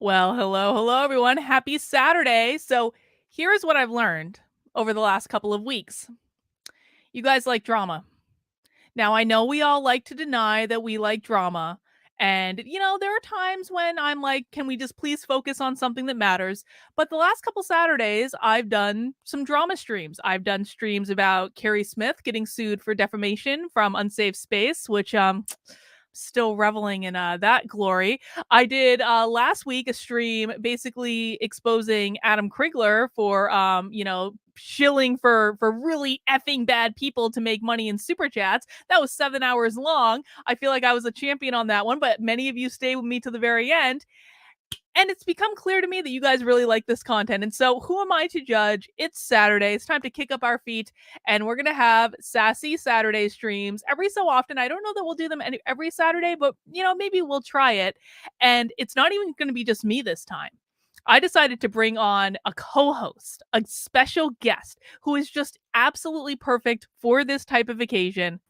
Well, hello, everyone. Happy Saturday. So, here's what I've learned over the last couple of weeks. You guys like drama. Now, I know we all like to deny that we like drama. And, there are times when I'm like, can we just please focus on something that matters? But the last couple Saturdays, I've done some drama streams. I've done streams about Carrie Smith getting sued for defamation from Unsafe Space, which, still reveling in that glory. I did last week a stream basically exposing Adam Krigler for shilling for really effing bad people to make money in super chats. That was 7 hours long. I feel like I was a champion on that one, but many of you stayed with me to the very end. And it's become clear to me that you guys really like this content. And so who am I to judge? It's Saturday. It's time to kick up our feet. And we're going to have sassy Saturday streams every so often. I don't know that we'll do them every Saturday, but, maybe we'll try it. And it's not even going to be just me this time. I decided to bring on a co-host, a special guest who is just absolutely perfect for this type of occasion.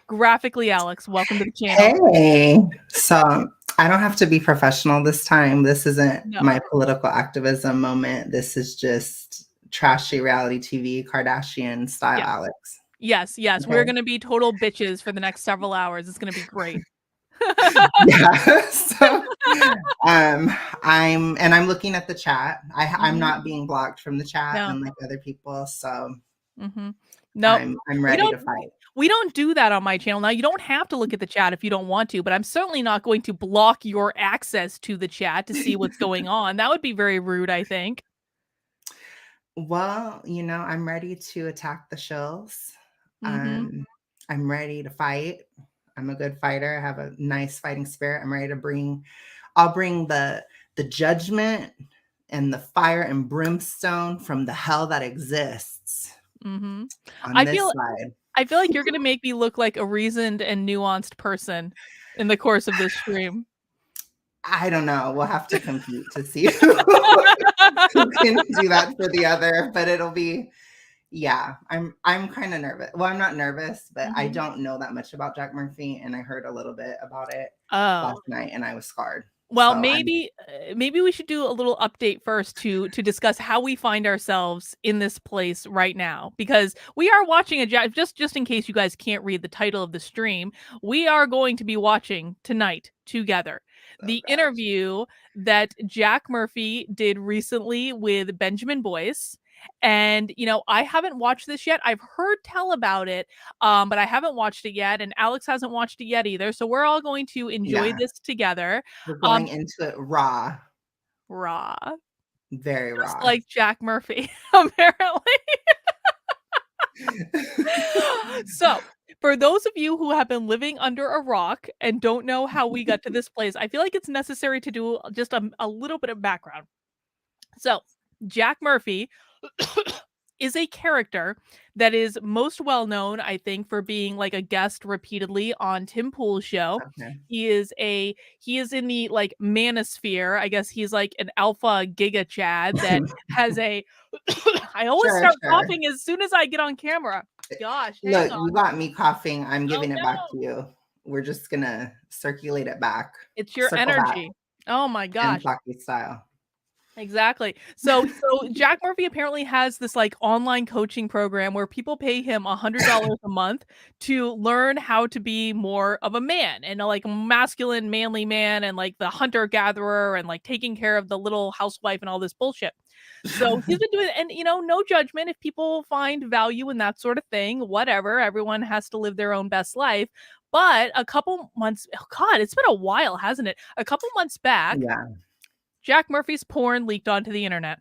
Graphically Alex, welcome to the channel. Hey, so I don't have to be professional this time. This isn't No. my political activism moment. This is just trashy reality TV, Kardashian style Yeah. Alex. Yes. Okay. We're going to be total bitches for the next several hours. It's going to be great. Yeah. So I'm looking at the chat. I'm not being blocked from the chat unlike other people. So no, I'm ready to fight. We don't do that on my channel. Now, you don't have to look at the chat if you don't want to, but I'm certainly not going to block your access to the chat to see what's going on. That would be very rude, I think. Well, I'm ready to attack the shills. I'm ready to fight. I'm a good fighter. I have a nice fighting spirit. I'm ready to I'll bring the judgment and the fire and brimstone from the hell that exists on this side. I feel like you're going to make me look like a reasoned and nuanced person in the course of this stream. I don't know. We'll have to compete to see who can do that for the other, but it'll be, yeah, I'm kind of nervous. Well, I'm not nervous, but I don't know that much about Jack Murphy, and I heard a little bit about it last night, and I was scarred. Well, so maybe we should do a little update first to discuss how we find ourselves in this place right now, because we are watching just in case you guys can't read the title of the stream, we are going to be watching tonight together the interview that Jack Murphy did recently with Benjamin Boyce. And, I haven't watched this yet. I've heard tell about it, but I haven't watched it yet. And Alex hasn't watched it yet either. So we're all going to enjoy this together. We're going into it raw. Very just raw. like Jack Murphy, apparently. So, for those of you who have been living under a rock and don't know how we got to this place, I feel like it's necessary to do just a little bit of background. So, Jack Murphy is a character that is most well known, I think, for being like a guest repeatedly on Tim Pool's show. Okay. He is in the like manosphere. I guess he's like an alpha giga chad that has a I always start coughing as soon as I get on camera. Gosh, look, you got me coughing. I'm giving it back to you. We're just gonna circulate it back. It's your energy. Oh my gosh. Style. Exactly. So Jack Murphy apparently has this like online coaching program where people pay him $100 a month to learn how to be more of a man and a like masculine, manly man and like the hunter gatherer and like taking care of the little housewife and all this bullshit. So he's been doing, and no judgment if people find value in that sort of thing, whatever. Everyone has to live their own best life. But a couple months, oh God, it's been a while, hasn't it? A couple months back. Yeah. Jack Murphy's porn leaked onto the internet.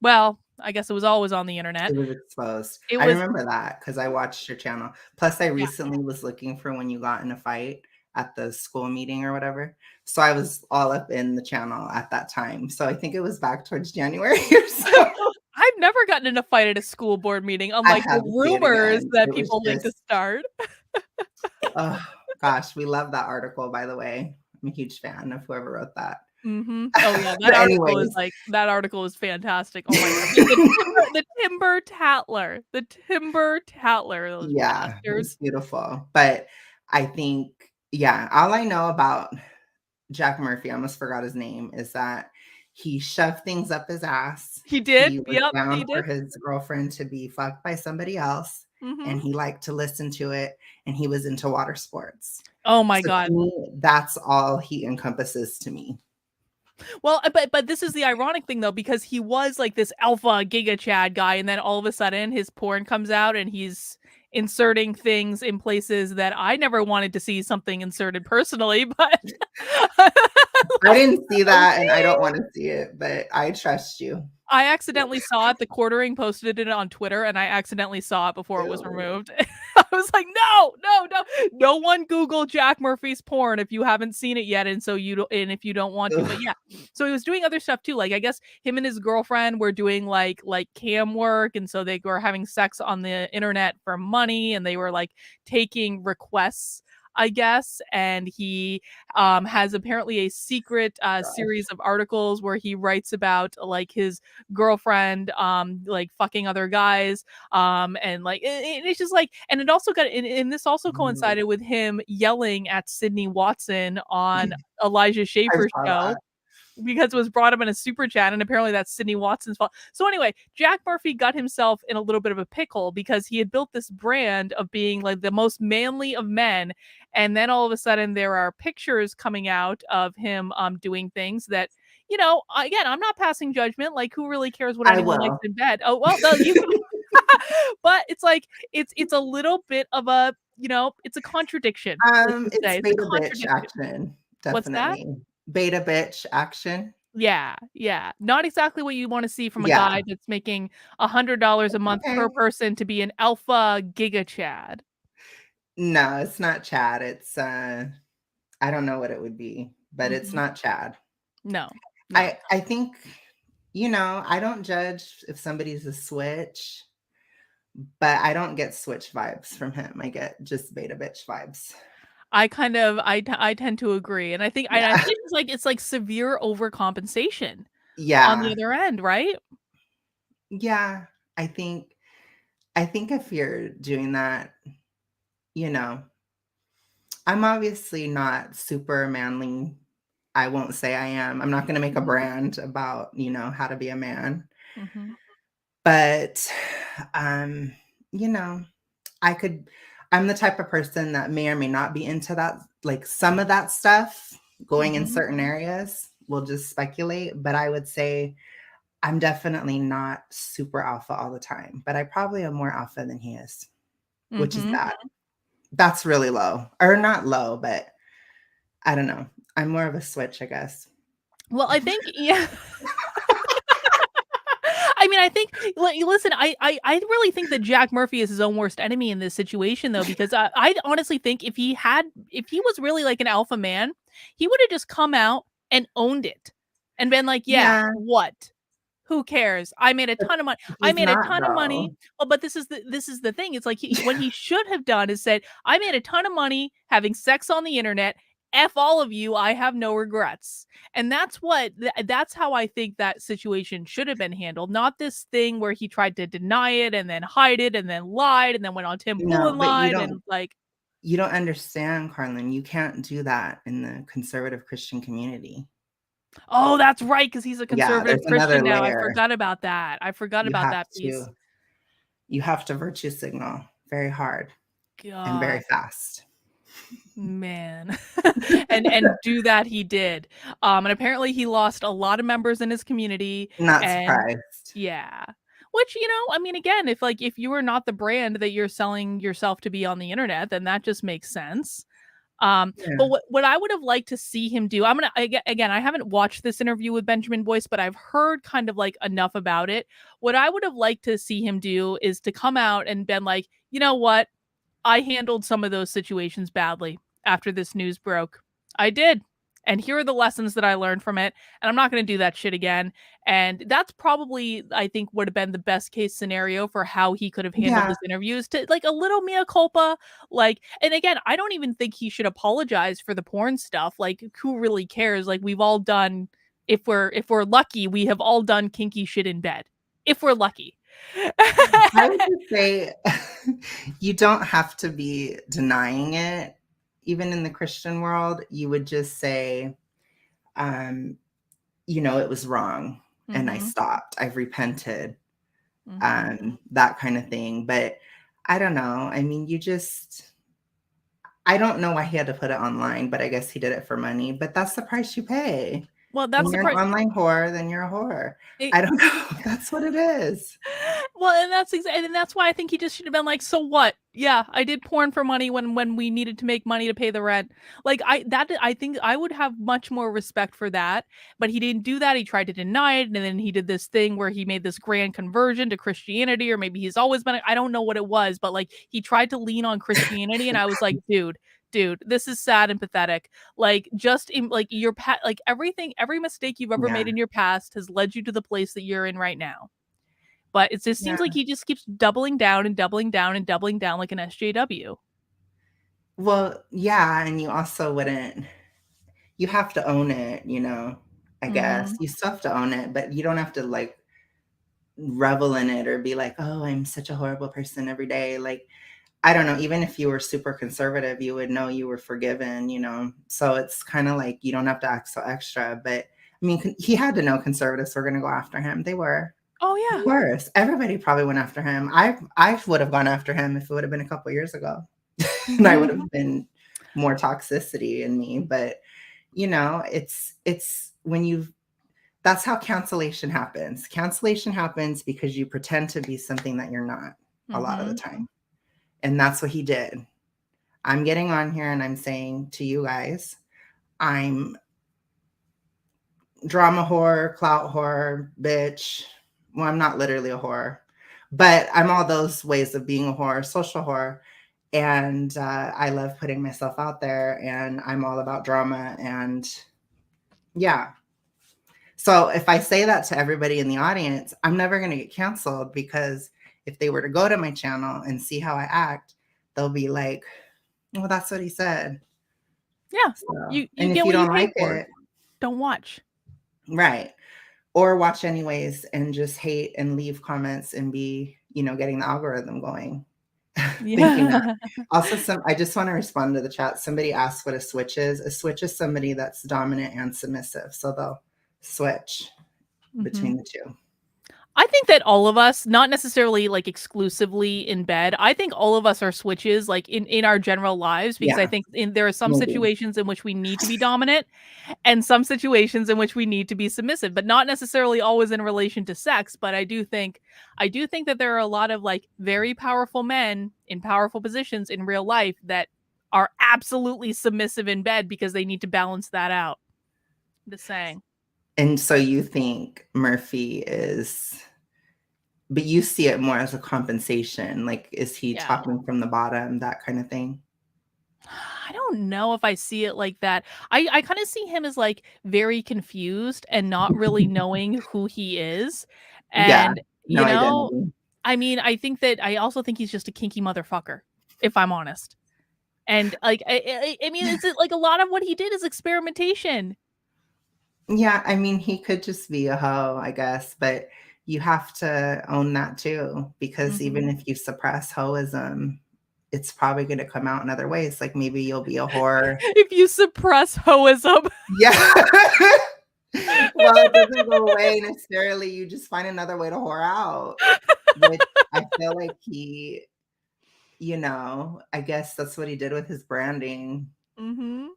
Well, I guess it was always on the internet. It was exposed. I remember that because I watched your channel. Plus, I recently was looking for when you got in a fight at the school meeting or whatever. So I was all up in the channel at that time. So I think it was back towards January or so. I've never gotten in a fight at a school board meeting, unlike the rumors that people like to start. Oh, gosh. We love that article, by the way. I'm a huge fan of whoever wrote that. Oh yeah, that article is fantastic. Oh my God, the Timber Tattler. Yeah, it's beautiful. But I think, all I know about Jack Murphy, I almost forgot his name, is that He shoved things up his ass. He did. He was Yep, he down for did. his girlfriend to be fucked by somebody else, Mhm. and he liked to listen to it, and he was into water sports. Oh my So to god. me, that's all he encompasses to me. Well, but this is the ironic thing though, because he was like this alpha giga chad guy, and then all of a sudden his porn comes out and he's inserting things in places that I never wanted to see something inserted personally, but I didn't see that, and I okay. don't wanna see it, but I trust you. I accidentally saw it. The Quartering posted it on Twitter, and I accidentally saw it before it was Ew. removed. I was like, "No, no, no, no one Google Jack Murphy's porn if you haven't seen it yet, and so you don't, and if you don't want to." But Ugh. yeah, so he was doing other stuff too. Like I guess him and his girlfriend were doing like cam work, and so they were having sex on the internet for money, and they were like taking requests, I guess. And he has apparently a secret series of articles where he writes about like his girlfriend like fucking other guys and like it's just like, and it also got and this also Mhm. coincided with him yelling at Sydney Watson on Elijah I Schaefer's saw show that. because it was brought up in a super chat, and apparently that's Sydney Watson's fault. So anyway, Jack Murphy got himself in a little bit of a pickle because he had built this brand of being like the most manly of men, and then all of a sudden there are pictures coming out of him doing things that, you know, again, I'm not passing judgment. Like, who really cares what I anyone likes will. in bed? Oh well, no, you can. But it's like it's a little bit of a, you know, it's a contradiction. Let's just It's say it's a beta bitch contradiction. action, What's that? definitely. Beta bitch action. Yeah, yeah. Not exactly what you wanna see from a Yeah, guy that's making $100 a month per okay. person to be an alpha giga chad. No, it's not Chad, it's, I don't know what it would be, but it's Mhm. not Chad. No, no. I think, I don't judge if somebody's a switch, but I don't get switch vibes from him. I get just beta bitch vibes. I kind of I tend to agree, and I Yeah. think it's like severe overcompensation on the Yeah. other end, right? Yeah. I think I think if you're doing that, you know, I'm obviously not super manly. I won't say I am. I'm not gonna make a Mhm, brand about, how to be a man. mhm, But, um, you know, I could I'm the type of person that may or may not be into that, like, some of that stuff going in mhm, certain areas. We'll just speculate, but I would say I'm definitely not super alpha all the time, but I probably am more alpha than he is, which is mhm. bad. That's really low, or not low, but I don't know. I'm more of a switch, I guess. Well, I think yeah. I mean, I think listen, I really think that Jack Murphy is his own worst enemy in this situation though, because I honestly think if he was really like an alpha man, he would have just come out and owned it and been like, "Yeah, Yeah, what? Who cares? I made a but ton of money. I he's made a not ton of money." though. Oh, but this is the thing. It's like what he should have done is said, "I made a ton of money having sex on the internet. F all of you. I have no regrets." And that's how I think that situation should have been handled. Not this thing where he tried to deny it and then hide it and then lied and then went on Tim Pool No, and but lied and like, you don't understand, Carlin. You can't do that in the conservative Christian community. "Oh, that's right, because he's a Yeah, conservative there's another Christian now. I layer. forgot about that. I forgot You about have that piece." to you have to virtue signal very hard and very God. fast. Man. And do that he did. And apparently he lost a lot of members in his community Not and surprised. yeah. Which, you know, I mean, again, if you are not the brand that you're selling yourself to be on the internet, then that just makes sense. But Yeah. what I would have liked to see him do, again, I haven't watched this interview with Benjamin Boyce, but I've heard kind of like enough about it. What I would have liked to see him do is to come out and been like, you know what? I handled some of those situations badly after this news broke. I did. And here are the lessons that I learned from it. And I'm not going to do that shit again. And that's probably, I think, would have been the best case scenario for how he could have handled Yeah. this interview is to like a little mea culpa. Like, and again, I don't even think he should apologize for the porn stuff. Like, who really cares? Like, we've all done, if we're lucky, we have all done kinky shit in bed. If we're lucky. I would just say you don't have to be denying it. Even in the Christian world, you would just say, um, it was wrong and I Mhm. stopped. I've repented, Mhm. that kind of thing. But I don't know. I mean, I don't know why he had to put it online, but I guess he did it for money. But that's the price you pay. Well, When that's the you're an part. online whore, then you're a whore. I don't know. That's what it is. Well, and that's why I think he just should have been like, so what? Yeah, I did porn for money when we needed to make money to pay the rent. Like I think I would have much more respect for that, but he didn't do that. He tried to deny it, and then he did this thing where he made this grand conversion to Christianity, or maybe he's always been. I don't know what it was, but like he tried to lean on Christianity, and I was like, dude, this is sad and pathetic. Like just in, like like every mistake you've ever Yeah. made in your past has led you to the place that you're in right now. But it just Yeah. seems like he just keeps doubling down and doubling down and doubling down like an SJW. Well, yeah. And you also wouldn't, you have to own it, I guess. Mhm. You still have to own it, but you don't have to like revel in it or be like, oh, I'm such a horrible person every day. Like, I don't know, even if you were super conservative, you would know you were forgiven. So it's kind of like you don't have to act so extra. But I mean, he had to know conservatives were going to go after him. They were. Oh, Of yeah. course. Everybody probably went after him. I would have gone after him if it would have been a couple years ago. And I would Mhm. have been more toxicity in me. But it's when you that's how cancellation happens. Cancellation happens because you pretend to be something that you're not a lot of the Mhm. time. And that's what he did. I'm getting on here and I'm saying to you guys, I'm drama whore, clout whore, bitch. Well, I'm not literally a whore, but I'm all those ways of being a whore, social whore. And I love putting myself out there and I'm all about drama. And yeah. So if I say that to everybody in the audience, I'm never going to get canceled because if they were to go to my channel and see how I act, they'll be like, well, that's what he said. Yeah. So, You and if get you what you don't pay like for. it, Don't watch. right. Or watch anyways and just hate and leave comments and be, getting the algorithm going. Thinking that. Yeah. Also, I just want to respond to the chat. Somebody asked what a switch is. A switch is somebody that's dominant and submissive. So they'll switch Mhm. between the two. I think that all of us, not necessarily like exclusively in bed, I think all of us are switches like in our general lives because I Yeah, think there are some maybe. situations in which we need to be dominant and some situations in which we need to be submissive, but not necessarily always in relation to sex. But I do think that there are a lot of like very powerful men in powerful positions in real life that are absolutely submissive in bed because they need to balance that out. I'm just saying. And so you think Murphy but you see it more as a compensation. Like, is he Yeah. talking from the bottom, that kind of thing? I don't know if I see it like that. I kind of see him as like very confused and not really knowing who he is. Yeah, And, no you know, identity. I mean, I also think he's just a kinky motherfucker, if I'm honest. And like, I mean, it's like a lot of what he did is experimentation. Yeah, I mean, he could just be a hoe, I guess, but you have to own that too, because Hmm. even if you suppress hoism, it's probably going to come out in other ways. Like maybe you'll be a whore. If you suppress hoism. Yeah. Well, it doesn't go away necessarily. You just find another way to whore out, which I feel like I guess that's what he did with his branding. Hmm.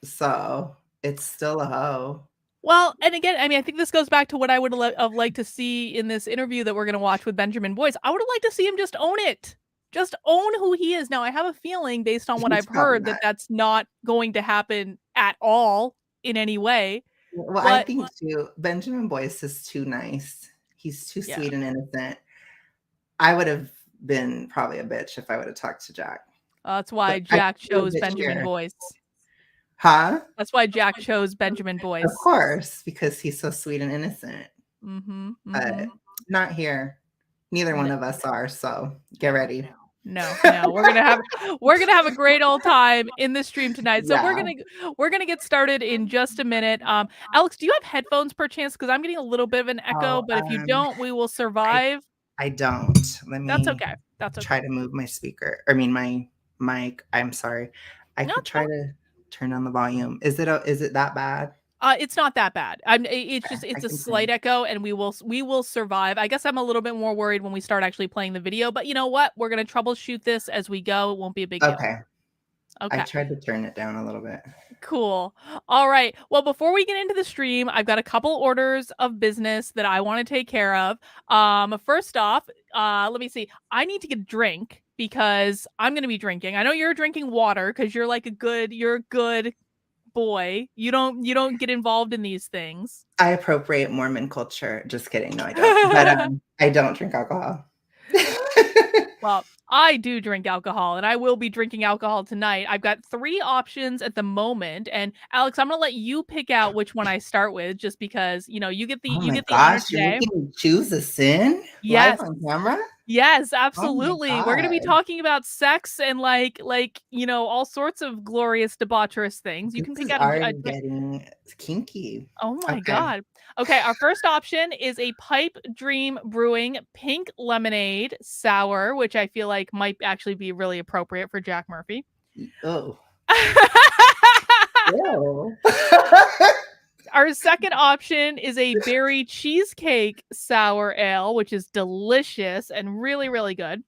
So it's still a hoe. Well, and again, I mean, I think this goes back to what I would have liked to see in this interview that we're going to watch with Benjamin Boyce. I would have liked to see him just own it. Just own who he is. Now, I have a feeling based on what He's I've probably heard that not. that's not going to happen at all in any way. Well, I But think too, Benjamin Boyce is too nice. He's too yeah, sweet and innocent. I would have been probably a bitch if I would have talked to Jack. that's why But I Jack feel a chose bitch Benjamin here. Boyce. Huh? That's why Jack chose Benjamin Of Boyce. course, because he's so sweet and innocent. Mm-hmm. Mm-hmm. But not here. Neither one No, of us are, so get no, ready. no. We're gonna have a great old time in the stream tonight. So we're Yeah. gonna we're gonna get started in just a minute. Alex, do you have headphones perchance? Because I'm getting a little bit of an echo, Oh, but if you don't, we will I survive. I don't. Let That's me okay. That's okay. try to move my speaker. I mean my mic. I'm sorry. I No, could it's fine. try to turn on the volume. Is it that bad? It's not that bad. It's Okay, just I it's a can slight sing. echo, and we will survive. I guess I'm a little bit more worried when we start actually playing the video, but you know what? We're gonna troubleshoot this as we go. It won't be a big deal. Okay. I Okay. tried to turn it down a little bit. Cool. All right. Well, before we get into the stream, I've got a couple orders of business that I want to take care of. First off, let me see. I need to get a drink because I'm going to be drinking. I know you're drinking water because you're a good boy. You don't get involved in these things. I appropriate Mormon culture. Just kidding. No, I don't. But I don't drink alcohol. Well, I do drink alcohol, and I will be drinking alcohol tonight. I've got 3 options at the moment, and Alex, I'm gonna let you pick out which one I start with, just because you get the Oh you my get the honor gosh, you're today. making me choose a sin live Yes, on camera? yes, Oh my absolutely. We're gonna be god. talking about sex and all sorts of glorious debaucherous things. You This can pick is out a already drink. getting kinky. Oh my Okay. god. Okay, our first option is a Pipe Dream Brewing pink lemonade sour, which I feel like might actually be really appropriate for Jack Murphy. Oh. Ew. Our second option is a berry cheesecake sour ale, which is delicious and really, really good.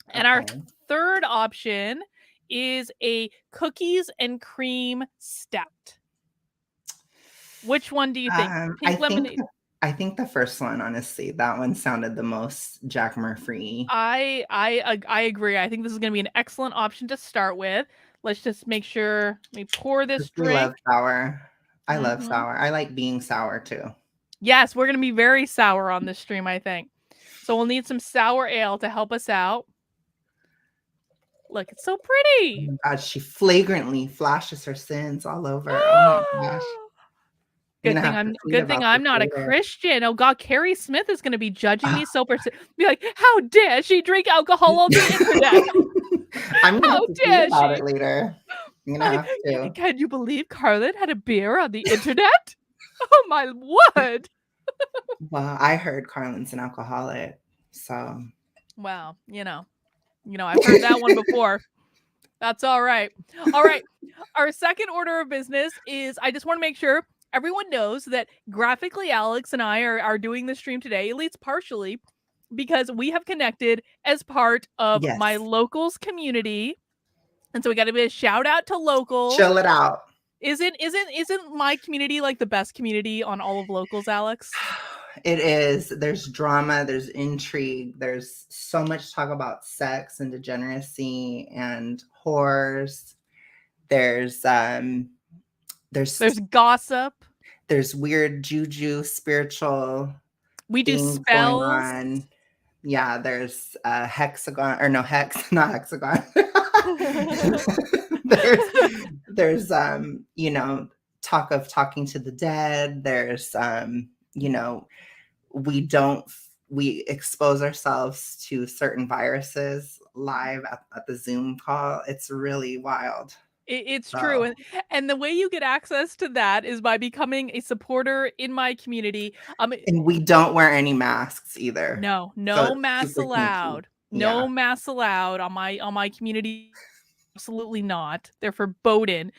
And our Okay. third option is a cookies and cream stout. Which one do you think? I Pink think lemonade. I think the first one, honestly, that one sounded the most Jack Murphy. I agree. I think this is going to be an excellent option to start with. Let's just make sure we pour this 'Cause we love drink. sour. I love Mhm. sour. I like being sour too. Yes, we're going to be very sour on this stream, I think. So we'll need some sour ale to help us out. Look, it's so Oh pretty. my god, she flagrantly flashes her sins all over. Oh my gosh. I'm gonna have to tweet Good thing about this I'm not a later. Christian. Oh god, Carrie Smith is going to be judging me so be like, "How dare she drink alcohol on the internet? I'm gonna How have to tweet dare about she? it later. I'm gonna have to. Can you believe Karlyn had a beer on the internet? Oh my word." Well, I heard Carlin's an alcoholic, so Wow, I've heard that one before. That's all right. All right. Our second order of business is I just want to make sure everyone knows that Graphically Alex and I are doing this stream today, at least partially, because we have connected as part of my yes. locals community. And so we got to be a shout out to locals. Chill it out. Isn't my community like the best community on all of locals, Alex? It is. There's drama, there's intrigue, there's so much talk about sex and degeneracy and whores. There's There's gossip. there's weird juju spiritual We do things going spells. on. Yeah, there's hexagon or no hex, not hexagon. there's talk of talking to the dead. There's we don't we expose ourselves to certain viruses live at the Zoom call. It's really wild. It's true, So, and the way you get access to that is by becoming a supporter in my community. and we don't wear any masks either. No, So no it's masks super kinky. allowed. Yeah. No masks allowed on my community. Absolutely not. They're forbidden.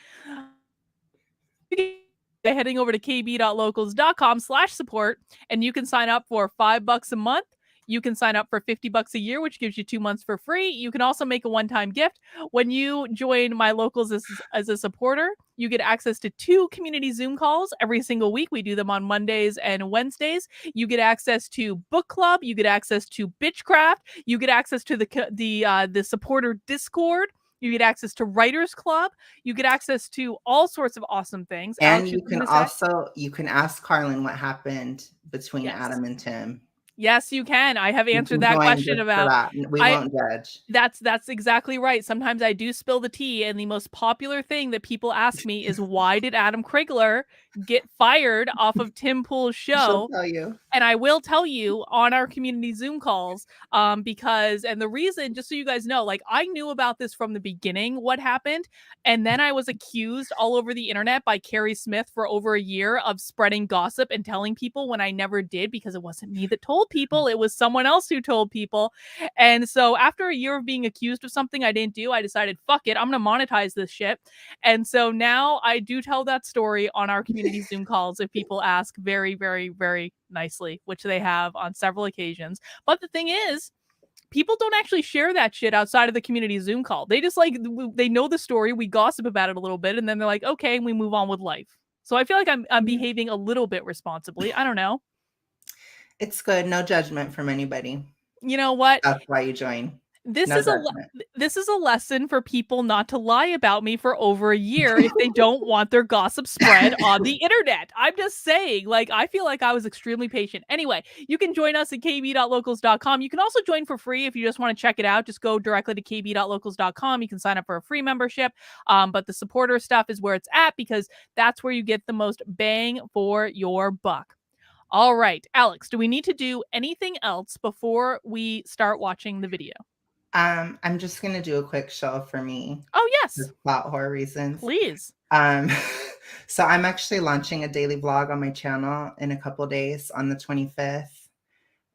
Heading over to kb.locals.com/support, and you can sign up for $5 a month. You can sign up for $50 a year, which gives you 2 months for free. You can also make a one-time gift. When you join my locals as a supporter, you get access to 2 community Zoom calls every single week. We do them on Mondays and Wednesdays. You get access to book club. You get access to Bitchcraft. You get access to the supporter Discord. You get access to Writers Club. You get access to all sorts of awesome things. And Alex, you you're can going to say? also you can ask Karlyn what happened between Yes. Adam and Tim. Yes, you can. I have You answered can that join question just for about that. We I won't judge. that's exactly right. Sometimes I do spill the tea, and the most popular thing that people ask me is why did Adam Krigler get fired off of Tim Pool's She'll show? tell you. And I will tell you on our community Zoom calls, because, and the reason, just so you guys know, like I knew about this from the beginning, what happened. And then I was accused all over the internet by Carrie Smith for over a year of spreading gossip and telling people when I never did, because it wasn't me that told people. It was someone else who told people. And so after a year of being accused of something I didn't do, I decided, fuck it, I'm going to monetize this shit. And so now I do tell that story on our community Zoom calls if people ask very, very, very nicely, which they have on several occasions. But the thing is, people don't actually share that shit outside of the community Zoom call. They just like, they know the story, we gossip about it a little bit, and then they're like, okay, and we move on with life. So I feel like I'm behaving a little bit responsibly. I don't know. It's good. No judgment from anybody. You know what? That's why you join. This No is judgment. this is a lesson for people not to lie about me for over a year if they don't want their gossip spread on the internet. I'm just saying, like, I feel like I was extremely patient. Anyway, you can join us at kb.locals.com. You can also join for free if you just want to check it out. Just go directly to kb.locals.com. You can sign up for a free membership. But the supporter stuff is where it's at because that's where you get the most bang for your buck. All right, Alex, do we need to do anything else before we start watching the video? I'm just gonna do a quick show for me. Oh, yes. For plot horror reasons. Please. So I'm actually launching a daily vlog on my channel in a couple days on the 25th.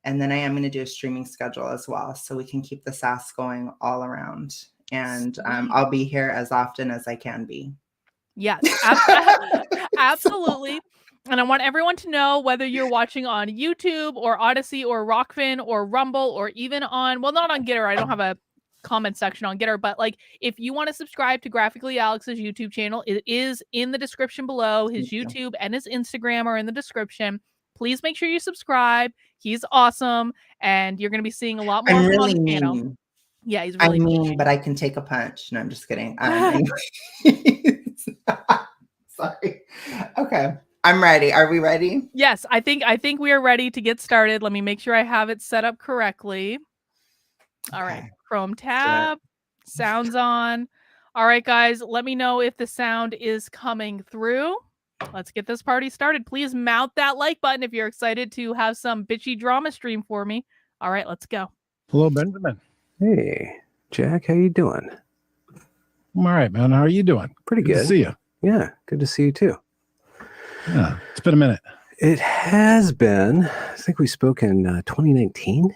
And then I am gonna do a streaming schedule as well. So we can keep the sass going all around. And I'll be here as often as I can be. Yes, absolutely. And I want everyone to know whether you're watching on YouTube or Odyssey or Rockfin or Rumble or even on, well, not on Gitter. I don't have a comment section on Gitter, but like if you want to subscribe to Graphically Alex's YouTube channel, it is in the description below. His YouTube and his Instagram are in the description. Please make sure you subscribe. He's awesome. And you're going to be seeing a lot more I'm really on the channel. mean. Yeah, he's really mean, but I can take a punch. No, I'm just kidding. Sorry. Okay. I'm ready. Are we ready? Yes, I think we are ready to get started. Let me make sure I have it set up correctly. All right, Chrome tab, sounds on. All right, guys, let me know if the sound is coming through. Let's get this party started. Please mount that like button if you're excited to have some bitchy drama stream for me. All right, let's go. Hello, Benjamin. Hey, Jack, how you doing? I'm all right, man. How are you doing? Pretty good. Good to see you. Yeah, good to see you too. Yeah, it's been a minute. It has been. I think we spoke in 2019.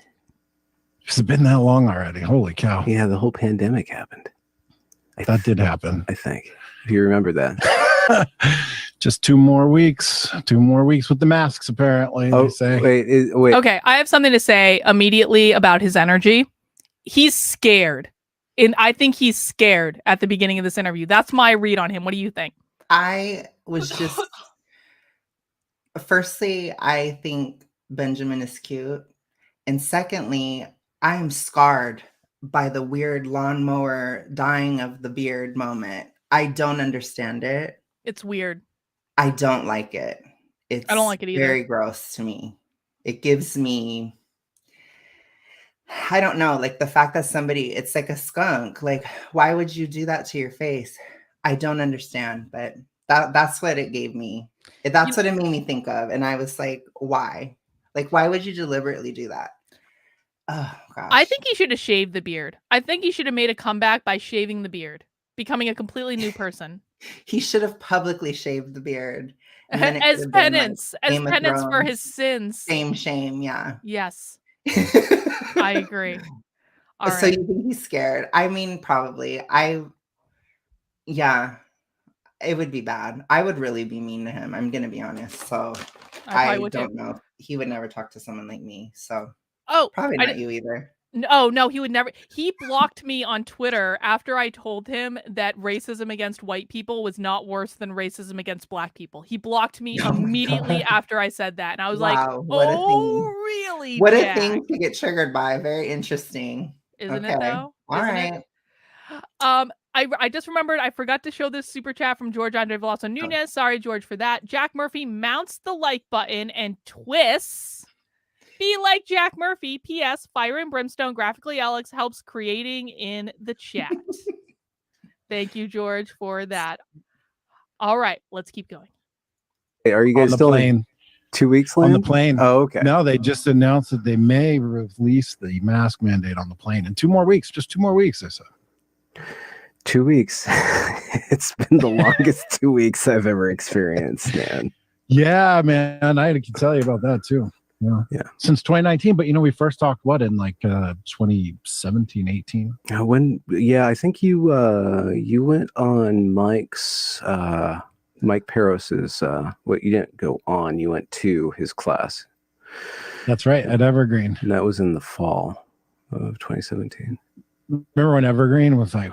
It's been that long already. Holy cow. Yeah, the whole pandemic happened. That did happen. I think, if you remember that. Just 2 more weeks. 2 more weeks with the masks, apparently, they say. Wait. Okay, I have something to say immediately about his energy. He's scared. And I think he's scared at the beginning of this interview. That's my read on him. What do you think? I was just... Firstly, I think Benjamin is cute. And secondly, I am scarred by the weird lawnmower dying of the beard moment. I don't understand it. It's weird. I don't like it. I don't like it either. Very gross to me. It gives me, I don't know, like the fact that it's like a skunk. Like, why would you do that to your face? I don't understand, but that's what it gave me. That's what it made me think of. And I was like, why? Like, why would you deliberately do that? Oh, gosh. I think he should have shaved the beard. I think he should have made a comeback by shaving the beard, becoming a completely new person. He should have publicly shaved the beard. As penance, for his sins. Same shame, yeah. Yes. I agree. All so right. You think he's scared? I mean, probably. Yeah. It would be bad. I would really be mean to him. I'm going to be honest. So I don't know. He would never talk to someone like me. So probably not you either. No, he would never. He blocked me on Twitter after I told him that racism against white people was not worse than racism against black people. He blocked me immediately after I said that. And I was like, really? What Jack? a thing to get triggered by. Very interesting. Isn't it though? All right. I just remembered I forgot to show this super chat from George Andre Veloso Nunez. Sorry, George, for that. Jack Murphy mounts the like button and twists. Be like Jack Murphy. P.S. Fire and Brimstone Graphically Alex helps creating in the chat. Thank you, George, for that. All right, let's keep going. Hey, are you guys still in 2 weeks on the plane? Oh, okay. No, they just announced that they may release the mask mandate on the plane in 2 more weeks. Just 2 more weeks, they said. 2 weeks. It's been the longest 2 weeks I've ever experienced, man. Yeah, man. I can tell you about that too. Yeah. Since 2019, but we first talked in like 2017, 18. I think you went on Mike Peros's you didn't go on, you went to his class. That's right, at Evergreen. And that was in the fall of 2017. Remember when Evergreen was like,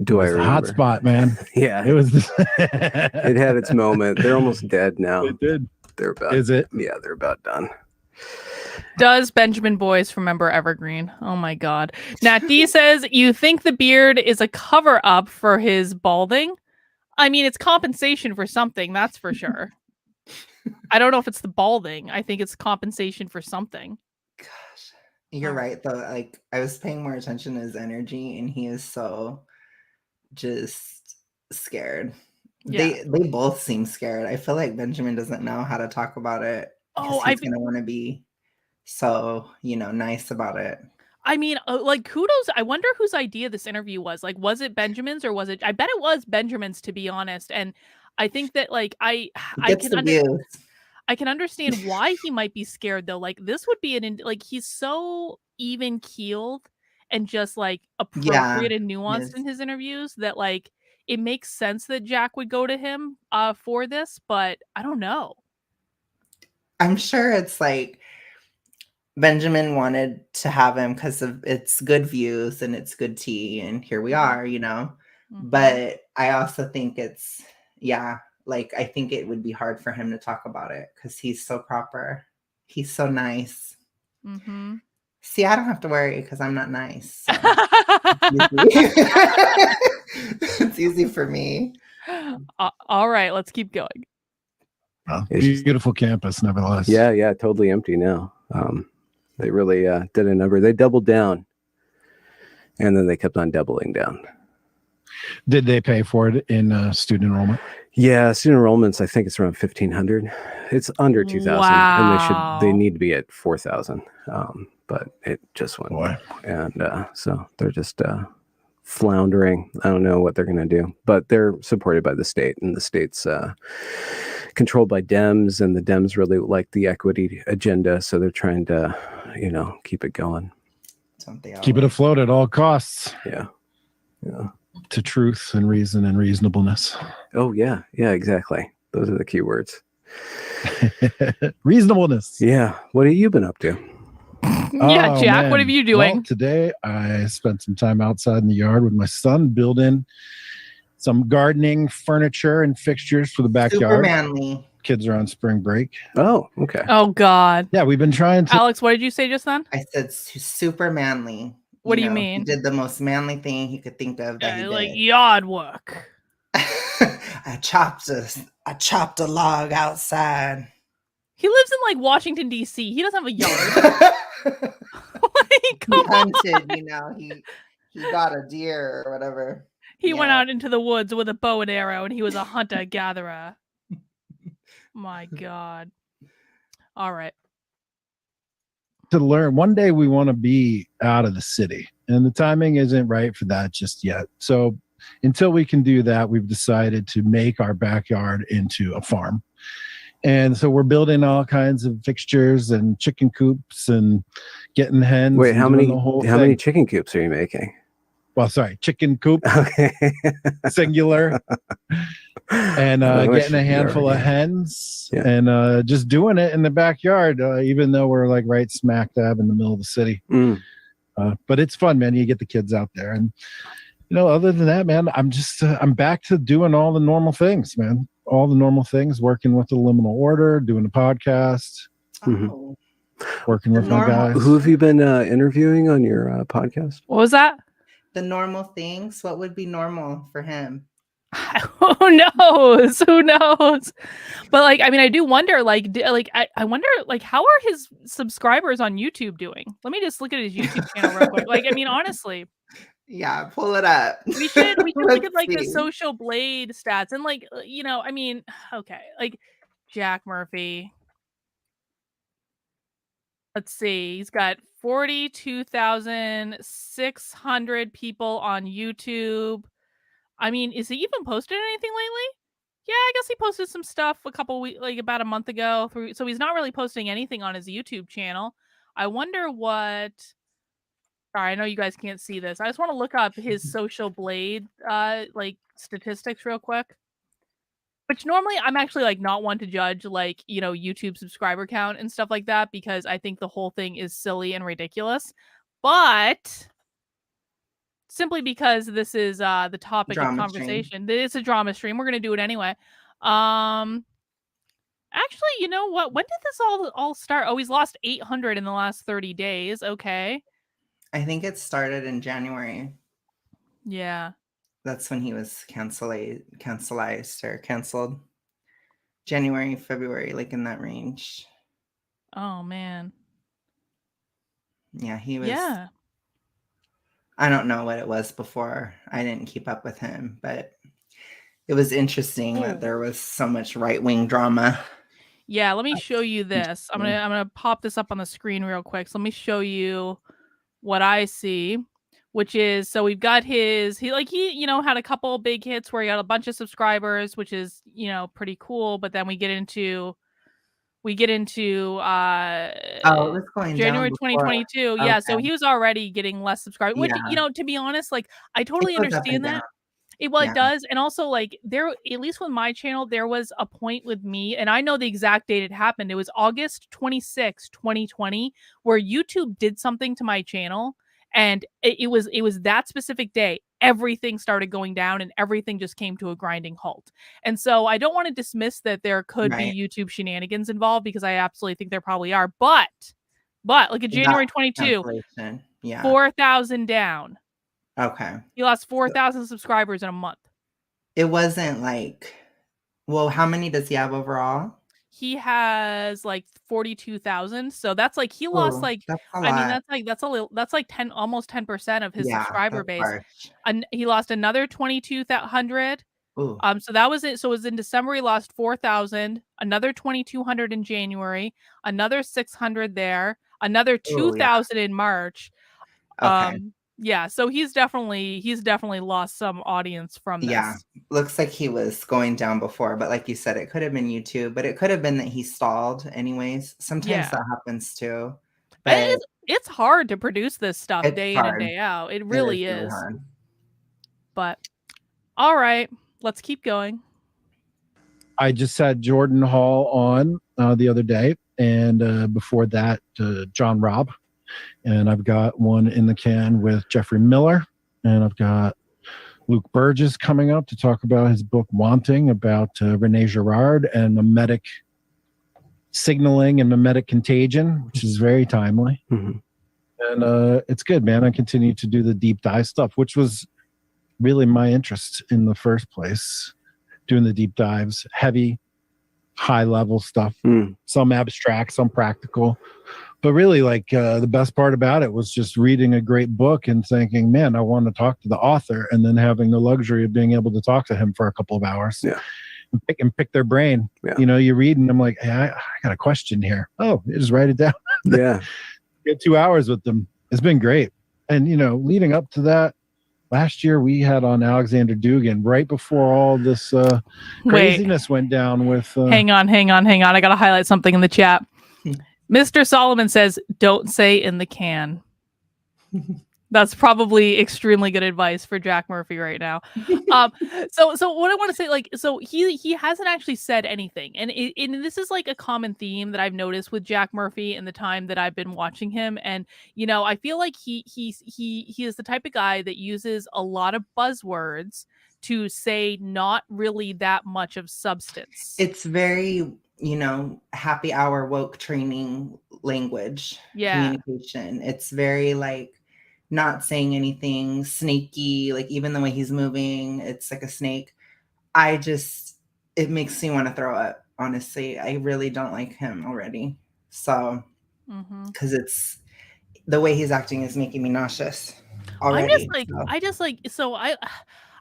do I remember? Hot spot, man. Yeah, it was. It had its moment. They're almost dead now. It did. They're about. Is it? Yeah, they're about done. Does Benjamin Boyce remember Evergreen? Oh my God. Nat D says, you think the beard is a cover up for his balding? I mean, it's compensation for something, that's for sure. I don't know if it's the balding. I think it's compensation for something. Gosh, you're right though. Like, I was paying more attention to his energy, and he is so just scared. Yeah. They both seem scared. I feel like Benjamin doesn't know how to talk about it because he's gonna want to be so nice about it. I mean, like, kudos. I wonder whose idea this interview was. Like, was it Benjamin's or was it? I bet it was Benjamin's, to be honest. And I think that, like, I can understand why he might be scared though. Like, this would be like, he's so even keeled and just like appropriate and nuanced in his interviews that like it makes sense that Jack would go to him for this, but I don't know. I'm sure it's like Benjamin wanted to have him because of it's good views and it's good tea, and here we are, But I also think it's like, I think it would be hard for him to talk about it because he's so proper. He's so nice. Mm-hmm. See, I don't have to worry because I'm not nice. So. It's easy for me. All right, let's keep going. Well, beautiful campus, nevertheless. Yeah, totally empty now. They really did a number. They doubled down, and then they kept on doubling down. Did they pay for it in student enrollment? Yeah, student enrollments, I think it's around 1,500. It's under 2,000, and they need to be at 4,000. But it just went. Boy. And so they're just floundering. I don't know what they're going to do, but they're supported by the state, and the state's controlled by Dems, and the Dems really like the equity agenda, so they're trying to, keep it going. Keep it afloat at all costs. Yeah. To truth and reason and reasonableness. Oh yeah, exactly. Those are the key words. Reasonableness. Yeah. What have you been up to? Yeah, Jack, what have you doing? Well, today I spent some time outside in the yard with my son, building some gardening furniture and fixtures for the backyard. Super manly. Kids are on spring break. Oh, okay. Oh God. Yeah, we've been trying to. Alex, what did you say just then? I said super manly. What do you mean? He did the most manly thing he could think of. That he did. Like yard work. I chopped a log outside. He lives in like Washington D.C. He doesn't have a yard. Like, he hunted, he got a deer or whatever. He went out into the woods with a bow and arrow, and he was a hunter gatherer. My God. All right. To learn, one day we want to be out of the city, and the timing isn't right for that just yet. So until we can do that, we've decided to make our backyard into a farm. And so we're building all kinds of fixtures and chicken coops and getting hens. Wait, how many chicken coops are you making? Well, sorry, chicken coop. Okay. Singular. And getting a handful of hens and just doing it in the backyard, even though we're like right smack dab in the middle of the city. But it's fun, man. You get the kids out there. And, other than that, man, I'm just, I'm back to doing all the normal things, man. All the normal things, working with the liminal order, doing a podcast, working with my guys. Who have you been interviewing on your podcast? What was that? The normal things. What would be normal for him? Who knows? But like, I mean, I do wonder, I wonder, like, how are his subscribers on YouTube doing? Let me just look at his YouTube channel real quick. Like, I mean, honestly. Yeah, pull it up. We should look at like the Social Blade stats and like, I mean, okay, like Jack Murphy. Let's see. He's got 42,600 people on YouTube. I mean, is he even posted anything lately? Yeah, I guess he posted some stuff a couple weeks, like about a month ago. So he's not really posting anything on his YouTube channel. I wonder what. Sorry, I know you guys can't see this. I just want to look up his Social Blade like statistics real quick. Which normally I'm actually like not one to judge like, YouTube subscriber count and stuff like that because I think the whole thing is silly and ridiculous. But simply because this is the topic of Drama stream. conversation, it's a drama stream. We're gonna do it anyway. Actually, you know what? When did this all start? Oh, he's lost 800 in the last 30 days. Okay. I think it started in January. Yeah. That's when he was canceled. January, February, like in that range. Oh man. Yeah, he was. Yeah. I don't know what it was before. I didn't keep up with him, but it was interesting that there was so much right-wing drama. Yeah, let me show you this. I'm gonna pop this up on the screen real quick. So let me show you what I see, which is so we've got he had a couple big hits where he got a bunch of subscribers, which is pretty cool. But then we get into it was going January down 2022. before. Yeah, Okay. so he was already getting less subscribers, which to be honest, like I totally understand that. It does. And also, like, there, at least with my channel, there was a point with me, and I know the exact date it happened. It was August 26, 2020, where YouTube did something to my channel, and it was that specific day. Everything started going down, and everything just came to a grinding halt. And so I don't want to dismiss that there could be YouTube shenanigans involved, because I absolutely think there probably are. But look at January 22, 4,000 down. Okay. He lost 4,000 subscribers in a month. It wasn't like, well, how many does he have overall? He has like 42,000. So that's like he lost like that's a lot. That's like 10, almost 10% of his subscriber base. And he lost another 2,200. So that was it. So it was in December he lost 4,000, another 2,200 in January, another 600 there, another 2,000 in March. Okay. Yeah, so he's definitely lost some audience from this. Yeah, looks like he was going down before, but like you said, it could have been YouTube, but it could have been that he stalled anyways. Sometimes that happens too. But it's hard to produce this stuff day in and day out. It really is. Really hard. But all right, let's keep going. I just had Jordan Hall on the other day, and before that, John Robb. And I've got one in the can with Jeffrey Miller, and I've got Luke Burgess coming up to talk about his book Wanting, about Rene Girard and mimetic signaling and mimetic contagion, which is very timely. Mm-hmm. And it's good, man. I continue to do the deep dive stuff, which was really my interest in the first place, doing the deep dives, heavy, high level stuff, some abstract, some practical. But really, like, the best part about it was just reading a great book and thinking, man, I want to talk to the author, and then having the luxury of being able to talk to him for a couple of hours and pick their brain. Yeah. You read, and I'm like, hey, I got a question here. Oh, you just write it down. Yeah. Get 2 hours with them. It's been great. And, leading up to that, last year we had on Alexander Dugan right before all this craziness went down with... Hang on. I got to highlight something in the chat. Mr. Solomon says, don't say in the can. That's probably extremely good advice for Jack Murphy right now. So what I want to say, like, so he hasn't actually said anything. And this is like a common theme that I've noticed with Jack Murphy in the time that I've been watching him. And, I feel like he is the type of guy that uses a lot of buzzwords to say not really that much of substance. It's very... happy hour woke training language, communication. It's very like not saying anything, snaky, like even the way he's moving, it's like a snake. It makes me want to throw up, honestly. I really don't like him already. So, because it's the way he's acting is making me nauseous already.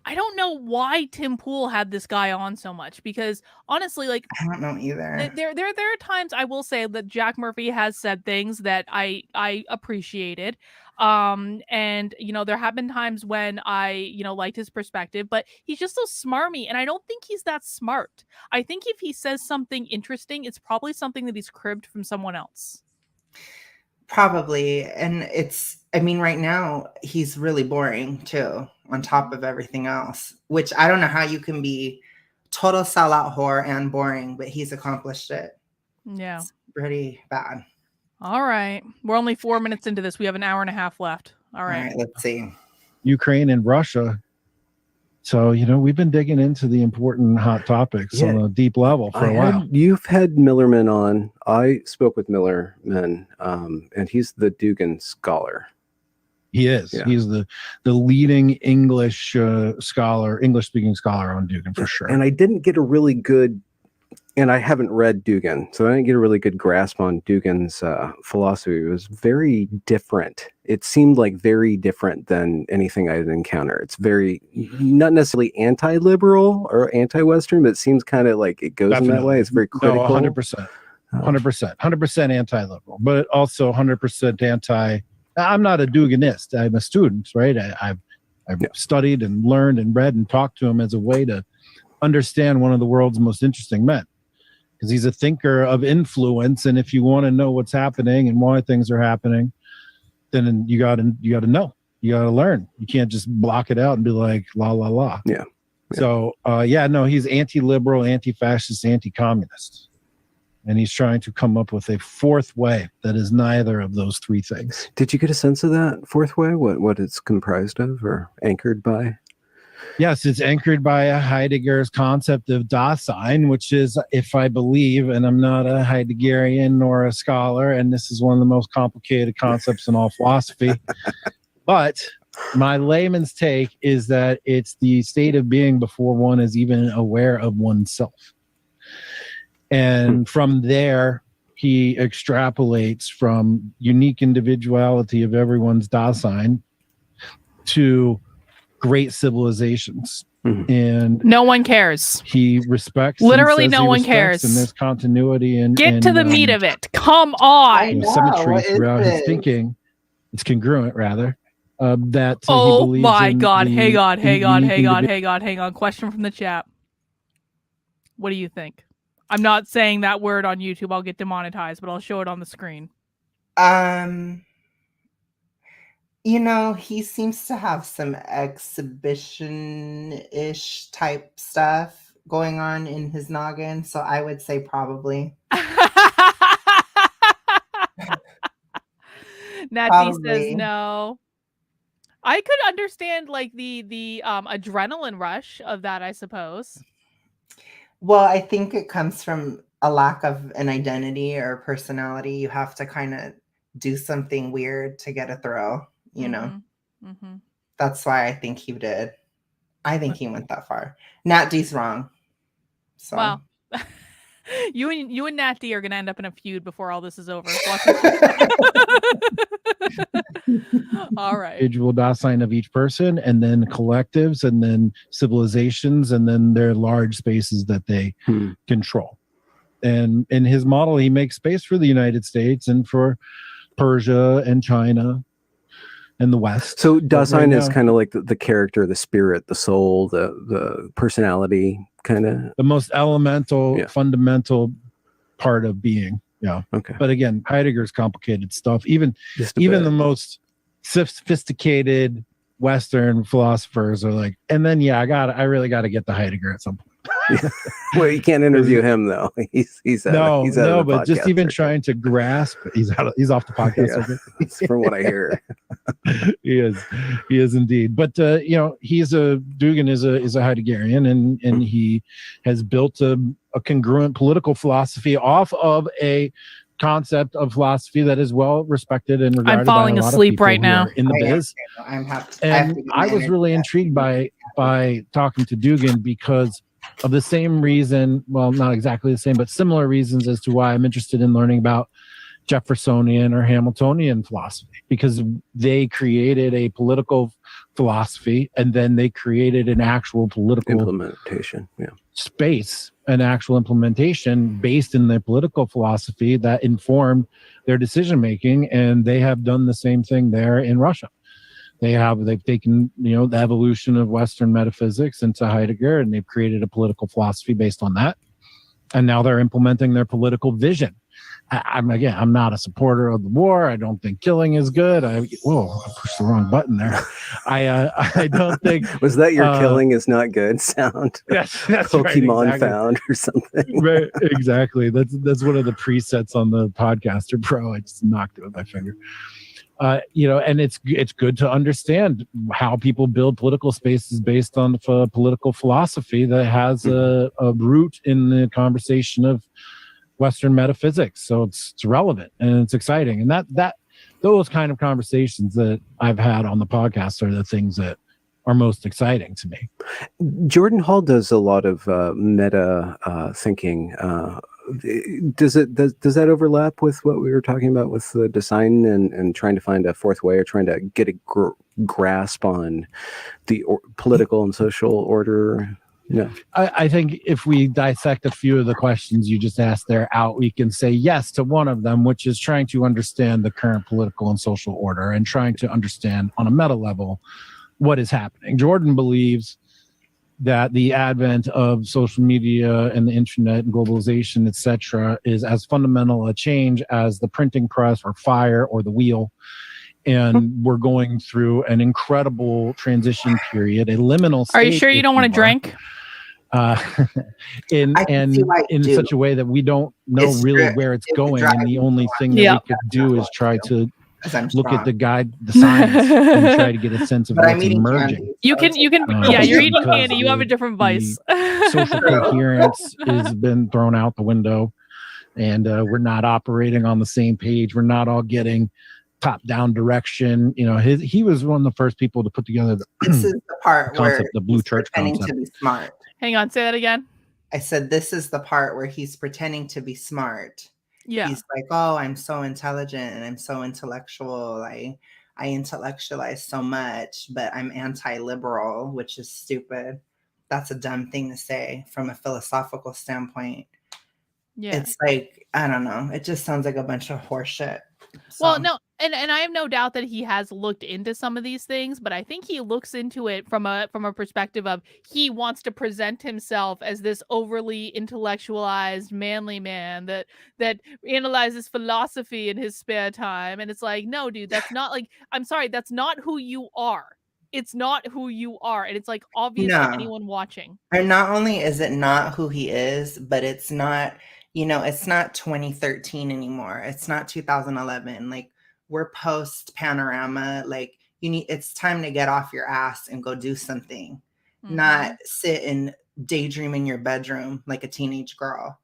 I don't know why Tim Pool had this guy on so much, because honestly, like, I don't know either. There are times I will say that Jack Murphy has said things that I appreciated. And there have been times when I liked his perspective, but he's just so smarmy, and I don't think he's that smart. I think if he says something interesting, it's probably something that he's cribbed from someone else. Probably. And right now he's really boring too, on top of everything else, which I don't know how you can be total sellout whore and boring, but he's accomplished it. Yeah. It's pretty bad. All right. We're only 4 minutes into this. We have an hour and a half left. All right. Let's see. Ukraine and Russia. So, we've been digging into the important hot topics on a deep level for a while. You've had Millerman on. I spoke with Millerman, and he's the Dugan scholar. He is. Yeah. He's the leading English English-speaking scholar on Dugan for sure. And I didn't get a really good, and I haven't read Dugan, so I didn't get a really good grasp on Dugan's philosophy. It was very different. It seemed like very different than anything I had encountered. It's very, not necessarily anti-liberal or anti-Western, but it seems kind of like it goes in that way. It's very critical. No, 100%. 100% anti-liberal, but also 100% anti. I'm not a Duganist. I'm a student, right? I've studied and learned and read and talked to him as a way to understand one of the world's most interesting men, because he's a thinker of influence. And if you want to know what's happening and why things are happening, then you got to know. You got to learn. You can't just block it out and be like la la la. Yeah. So he's anti-liberal, anti-fascist, anti-communist. And he's trying to come up with a fourth way that is neither of those three things. Did you get a sense of that fourth way? What it's comprised of or anchored by? Yes, it's anchored by a Heidegger's concept of Dasein, which is, if I believe, and I'm not a Heideggerian nor a scholar, and this is one of the most complicated concepts in all philosophy, but my layman's take is that it's the state of being before one is even aware of oneself. And from there, he extrapolates from unique individuality of everyone's Dasein to great civilizations. Mm-hmm. And no one cares. He respects. Literally no one cares. And there's continuity and get to the meat of it. Come on. Symmetry throughout his thinking. It's congruent, rather. That he believes my God. in Hang on. Question from the chat. What do you think? I'm not saying that word on YouTube. I'll get demonetized, but I'll show it on the screen. He seems to have some exhibition-ish type stuff going on in his noggin, so I would say probably. Natty says no. I could understand like the adrenaline rush of that, I suppose. Well, I think it comes from a lack of an identity or personality. You have to kind of do something weird to get a thrill, Mm-hmm. That's why I think he did. I think he went that far. Nat D's wrong. So. Well, you and Nat D are going to end up in a feud before all this is over. All right. Individual Dasein of each person, and then collectives, and then civilizations, and then their large spaces that they control. And in his model, he makes space for the United States and for Persia and China and the West. So Dasein is kind of like the character, the spirit, the soul, the personality, kind of the most elemental, fundamental part of being. Yeah. Okay. But again, Heidegger's complicated stuff. Even the most sophisticated Western philosophers are like, and then I really got to get to Heidegger at some point. Well, you can't interview him though. He's out of the but just even trying to grasp, he's off the podcast. That's from what I hear. He is indeed. But Dugan is a Heideggerian, and he has built a congruent political philosophy off of a concept of philosophy that is well respected and regarded. I'm falling by a lot asleep of people right now in the biz. I was really intrigued by talking to Dugan because of the same reason, well, not exactly the same, but similar reasons as to why I'm interested in learning about Jeffersonian or Hamiltonian philosophy, because they created a political philosophy and then they created an actual political implementation, space, an actual implementation based in their political philosophy that informed their decision making. And they have done the same thing there in Russia. They've taken, the evolution of Western metaphysics into Heidegger, and they've created a political philosophy based on that. And now they're implementing their political vision. I'm not a supporter of the war. I don't think killing is good. I pushed the wrong button there. I don't think. Was that your killing is not good sound? That's Pokemon right, exactly. found or something. Right, exactly. That's one of the presets on the Podcaster Pro. I just knocked it with my finger. And it's good to understand how people build political spaces based on political philosophy that has a root in the conversation of Western metaphysics. So it's relevant and it's exciting. And that those kind of conversations that I've had on the podcast are the things that are most exciting to me. Jordan Hall does a lot of meta thinking. Does that overlap with what we were talking about with the design and trying to find a fourth way, or trying to get a grasp on the political and social order? No. I think if we dissect a few of the questions you just asked there out, we can say yes to one of them, which is trying to understand the current political and social order and trying to understand on a meta level what is happening. Jordan believes that the advent of social media and the internet and globalization, etc., is as fundamental a change as the printing press or fire or the wheel. And we're going through an incredible transition period, a liminal state. Are you sure you don't want to drink? In such a way that we don't know really where it's going, and the only thing that we could do is try to look at the science, and try to get a sense of what's emerging. You can, you're eating candy. You have a different vice. Social coherence has been thrown out the window, and we're not operating on the same page. We're not all getting top-down direction. He was one of the first people to put together this is the part concept, where the blue church pretending concept. to be smart. Hang on, say that again. I said this is the part where he's pretending to be smart. Yeah. He's like, oh, I'm so intelligent and I'm so intellectual. I intellectualize so much, but I'm anti-liberal, which is stupid. That's a dumb thing to say from a philosophical standpoint. Yeah. It's like, I don't know. It just sounds like a bunch of horseshit. So. Well, no, and I have no doubt that he has looked into some of these things, but I think he looks into it from a perspective of he wants to present himself as this overly intellectualized, manly man that analyzes philosophy in his spare time. And it's like, no, dude, that's not like, I'm sorry, that's not who you are. It's not who you are. And it's like obvious to anyone watching. And not only is it not who he is, but it's not, it's not 2013 anymore. It's not 2011. Like, we're post panorama. Like, it's time to get off your ass and go do something, not sit and daydream in your bedroom like a teenage girl.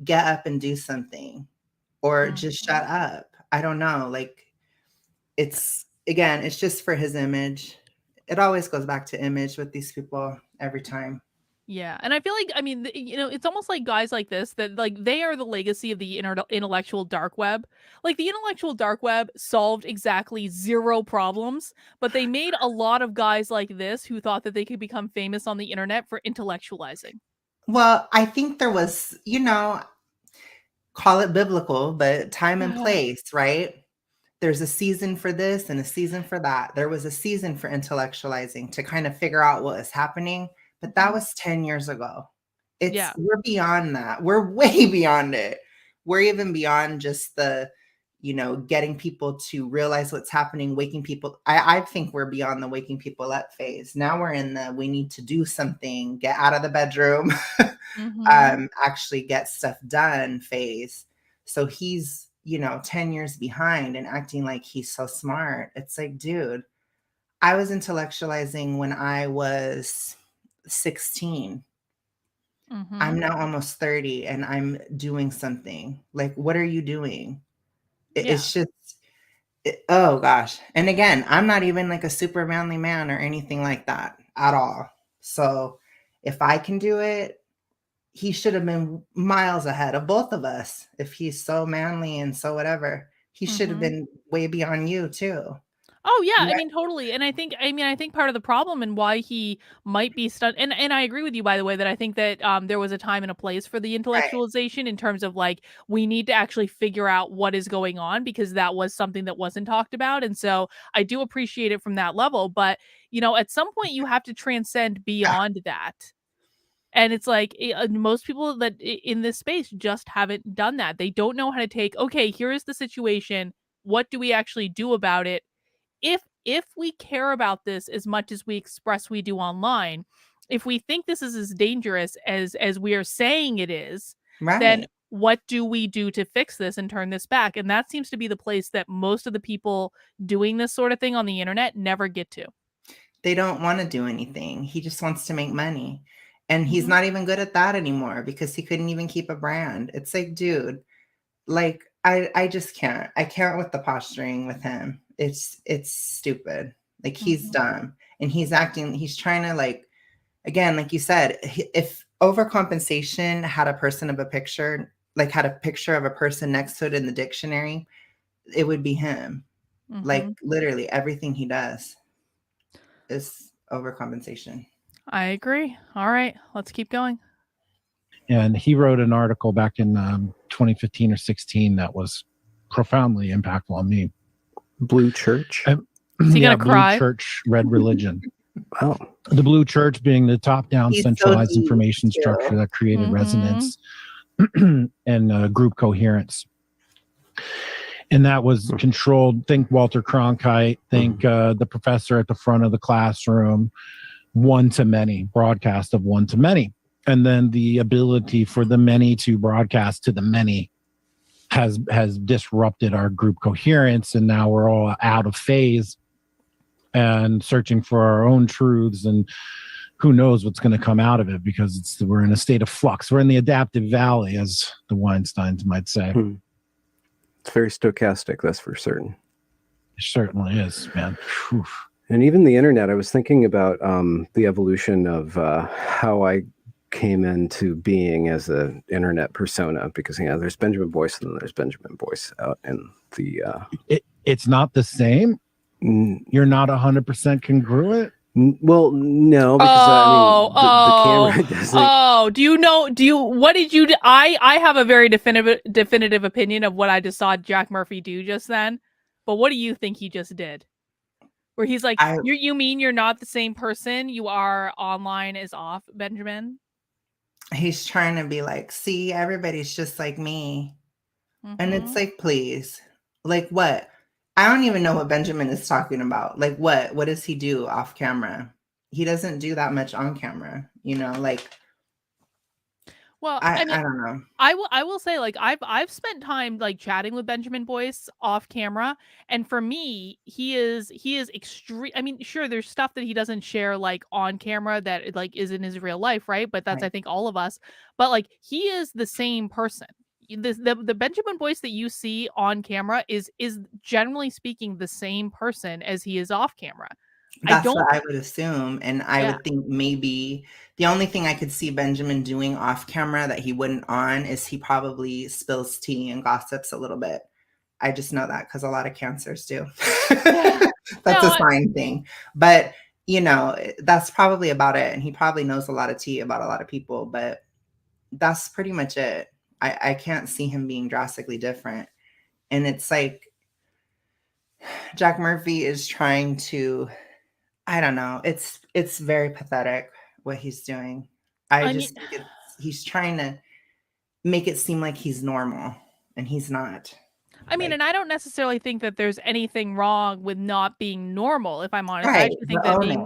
Get up and do something, or just shut up. I don't know. Like, it's just for his image. It always goes back to image with these people every time. Yeah. And I feel like, it's almost like guys like this, that like they are the legacy of the intellectual dark web. Like, the intellectual dark web solved exactly 0 problems, but they made a lot of guys like this who thought that they could become famous on the internet for intellectualizing. Well, I think there was, call it biblical, but time and place, right? There's a season for this and a season for that. There was a season for intellectualizing to kind of figure out what was happening. But that was 10 years ago. We're beyond that. We're way beyond it. We're even beyond just the, getting people to realize what's happening, waking people. I think we're beyond the waking people up phase. Now we're in the, we need to do something, get out of the bedroom, actually get stuff done phase. So he's, 10 years behind and acting like he's so smart. It's like, dude, I was intellectualizing when I was 16. I'm now almost 30 and I'm doing something. Like, what are you doing? It's just, oh gosh. And again, I'm not even like a super manly man or anything like that at all. So if I can do it, he should have been miles ahead of both of us if he's so manly and so whatever. He should have been way beyond you too. Oh yeah, I mean totally. And I think part of the problem and why he might be stunned, and I agree with you, by the way, that I think that there was a time and a place for the intellectualization in terms of like we need to actually figure out what is going on, because that was something that wasn't talked about. And so I do appreciate it from that level, but at some point you have to transcend beyond that. And it's like most people that in this space just haven't done that. They don't know how to take, okay, here is the situation. What do we actually do about it? If we care about this as much as we express we do online, if we think this is as dangerous as we are saying it is, then what do we do to fix this and turn this back? And that seems to be the place that most of the people doing this sort of thing on the internet never get to. They don't want to do anything. He just wants to make money. And he's not even good at that anymore because he couldn't even keep a brand. It's like, dude, like I just can't. I can't with the posturing with him. It's stupid. Like he's dumb and he's trying to, like, again, like you said, if overcompensation had a person of a picture, like had a picture of a person next to it in the dictionary, it would be him. Like literally everything he does is overcompensation. I agree. All right, let's keep going. And he wrote an article back in 2015 or 16 that was profoundly impactful on me. Blue Church? Is he gonna cry? Blue Church, Red Religion. Oh. The Blue Church being the top-down centralized information structure that created resonance and group coherence. And that was controlled. Think Walter Cronkite, think the professor at the front of the classroom, one to many, broadcast of one to many. And then the ability for the many to broadcast to the many has disrupted our group coherence. And now we're all out of phase and searching for our own truths. And who knows what's going to come out of it, because we're in a state of flux. We're in the adaptive valley, as the Weinsteins might say. It's very stochastic, that's for certain. It certainly is, man. Whew. And even the internet, I was thinking about the evolution of how I came into being as an internet persona, because there's Benjamin Boyce and then there's Benjamin Boyce out in the it's not the same. You're not 100% congruent. Well, no, because the camera doesn't. What did you do? I have a very definitive opinion of what I just saw Jack Murphy do just then, but what do you think he just did? Where he's like, you mean you're not the same person you are online as off, Benjamin? He's trying to be like, see, everybody's just like me. And it's like, please, like what? I don't even know what Benjamin is talking about. Like what does he do off camera? He doesn't do that much on camera, like. Well, I don't know. I will say, like, I've spent time like chatting with Benjamin Boyce off camera, and for me, he is extreme. I mean, sure, there's stuff that he doesn't share like on camera that like is in his real life, right? But that's I think all of us. But like, he is the same person. The Benjamin Boyce that you see on camera is generally speaking the same person as he is off camera. That's what I would assume. And I would think maybe the only thing I could see Benjamin doing off camera that he wouldn't on is he probably spills tea and gossips a little bit. I just know that because a lot of cancers do. That's a fine thing. But, that's probably about it. And he probably knows a lot of tea about a lot of people, but that's pretty much it. I can't see him being drastically different. And it's like Jack Murphy is trying to, I don't know. It's very pathetic what he's doing. I just think he's trying to make it seem like he's normal, and he's not. I mean, and I don't necessarily think that there's anything wrong with not being normal, if I'm honest. I actually think that being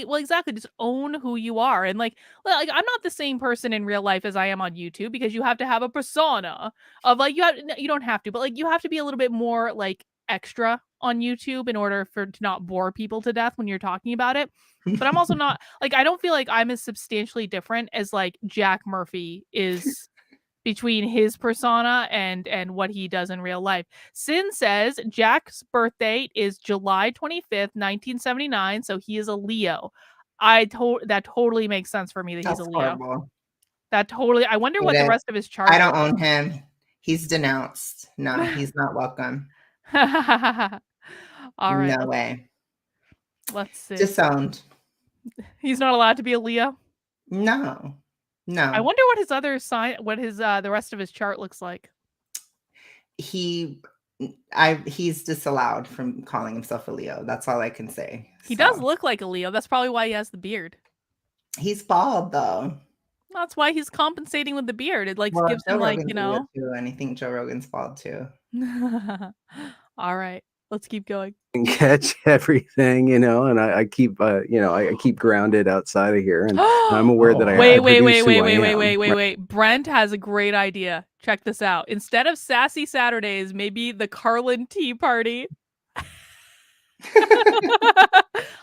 well, exactly, just own who you are. And like I'm not the same person in real life as I am on YouTube, because you have to have a persona of like you don't have to, but like you have to be a little bit more like extra on YouTube in order to not bore people to death when you're talking about it. But I'm also not like, I don't feel like I'm as substantially different as like Jack Murphy is between his persona and what he does in real life. Sin says Jack's birthday is July 25th, 1979, so he is a Leo. That totally makes sense for me that he's a Leo. Horrible. That totally. I wonder what the rest of his chart. I don't own him. He's denounced. No, he's not welcome. All right. No way. Let's see. Disowned. He's not allowed to be a Leo? No. I wonder what his other sign, what his the rest of his chart looks like. He's disallowed from calling himself a Leo. That's all I can say. He does look like a Leo. That's probably why he has the beard. He's bald though. That's why he's compensating with the beard. It like gives Joe him like, Rogan's you know. too, and I think Joe Rogan's bald too. All right, let's keep going. And catch everything, you know, and I keep, you know, I keep grounded outside of here, and I'm aware that I wait. Brent has a great idea. Check this out. Instead of Sassy Saturdays, maybe the Karlyn Tea Party.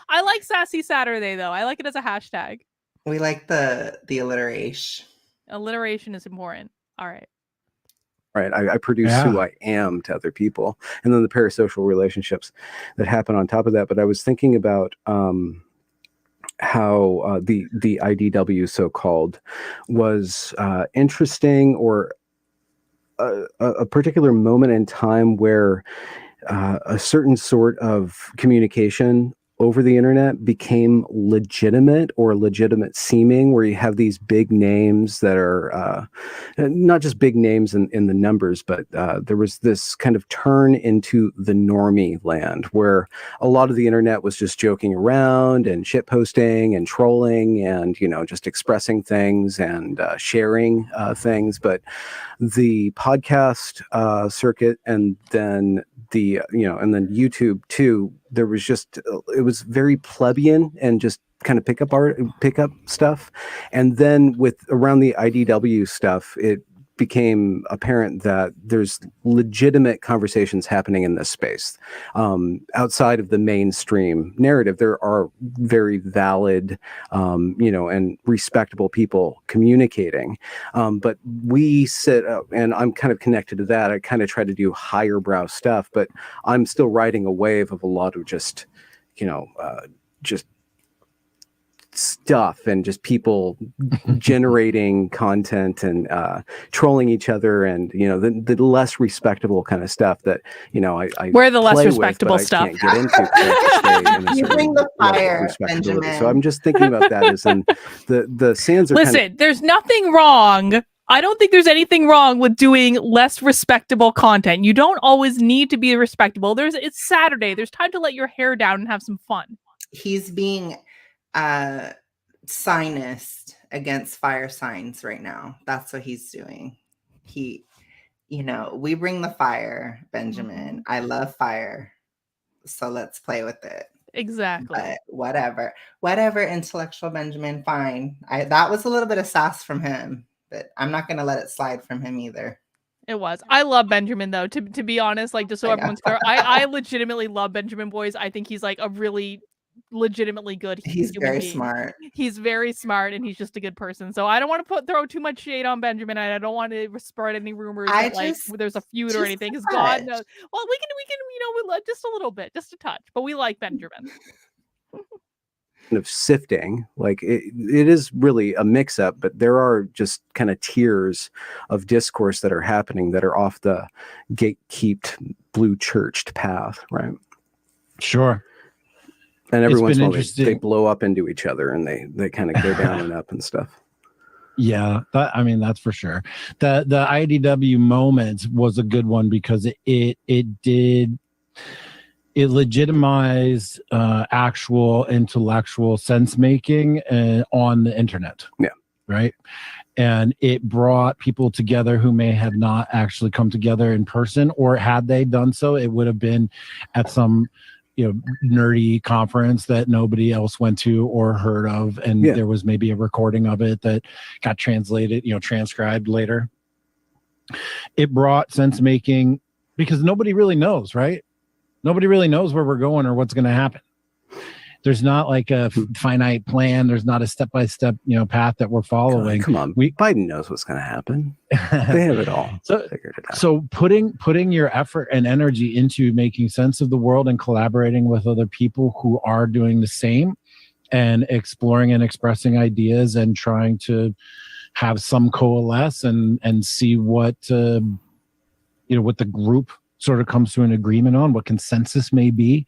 I like Sassy Saturday though. I like it as a hashtag. We like the alliteration. Alliteration is important. All right. Right. I produce who I am to other people, and then the parasocial relationships that happen on top of that. But I was thinking about how the IDW so-called was interesting, or a particular moment in time where a certain sort of communication over the internet became legitimate, or legitimate seeming, where you have these big names that are not just big names in the numbers, but there was this kind of turn into the normie land where a lot of the internet was just joking around and shit posting and trolling and, you know, just expressing things and sharing things. But the podcast circuit, and then the, you know, and then YouTube too, there was just, it was very plebeian and just kind of pickup stuff. And then with around the IDW stuff, it became apparent that there's legitimate conversations happening in this space. Outside of the mainstream narrative, there are very valid, you know, and respectable people communicating. But we sit, and I'm kind of connected to that. I kind of try to do higher brow stuff, but I'm still riding a wave of a lot of just, you know, just stuff and just people generating content and trolling each other, and, you know, the less respectable kind of stuff that, you know, I we're the less respectable stuff. I can't get into. You bring the fire, Benjamin. So I'm just thinking about that as in the sands are. Listen, there's nothing wrong. I don't think there's anything wrong with doing less respectable content. You don't always need to be respectable. It's Saturday. There's time to let your hair down and have some fun. He's being signist against fire signs right now. That's what he's doing. He, you know, we bring the fire, Benjamin. I love fire, so let's play with it. Exactly. But whatever, intellectual Benjamin, fine. That was a little bit of sass from him, but I'm not gonna let it slide from him either. It was. I love Benjamin though, to be honest, like, just so everyone's clear. I legitimately love Benjamin Boyce. I think he's like a really legitimately good. He's very smart. He's very smart, and he's just a good person. So I don't want to throw too much shade on Benjamin, and I don't want to spread any rumors that like there's a feud or anything. Because God knows. Well, we can, you know, just a little bit, just a touch, but we like Benjamin. Of sifting, like it is really a mix-up, but there are just kind of tiers of discourse that are happening that are off the gatekept blue churched path, right? Sure. And every once in a while they blow up into each other, and they kind of go down and up and stuff. Yeah, I mean, that's for sure. The IDW moment was a good one because it legitimized actual intellectual sense making on the internet. Yeah. Right. And it brought people together who may have not actually come together in person, or had they done so, it would have been at some, you know, nerdy conference that nobody else went to or heard of. And there was maybe a recording of it that got translated, you know, transcribed later. It brought sense making because nobody really knows, right? Nobody really knows where we're going or what's going to happen. There's not like a finite plan. There's not a step-by-step, you know, path that we're following. Come on. Biden knows what's going to happen. They have it all figured it out. So putting your effort and energy into making sense of the world and collaborating with other people who are doing the same, and exploring and expressing ideas and trying to have some coalesce and see what what the group sort of comes to an agreement on, what consensus may be,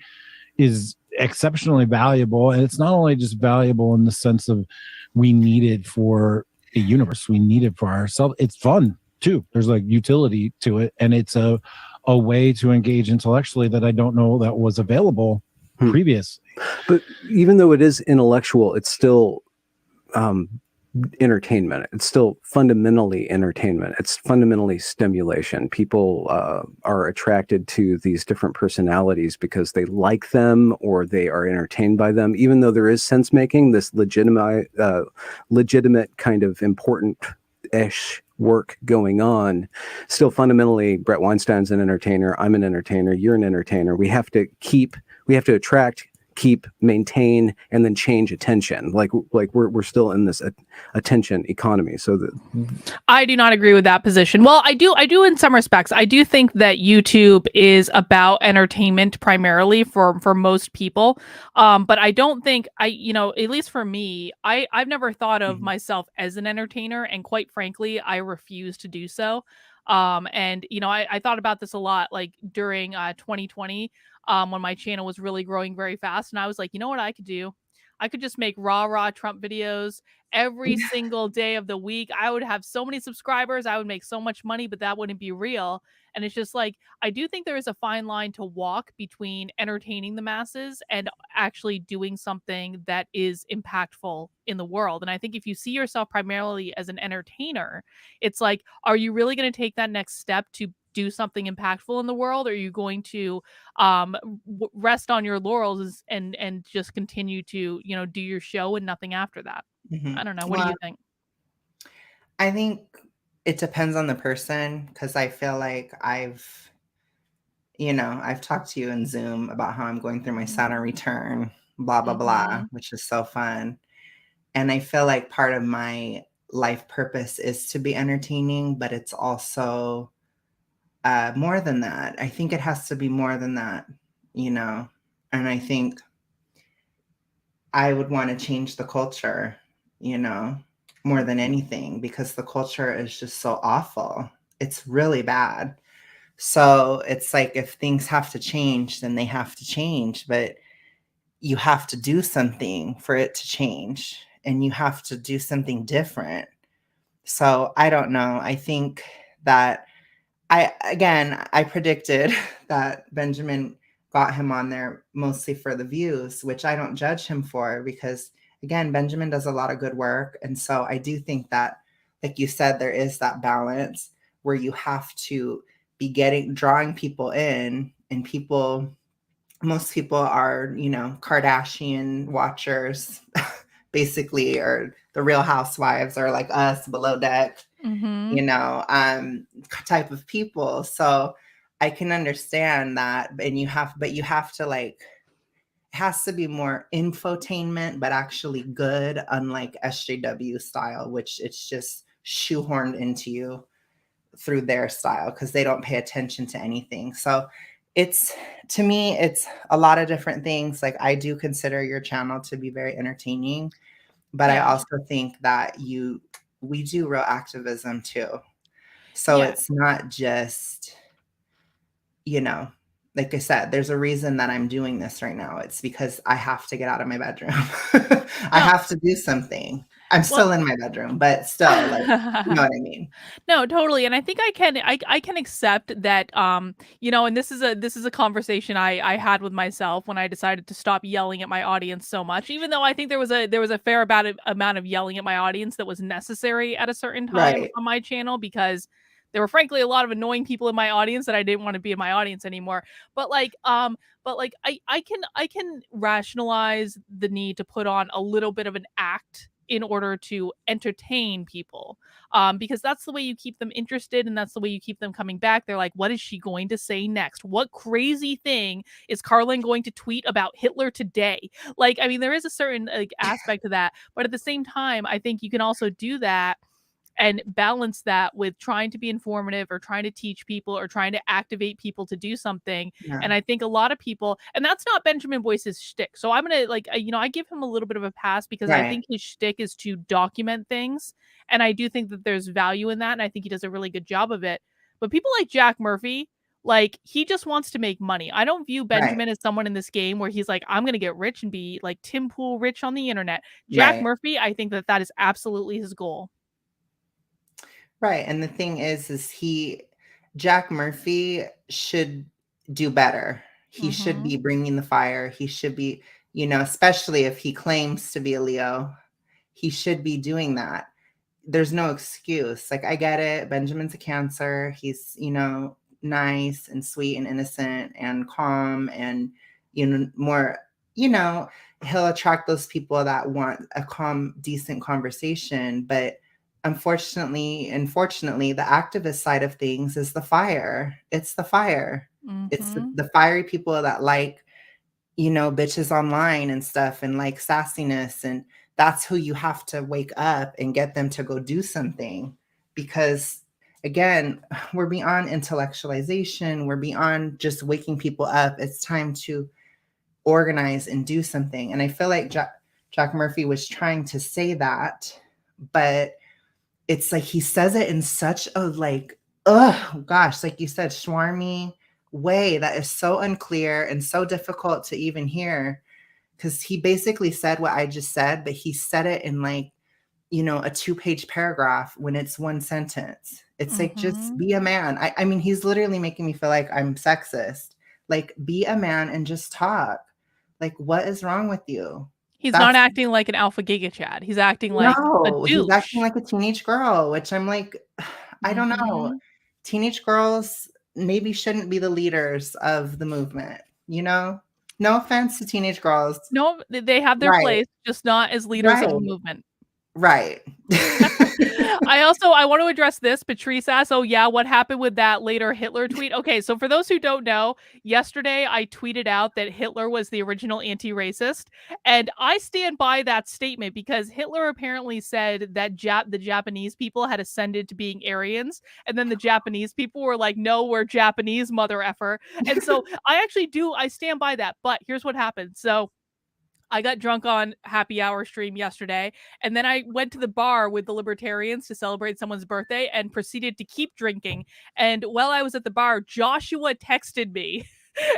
is exceptionally valuable. And it's not only just valuable in the sense of we need it for a universe, we need it for ourselves. It's fun too. There's like utility to it, and it's a way to engage intellectually that I don't know that was available previously. But even though it is intellectual, it's still entertainment. It's still fundamentally entertainment. It's fundamentally stimulation. People are attracted to these different personalities because they like them or they are entertained by them. Even though there is sense making, this legitimate kind of important-ish work going on, still fundamentally Brett Weinstein's an entertainer, I'm an entertainer, you're an entertainer. We have to attract, keep, maintain, and then change attention. Like we're still in this attention economy. So I do not agree with that position. Well, I do in some respects. I do think that YouTube is about entertainment primarily for most people. But I don't think at least for me, I've never thought of myself as an entertainer, and quite frankly, I refuse to do so. And I thought about this a lot, like during 2020. When my channel was really growing very fast. And I was like, you know what I could do? I could just make raw Trump videos every single day of the week. I would have so many subscribers. I would make so much money, but that wouldn't be real. And it's just like, I do think there is a fine line to walk between entertaining the masses and actually doing something that is impactful in the world. And I think if you see yourself primarily as an entertainer, it's like, are you really going to take that next step to do something impactful in the world? Or are you going to rest on your laurels and just continue to do your show and nothing after that? I don't know. What do you think? I think it depends on the person, because I feel like I've talked to you in Zoom about how I'm going through my Saturn return, blah blah blah, which is so fun. And I feel like part of my life purpose is to be entertaining, but it's also more than that. I think it has to be more than that, and I think I would want to change the culture, more than anything, because the culture is just so awful. It's really bad. So it's like, if things have to change, then they have to change, but you have to do something for it to change, and you have to do something different. So I don't know. I think that I predicted that Benjamin got him on there mostly for the views, which I don't judge him for, because again, Benjamin does a lot of good work. And so I do think that, like you said, there is that balance where you have to be drawing people in, and most people are, Kardashian watchers, basically, or the Real Housewives, are like us, below deck, type of people. So I can understand that. And you have to it has to be more infotainment, but actually good, unlike SJW style, which it's just shoehorned into you through their style, because they don't pay attention to anything. So to me, it's a lot of different things. Like, I do consider your channel to be very entertaining, but I also think that we do real activism too. So it's not just, like I said, there's a reason that I'm doing this right now. It's because I have to get out of my bedroom. I have to do something. I'm still in my bedroom, but still, like, you know what I mean? No, totally. And I think I can accept that, and this is a conversation I had with myself when I decided to stop yelling at my audience so much, even though I think there was a fair amount of yelling at my audience that was necessary at a certain time on my channel, because there were frankly a lot of annoying people in my audience that I didn't want to be in my audience anymore. But I can rationalize the need to put on a little bit of an act in order to entertain people, because that's the way you keep them interested, and that's the way you keep them coming back. They're like, what is she going to say next? What crazy thing is Karlyn going to tweet about Hitler today? Like, I mean, there is a certain aspect to that, but at the same time, I think you can also do that and balance that with trying to be informative, or trying to teach people, or trying to activate people to do something. And I think a lot of people, and that's not Benjamin Boyce's shtick. So I'm going to I give him a little bit of a pass, because I think his shtick is to document things. And I do think that there's value in that. And I think he does a really good job of it. But people like Jack Murphy, like, he just wants to make money. I don't view Benjamin as someone in this game where he's like, I'm going to get rich and be like Tim Pool rich on the internet. Jack Murphy, I think that is absolutely his goal. Right. And the thing is Jack Murphy should do better. He should be bringing the fire. He should be, you know, especially if he claims to be a Leo, he should be doing that. There's no excuse. Like, I get it. Benjamin's a Cancer. He's, you know, nice and sweet and innocent and calm and, you know, more, you know, he'll attract those people that want a calm, decent conversation. But unfortunately, the activist side of things is the fire. It's the fire. It's the fiery people that like, you know, bitches online and stuff and like sassiness. And that's who you have to wake up and get them to go do something. Because again, we're beyond intellectualization. We're beyond just waking people up. It's time to organize and do something. And I feel like Jack Murphy was trying to say that, but it's like he says it in such a like, oh gosh, like you said, schwarmy way that is so unclear and so difficult to even hear. Because he basically said what I just said, but he said it in like, you know, a 2-page paragraph when it's one sentence. It's like, just be a man. I mean, he's literally making me feel like I'm sexist. Like, be a man and just talk. Like, what is wrong with you? He's not acting like an alpha giga chad. He's acting like a douche. He's acting like a teenage girl, which I'm like, I don't know. Teenage girls maybe shouldn't be the leaders of the movement, you know? No offense to teenage girls. No, they have their place, just not as leaders of a movement. Right. I want to address this. Patrice asks, oh yeah, what happened with that later Hitler tweet? Okay, so for those who don't know, yesterday I tweeted out that Hitler was the original anti-racist, and I stand by that statement because Hitler apparently said that the Japanese people had ascended to being Aryans, and then the Japanese people were like, no, we're Japanese, mother effer. And so I stand by that, but here's what happened. So I got drunk on happy hour stream yesterday, and then I went to the bar with the libertarians to celebrate someone's birthday and proceeded to keep drinking. And while I was at the bar, Joshua texted me.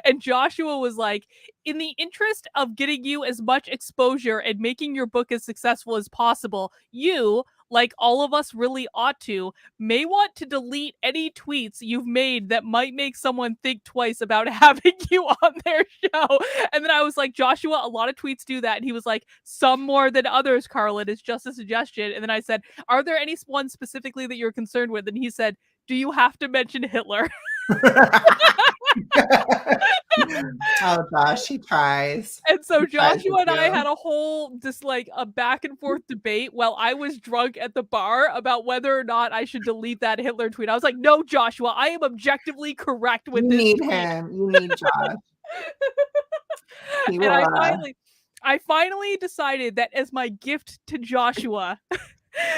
And Joshua was like, in the interest of getting you as much exposure and making your book as successful as possible, you, like all of us really ought to, may want to delete any tweets you've made that might make someone think twice about having you on their show. And then I was like, Joshua, a lot of tweets do that. And he was like, some more than others, Karlyn. It's just a suggestion. And then I said, are there any ones specifically that you're concerned with? And he said, do you have to mention Hitler? Oh gosh, he tries. And so Joshua and I had a whole a back and forth debate while I was drunk at the bar about whether or not I should delete that Hitler tweet. I was like, no, Joshua, I am objectively correct with this. You need him. You need Josh. And I finally decided that as my gift to Joshua,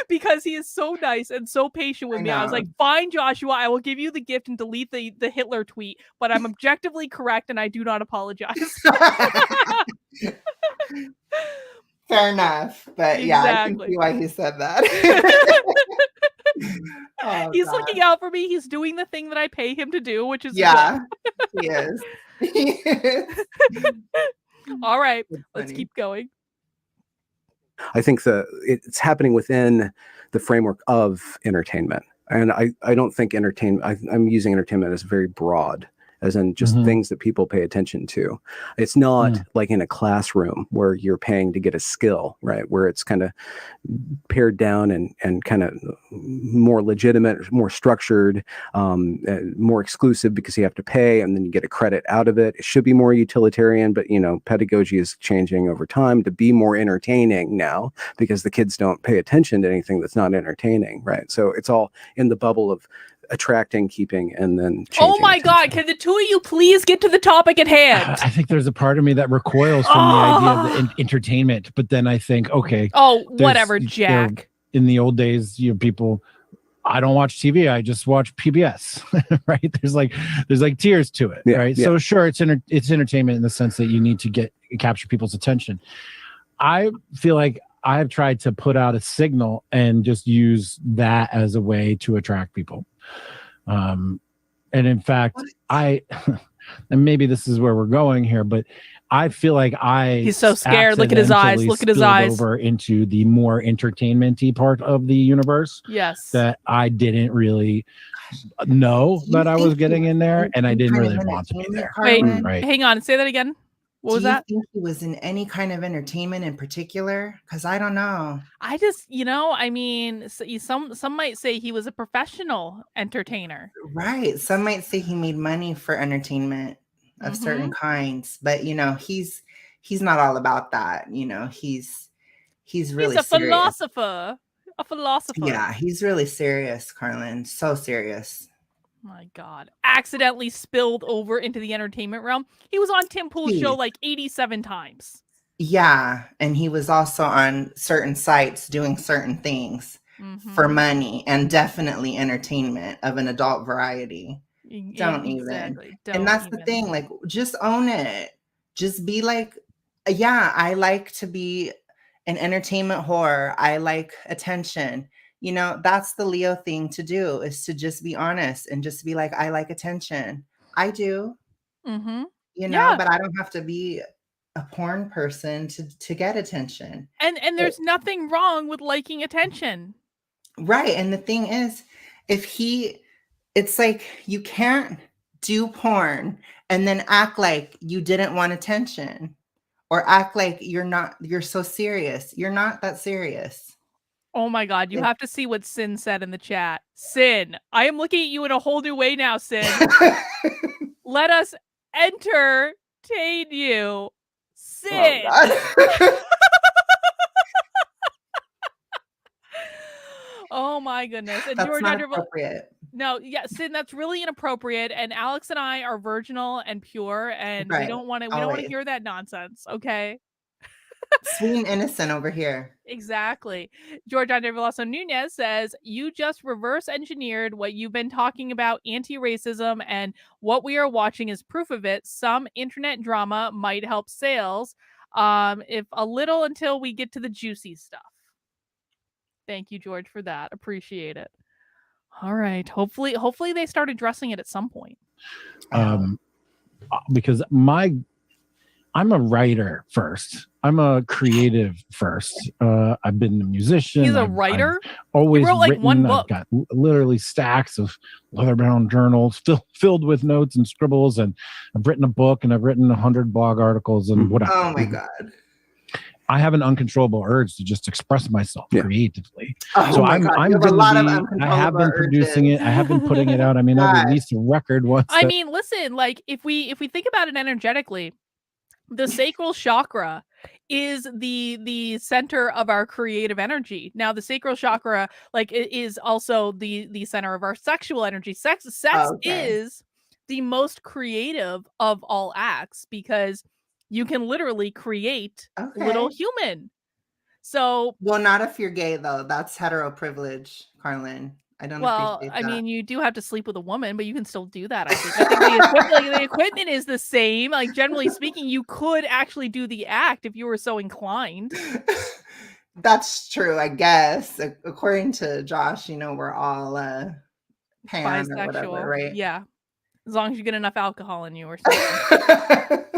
because he is so nice and so patient with me, I was like, fine, Joshua, I will give you the gift and delete the Hitler tweet, but I'm objectively correct and I do not apologize. Fair enough. But yeah, I can see why he said that. He's looking out for me. He's doing the thing that I pay him to do, which is he is. He is. All right, let's keep going. I think it's happening within the framework of entertainment. And I don't think I'm using entertainment as very broad, as in just things that people pay attention to. It's not like in a classroom where you're paying to get a skill, right? Where it's kind of pared down and kind of more legitimate, more structured, more exclusive because you have to pay and then you get a credit out of it. It should be more utilitarian, but pedagogy is changing over time to be more entertaining now because the kids don't pay attention to anything that's not entertaining, right? So it's all in the bubble of attracting, keeping, and then changing. Oh my God, can the two of you please get to the topic at hand? I think there's a part of me that recoils from the idea of the entertainment, but then I think, okay. Oh, whatever, Jack. In the old days, people, I don't watch TV, I just watch PBS, right? There's like tiers to it, right? Yeah. So sure, it's entertainment in the sense that you need to capture people's attention. I feel like I've tried to put out a signal and just use that as a way to attract people. And in fact, and maybe this is where we're going here, but I feel like he's so scared. Look at his eyes. Look at his eyes. Over into the more entertainment-y part of the universe. Yes. That I didn't really know that I was getting in there, and I didn't really want to be there. Wait, hang on. Say that again. What was that? Do you think he was in any kind of entertainment in particular? Because I don't know. I just, I mean, some might say he was a professional entertainer. Right. Some might say he made money for entertainment of certain kinds, but he's not all about that. He's really a philosopher. A philosopher. Yeah, he's really serious, Karlyn. So serious. My God. Accidentally spilled over into the entertainment realm. He was on Tim Pool's show like 87 times. Yeah, and he was also on certain sites doing certain things for money and definitely entertainment of an adult variety. Don't even. And that's the thing, like, just own it. Just be like, yeah, I like to be an entertainment whore. I like attention. That's the Leo thing to do, is to just be honest and just be like, I like attention. I do. But I don't have to be a porn person to get attention. And there's nothing wrong with liking attention. Right. And the thing is, it's like, you can't do porn and then act like you didn't want attention, or act like you're so serious. You're not that serious. Oh my God, you have to see what Sin said in the chat. Sin, I am looking at you in a whole new way now, Sin. Let us entertain you. Sin. Oh, oh my goodness. And that's not appropriate. No, yeah, Sin, that's really inappropriate. And Alex and I are virginal and pure, and we don't want to hear that nonsense, okay? Sweet and innocent over here. Exactly. George Andre Veloso Nunez says, you just reverse engineered what you've been talking about, anti-racism, and what we are watching is proof of it. Some internet drama might help sales, if a little, until we get to the juicy stuff. Thank you, George, for that. Appreciate it. All right. Hopefully they start addressing it at some point. Because I'm a writer first. I'm a creative first. I've been a musician. He's a writer? I've always wrote like one book. I've got literally stacks of leather-bound journals filled with notes and scribbles, and I've written a book, and I've written 100 blog articles and whatever. Oh my God. I have an uncontrollable urge to just express myself creatively. Oh so I'm I have been producing it. I have been putting it out. I mean, I've released a record once. I mean, listen, like if we think about it energetically, the sacral chakra is the center of our creative energy. Now, the sacral chakra, like, it is also the center of our sexual energy. Sex is the most creative of all acts, because you can literally create little human. So, well, not if you're gay though. That's hetero privilege, Karlyn. I don't appreciate that. I mean, you do have to sleep with a woman, but you can still do that. I think the equipment is the same. Like, generally speaking, you could actually do the act if you were so inclined. That's true, I guess. According to Josh, we're all pan or whatever, right? Yeah, as long as you get enough alcohol in you or something.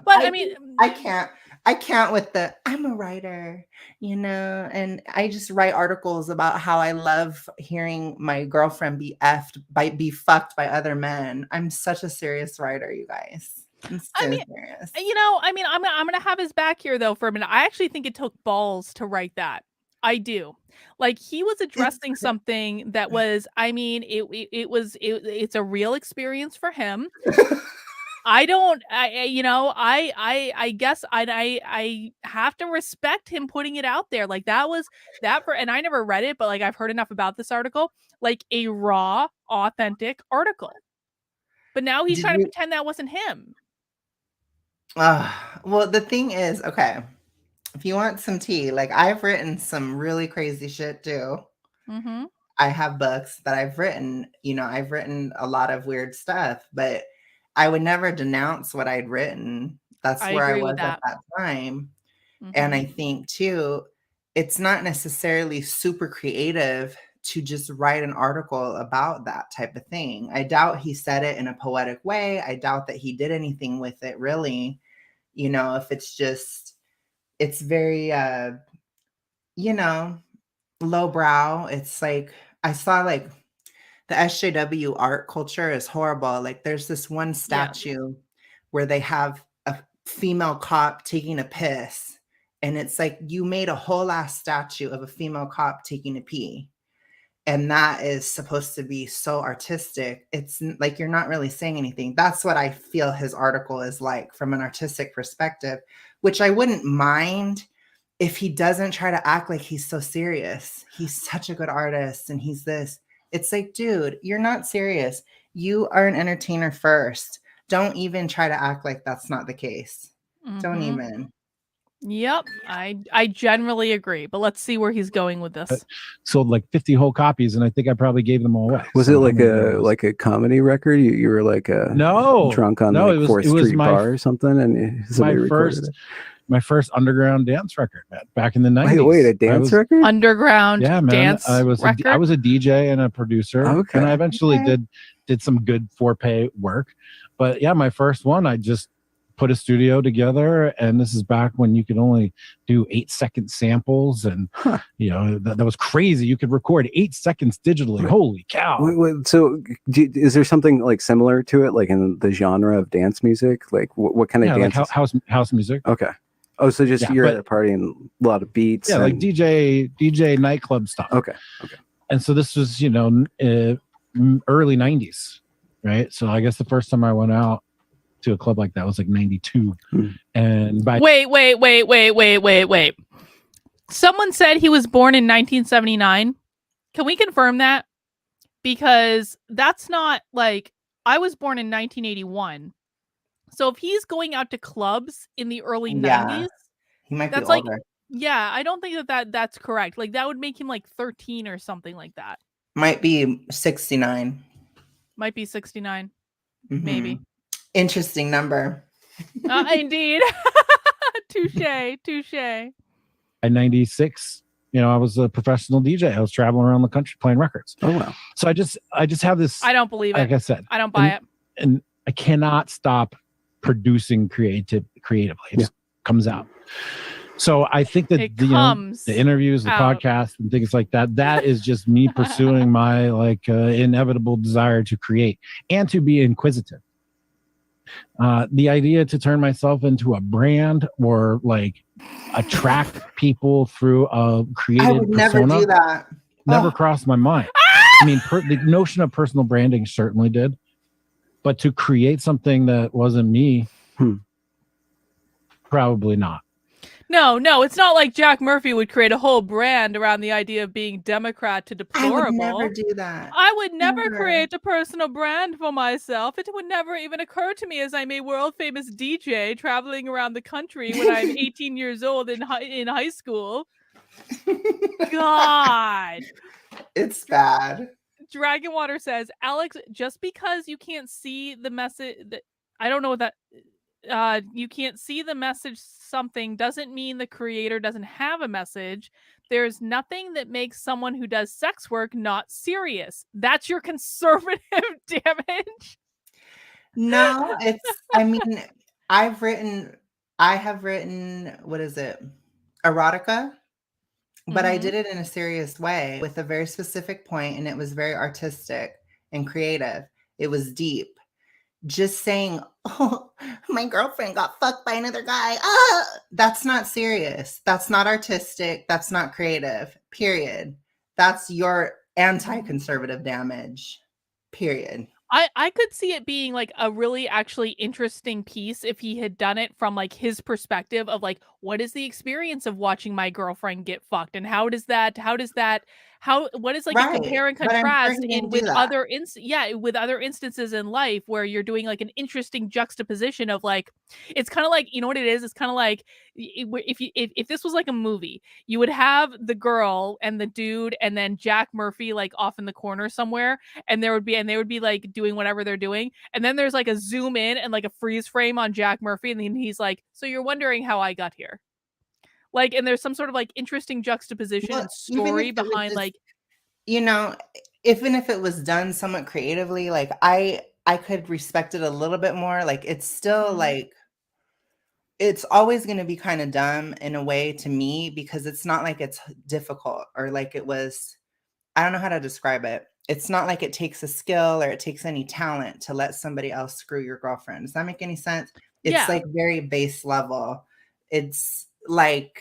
But I mean, I can't with I'm a writer, and I just write articles about how I love hearing my girlfriend be fucked by other men. I'm such a serious writer, you guys. I'm serious. I'm gonna have his back here though for a minute. I actually think it took balls to write that. I do. Like, he was addressing something that was, I mean, it's a real experience for him. I guess I have to respect him putting it out there. Like, and I never read it, but like, I've heard enough about this article, like a raw, authentic article. But now he's trying to pretend that wasn't him. Well, the thing is, okay, if you want some tea, like, I've written some really crazy shit too. I have books that I've written, I've written a lot of weird stuff, but I would never denounce what I'd written. That's where I was at that time. And I think too, it's not necessarily super creative to just write an article about that type of thing. I doubt he said it in a poetic way. I doubt that he did anything with it, really. You know, if it's just, it's very, you know, lowbrow. It's like, I saw like the SJW art culture is horrible. Like there's this one statue where they have a female cop taking a piss. And it's like, you made a whole ass statue of a female cop taking a pee. And that is supposed to be so artistic. It's like, you're not really saying anything. That's what I feel his article is like from an artistic perspective, which I wouldn't mind if he doesn't try to act like he's so serious. He's such a good artist and he's this. It's like, dude, you're not serious. You are an entertainer first. Don't even try to act like that's not the case. Don't even. Yep, I generally agree, but let's see where he's going with this. Sold like 50 whole copies, and I think I probably gave them all away. Was it like a comedy record? You were like drunk on like 4th Street bar or something, and my first underground dance record back in the 90s. Wait, a dance record? Underground dance record? I was a DJ and a producer, and I eventually did some good foreplay work. But yeah, my first one, I just put a studio together, and this is back when you could only do 8-second samples, and you know that was crazy. You could record 8 seconds digitally. Holy cow! So is there something like similar to it, like in the genre of dance music? Like what kind of dance? Like house music. Okay. Oh, so just you're at a party and a lot of beats. Yeah, like DJ nightclub stuff. Okay. And so this was, you know, early 90s, right? So I guess the first time I went out to a club like that was like 92. And by wait. Someone said he was born in 1979. Can we confirm that? Because that's not like, I was born in 1981. So if he's going out to clubs in the early 90s, he might be older. Like, yeah, I don't think that's correct. Like that would make him like 13 or something like that. Might be 69. Might be 69. Maybe. Interesting number. Indeed. Touche. At 96, you know, I was a professional DJ. I was traveling around the country playing records. Oh wow. So I just have this. I don't believe it. Like I said, I don't buy it. And I cannot stop producing creatively. It just comes out. So I think that the interviews, the podcast, and things like that is just me pursuing my like inevitable desire to create and to be inquisitive. The idea to turn myself into a brand or like attract people through a created persona. I would never do that. Never crossed my mind. I mean, the notion of personal branding certainly did. But to create something that wasn't me, probably not. No, it's not like Jack Murphy would create a whole brand around the idea of being Democrat to deplorable. I would never do that. I would never create a personal brand for myself. It would never even occur to me as I'm a world famous DJ traveling around the country when I'm 18 years old in high school. God. It's bad. Dragon Water says, Alex, just because you can't see the message, I don't know what that, you can't see the message something doesn't mean the creator doesn't have a message. There's nothing that makes someone who does sex work not serious. That's your conservative damage. No, I mean, I have written, what is it? Erotica. But I did it in a serious way with a very specific point, and it was very artistic and creative. It was deep. Just saying, oh, my girlfriend got fucked by another guy. That's not serious. That's not artistic. That's not creative. Period. That's your anti-conservative damage. Period. I could see it being like a really actually interesting piece if he had done it from like his perspective of like, what is the experience of watching my girlfriend get fucked, and what is like a compare and contrast with other instances in life where you're doing like an interesting juxtaposition of like, it's kind of like, you know what it is? It's kind of like if this was like a movie, you would have the girl and the dude and then Jack Murphy like off in the corner somewhere, and they would be like doing whatever they're doing, and then there's like a zoom in and like a freeze frame on Jack Murphy, and then he's like, so you're wondering how I got here. Like, and there's some sort of like interesting juxtaposition and story behind like. you know, even if it was done somewhat creatively, like I could respect it a little bit more. Like it's still like it's always going to be kind of dumb in a way to me because it's not like it's difficult or like it was, I don't know how to describe it. It's not like it takes a skill or it takes any talent to let somebody else screw your girlfriend. Does that make any sense? It's like very base level. It's like,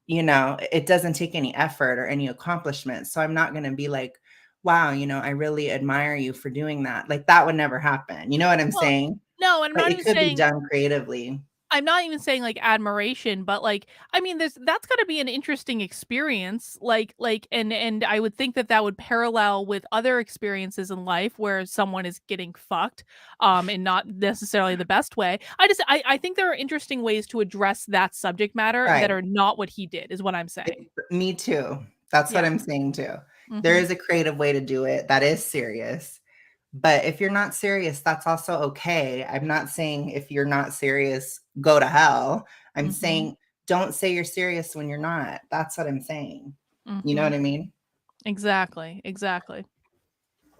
it doesn't take any effort or any accomplishment. So I'm not going to be like, wow, I really admire you for doing that. Like that would never happen. You know what I'm saying? No, and I'm But not it even could be saying done creatively. I'm not even saying like admiration, but like I mean that's got to be an interesting experience and I would think that would parallel with other experiences in life where someone is getting fucked and not necessarily the best way. I think there are interesting ways to address that subject matter that Right. are not what he did is what I'm saying. Me too. That's what I'm saying too. There is a creative way to do it that is serious. But if you're not serious, that's also okay. I'm not saying if you're not serious, go to hell. I'm saying don't say you're serious when you're not. That's what I'm saying. You know what I mean? Exactly.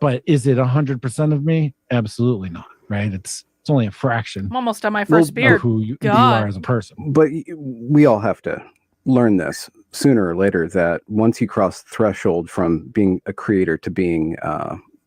But is it 100% of me? Absolutely not. Right? It's only a fraction I'm almost on my first beer. of who you are as a person. But we all have to learn this sooner or later that once you cross the threshold from being a creator to being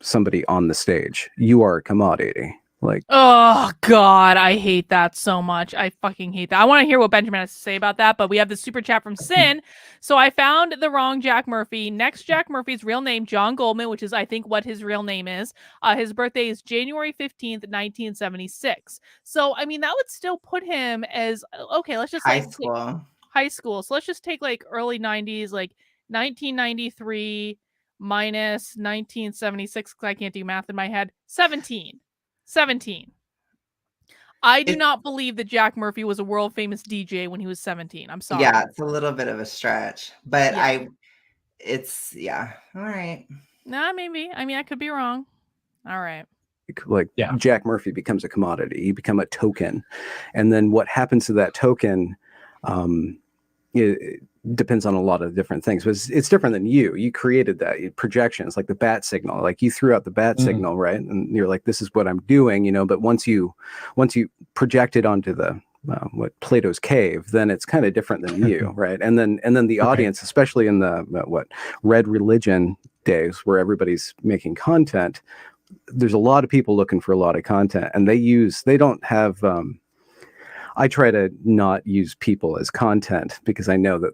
somebody on the stage, you are a commodity. Like, oh God, I hate that so much. I fucking hate that. I want to hear what Benjamin has to say about that, but we have the super chat from Sin. So I found the wrong Jack Murphy. Next Jack Murphy's real name, John Goldman, which is I think what his real name is. His birthday is January 15th, 1976. So I mean that would still put him as okay, let's just high school. High school. So let's just take like early 90s, like 1993 minus 1976 because I can't do math in my head. 17. I do not believe that Jack Murphy was a world famous DJ when he was 17. I'm sorry. Yeah, it's a little bit of a stretch, but all right. Nah, maybe. I mean, I could be wrong. All right. Jack Murphy becomes a commodity. You become a token. And then what happens to that token it depends on a lot of different things, but it's different than you. You created that projections, like the bat signal, like you threw out the bat signal, right? And you're like, this is what I'm doing, but once you project it onto the what Plato's cave, then it's kind of different than you, right? And then the audience, especially in the Red Religion days where everybody's making content, there's a lot of people looking for a lot of content, and they don't have I try to not use people as content because I know that,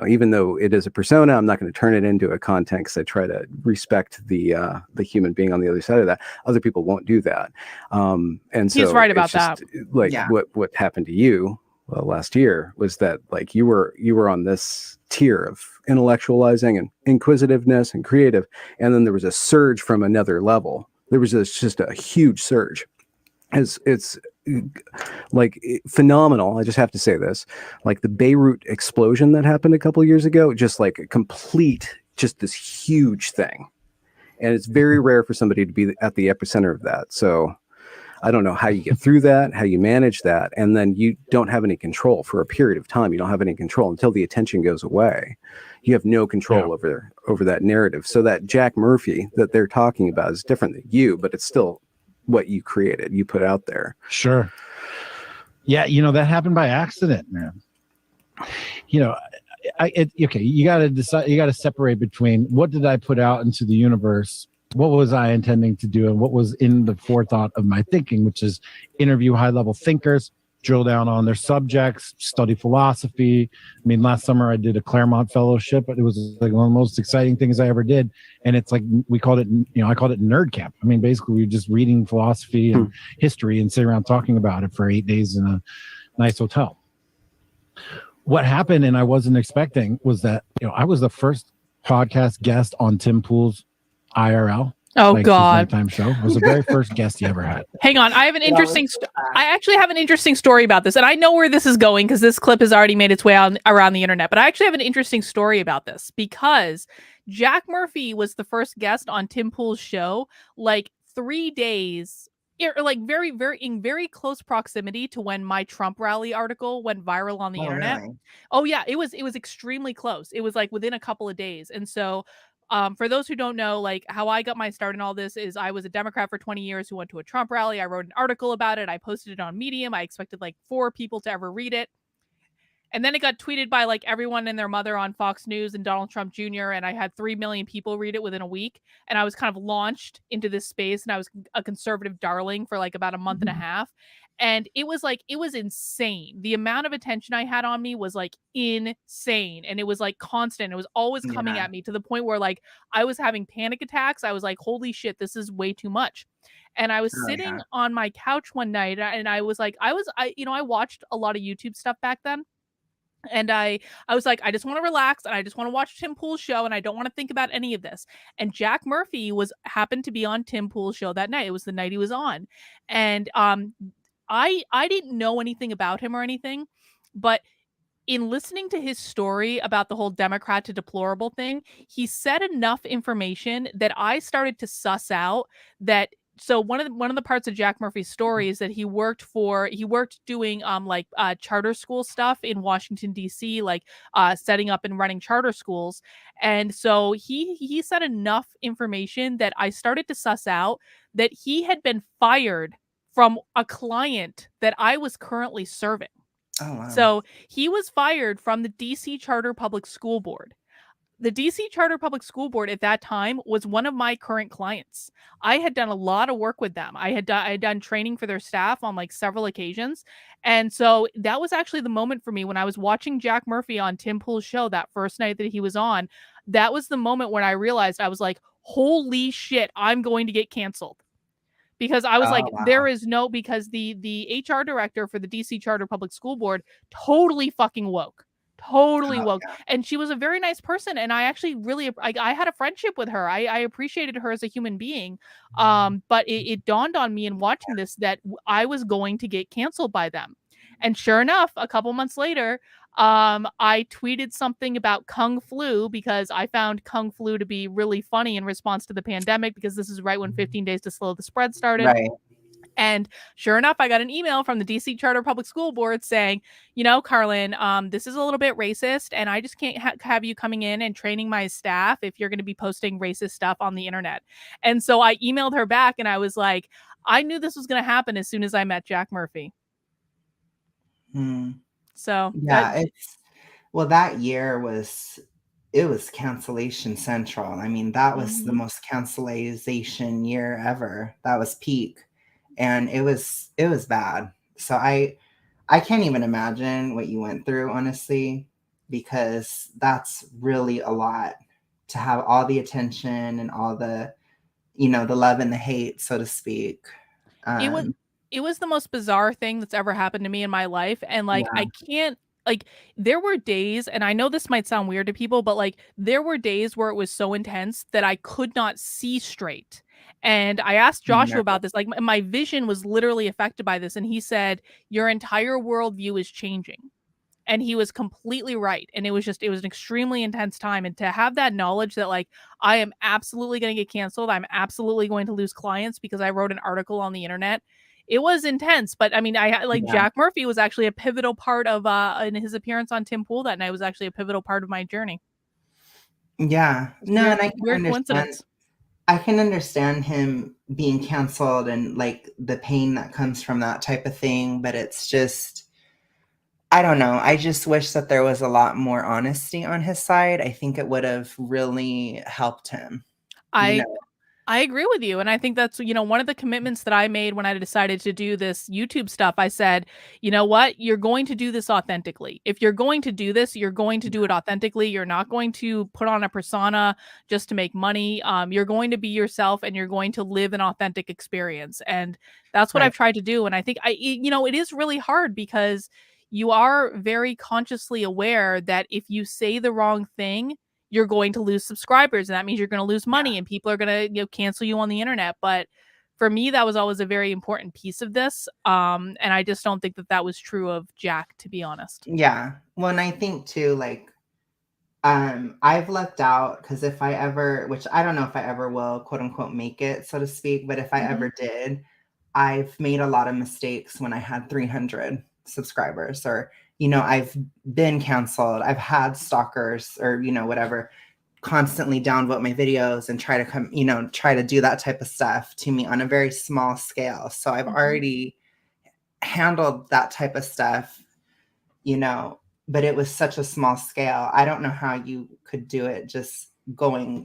even though it is a persona, I'm not going to turn it into a content because I try to respect the human being on the other side of that. Other people won't do that. And so he's right about that. Like what happened to you last year was that like you were on this tier of intellectualizing and inquisitiveness and creative. And then there was a surge from another level. There was just a huge surge. It's like phenomenal. I just have to say this, like the Beirut explosion that happened a couple of years ago, just like a complete, just this huge thing. And it's very rare for somebody to be at the epicenter of that. So I don't know how you get through that, how you manage that. And then you don't have any control for a period of time. You don't have any control until the attention goes away. You have no control over that narrative. So that Jack Murphy that they're talking about is different than you, but it's still what you created, you put out there. Sure. Yeah, that happened by accident, man. Okay, you got to decide, you got to separate between what did I put out into the universe, what was I intending to do, and what was in the forethought of my thinking, which is interview high-level thinkers, drill down on their subjects, study philosophy. I mean, last summer I did a Claremont fellowship, but it was like one of the most exciting things I ever did. And it's like, I called it nerd camp. I mean, basically we were just reading philosophy and history and sit around talking about it for 8 days in a nice hotel. What happened, and I wasn't expecting, was that, I was the first podcast guest on Tim Pool's IRL. Oh God! Time show. It was the very first guest he ever had. Hang on, I have an interesting. I actually have an interesting story about this, and I know where this is going because this clip has already made its way around the internet. But I actually have an interesting story about this because Jack Murphy was the first guest on Tim Pool's show, like 3 days, like in very close proximity to when my Trump rally article went viral on the internet. Really? Oh yeah, it was extremely close. It was like within a couple of days, and so. For those who don't know, like how I got my start in all this is I was a Democrat for 20 years who went to a Trump rally. I wrote an article about it. I posted it on Medium. I expected like 4 people to ever read it. And then it got tweeted by like everyone and their mother on Fox News and Donald Trump Jr. And I had 3 million people read it within a week. And I was kind of launched into this space, and I was a conservative darling for like about a month and a half. And it was insane. The amount of attention I had on me was like insane. And it was like constant. It was always coming at me to the point where like I was having panic attacks. I was like, holy shit, this is way too much. And I was sitting on my couch one night, and I was like, I watched a lot of YouTube stuff back then. And I was like, I just want to relax, and I just want to watch Tim Pool's show, and I don't want to think about any of this. And Jack Murphy happened to be on Tim Pool's show that night. It was the night he was on. And I didn't know anything about him or anything, but in listening to his story about the whole Democrat to deplorable thing, he said enough information that I started to suss out that. So one of the parts of Jack Murphy's story is that he worked doing charter school stuff in Washington D.C., like setting up and running charter schools. And so he said enough information that I started to suss out that he had been fired from a client that I was currently serving. Oh, wow. So he was fired from the DC Charter Public School Board. The DC Charter Public School Board at that time was one of my current clients. I had done a lot of work with them. I had done training for their staff on like several occasions. And so that was actually the moment for me when I was watching Jack Murphy on Tim Pool's show that first night that he was on. That was the moment when I realized, I was like, holy shit, I'm going to get canceled. Because I was there is no, because the HR director for the DC Charter Public School Board totally fucking woke. And she was a very nice person, and I actually really I had a friendship with her. I appreciated her as a human being. But it dawned on me in watching this that I was going to get canceled by them. And sure enough, a couple months later, I tweeted something about Kung Flu because I found Kung Flu to be really funny in response to the pandemic, because this is right when 15 Days to Slow the Spread started. Right. And sure enough, I got an email from the DC Charter Public School Board saying, Karlyn, this is a little bit racist, and I just can't have you coming in and training my staff if you're going to be posting racist stuff on the internet. And so I emailed her back, and I was like, I knew this was going to happen as soon as I met Jack Murphy. So yeah, that year was cancellation central. I mean, that was the most cancellation year ever. That was peak. And it was bad. So I can't even imagine what you went through, honestly, because that's really a lot to have all the attention and all the, the love and the hate, so to speak. It was the most bizarre thing that's ever happened to me in my life. And like, I can't, like, there were days, and I know this might sound weird to people, but like there were days where it was so intense that I could not see straight. And I asked Joshua about this, like my vision was literally affected by this. And he said, your entire worldview is changing. And he was completely right. And it was an extremely intense time. And to have that knowledge that like, I am absolutely going to get canceled. I'm absolutely going to lose clients because I wrote an article on the internet. It was intense. But I mean, Jack Murphy was actually a pivotal part of, in his appearance on Tim Pool that night, was actually a pivotal part of my journey. Yeah. No, weird, and I can weird coincidence. I can understand him being canceled and like the pain that comes from that type of thing. But it's just, I don't know. I just wish that there was a lot more honesty on his side. I think it would have really helped him. I agree with you. And I think that's, one of the commitments that I made when I decided to do this YouTube stuff. I said, you know what? You're going to do this authentically. If you're going to do this, you're going to do it authentically. You're not going to put on a persona just to make money. You're going to be yourself, and you're going to live an authentic experience. And that's what I've tried to do. And I think it is really hard because you are very consciously aware that if you say the wrong thing, you're going to lose subscribers, and that means you're going to lose money, and people are going to cancel you on the internet. But for me, that was always a very important piece of this. And I just don't think that was true of Jack, to be honest. Yeah. Well, and I think too, like, I've lucked out because if I ever, which I don't know if I ever will, quote unquote, make it, so to speak, but if I ever did, I've made a lot of mistakes when I had 300 subscribers, or I've been canceled. I've had stalkers, or, whatever. constantly downvote my videos and try to try to do that type of stuff to me on a very small scale. So I've already handled that type of stuff, but it was such a small scale. I don't know how you could do it just going,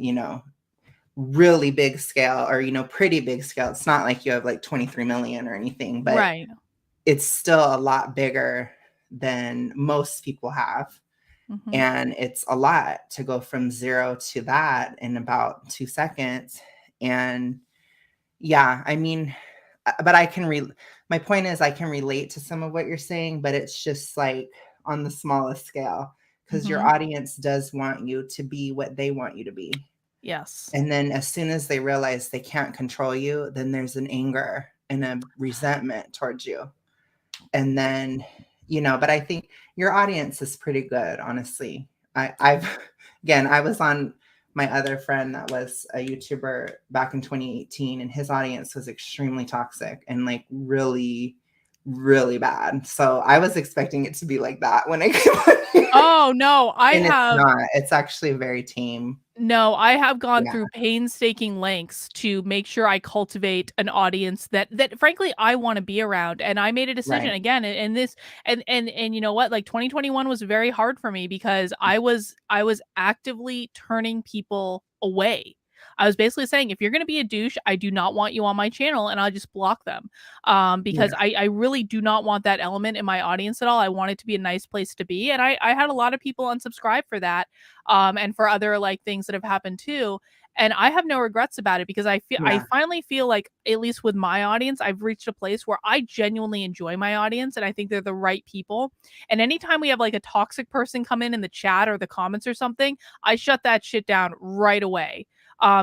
really big scale or, pretty big scale. It's not like you have like 23 million or anything, but it's still a lot bigger than most people have. And it's a lot to go from 0 to that in about 2 seconds. And yeah, I mean, but my point is I can relate to some of what you're saying, but it's just like on the smallest scale, because your audience does want you to be what they want you to be. Yes. And then as soon as they realize they can't control you, then there's an anger and a resentment towards you. And then, but I think your audience is pretty good, honestly. I was on my other friend that was a YouTuber back in 2018, and his audience was extremely toxic and like really, really bad. So I was expecting it to be like that when I came on here. Oh no, It's not. It's actually very tame. No, I have gone through painstaking lengths to make sure I cultivate an audience that frankly I want to be around. And I made a decision again, and you know what? Like 2021 was very hard for me because I was actively turning people away. I was basically saying, if you're going to be a douche, I do not want you on my channel, and I'll just block them. Because I really do not want that element in my audience at all. I want it to be a nice place to be. And I had a lot of people unsubscribe for that. And for other like things that have happened too. And I have no regrets about it because I finally feel like, at least with my audience, I've reached a place where I genuinely enjoy my audience and I think they're the right people. And anytime we have like a toxic person come in the chat or the comments or something, I shut that shit down right away.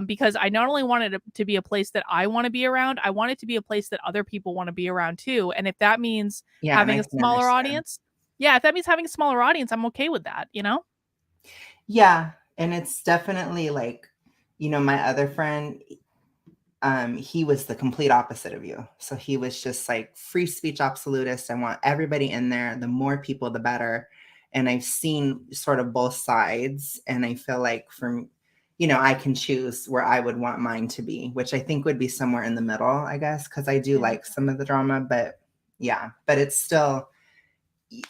Because I not only wanted it to be a place that I want to be around, I want it to be a place that other people want to be around too. And if that means having a smaller audience, if that means having a smaller audience, I'm okay with that, Yeah. And it's definitely like, my other friend, he was the complete opposite of you. So he was just like free speech absolutist. I want everybody in there. The more people, the better. And I've seen sort of both sides. And I feel like I can choose where I would want mine to be, which I think would be somewhere in the middle, I guess, because I do like some of the drama, but it's still,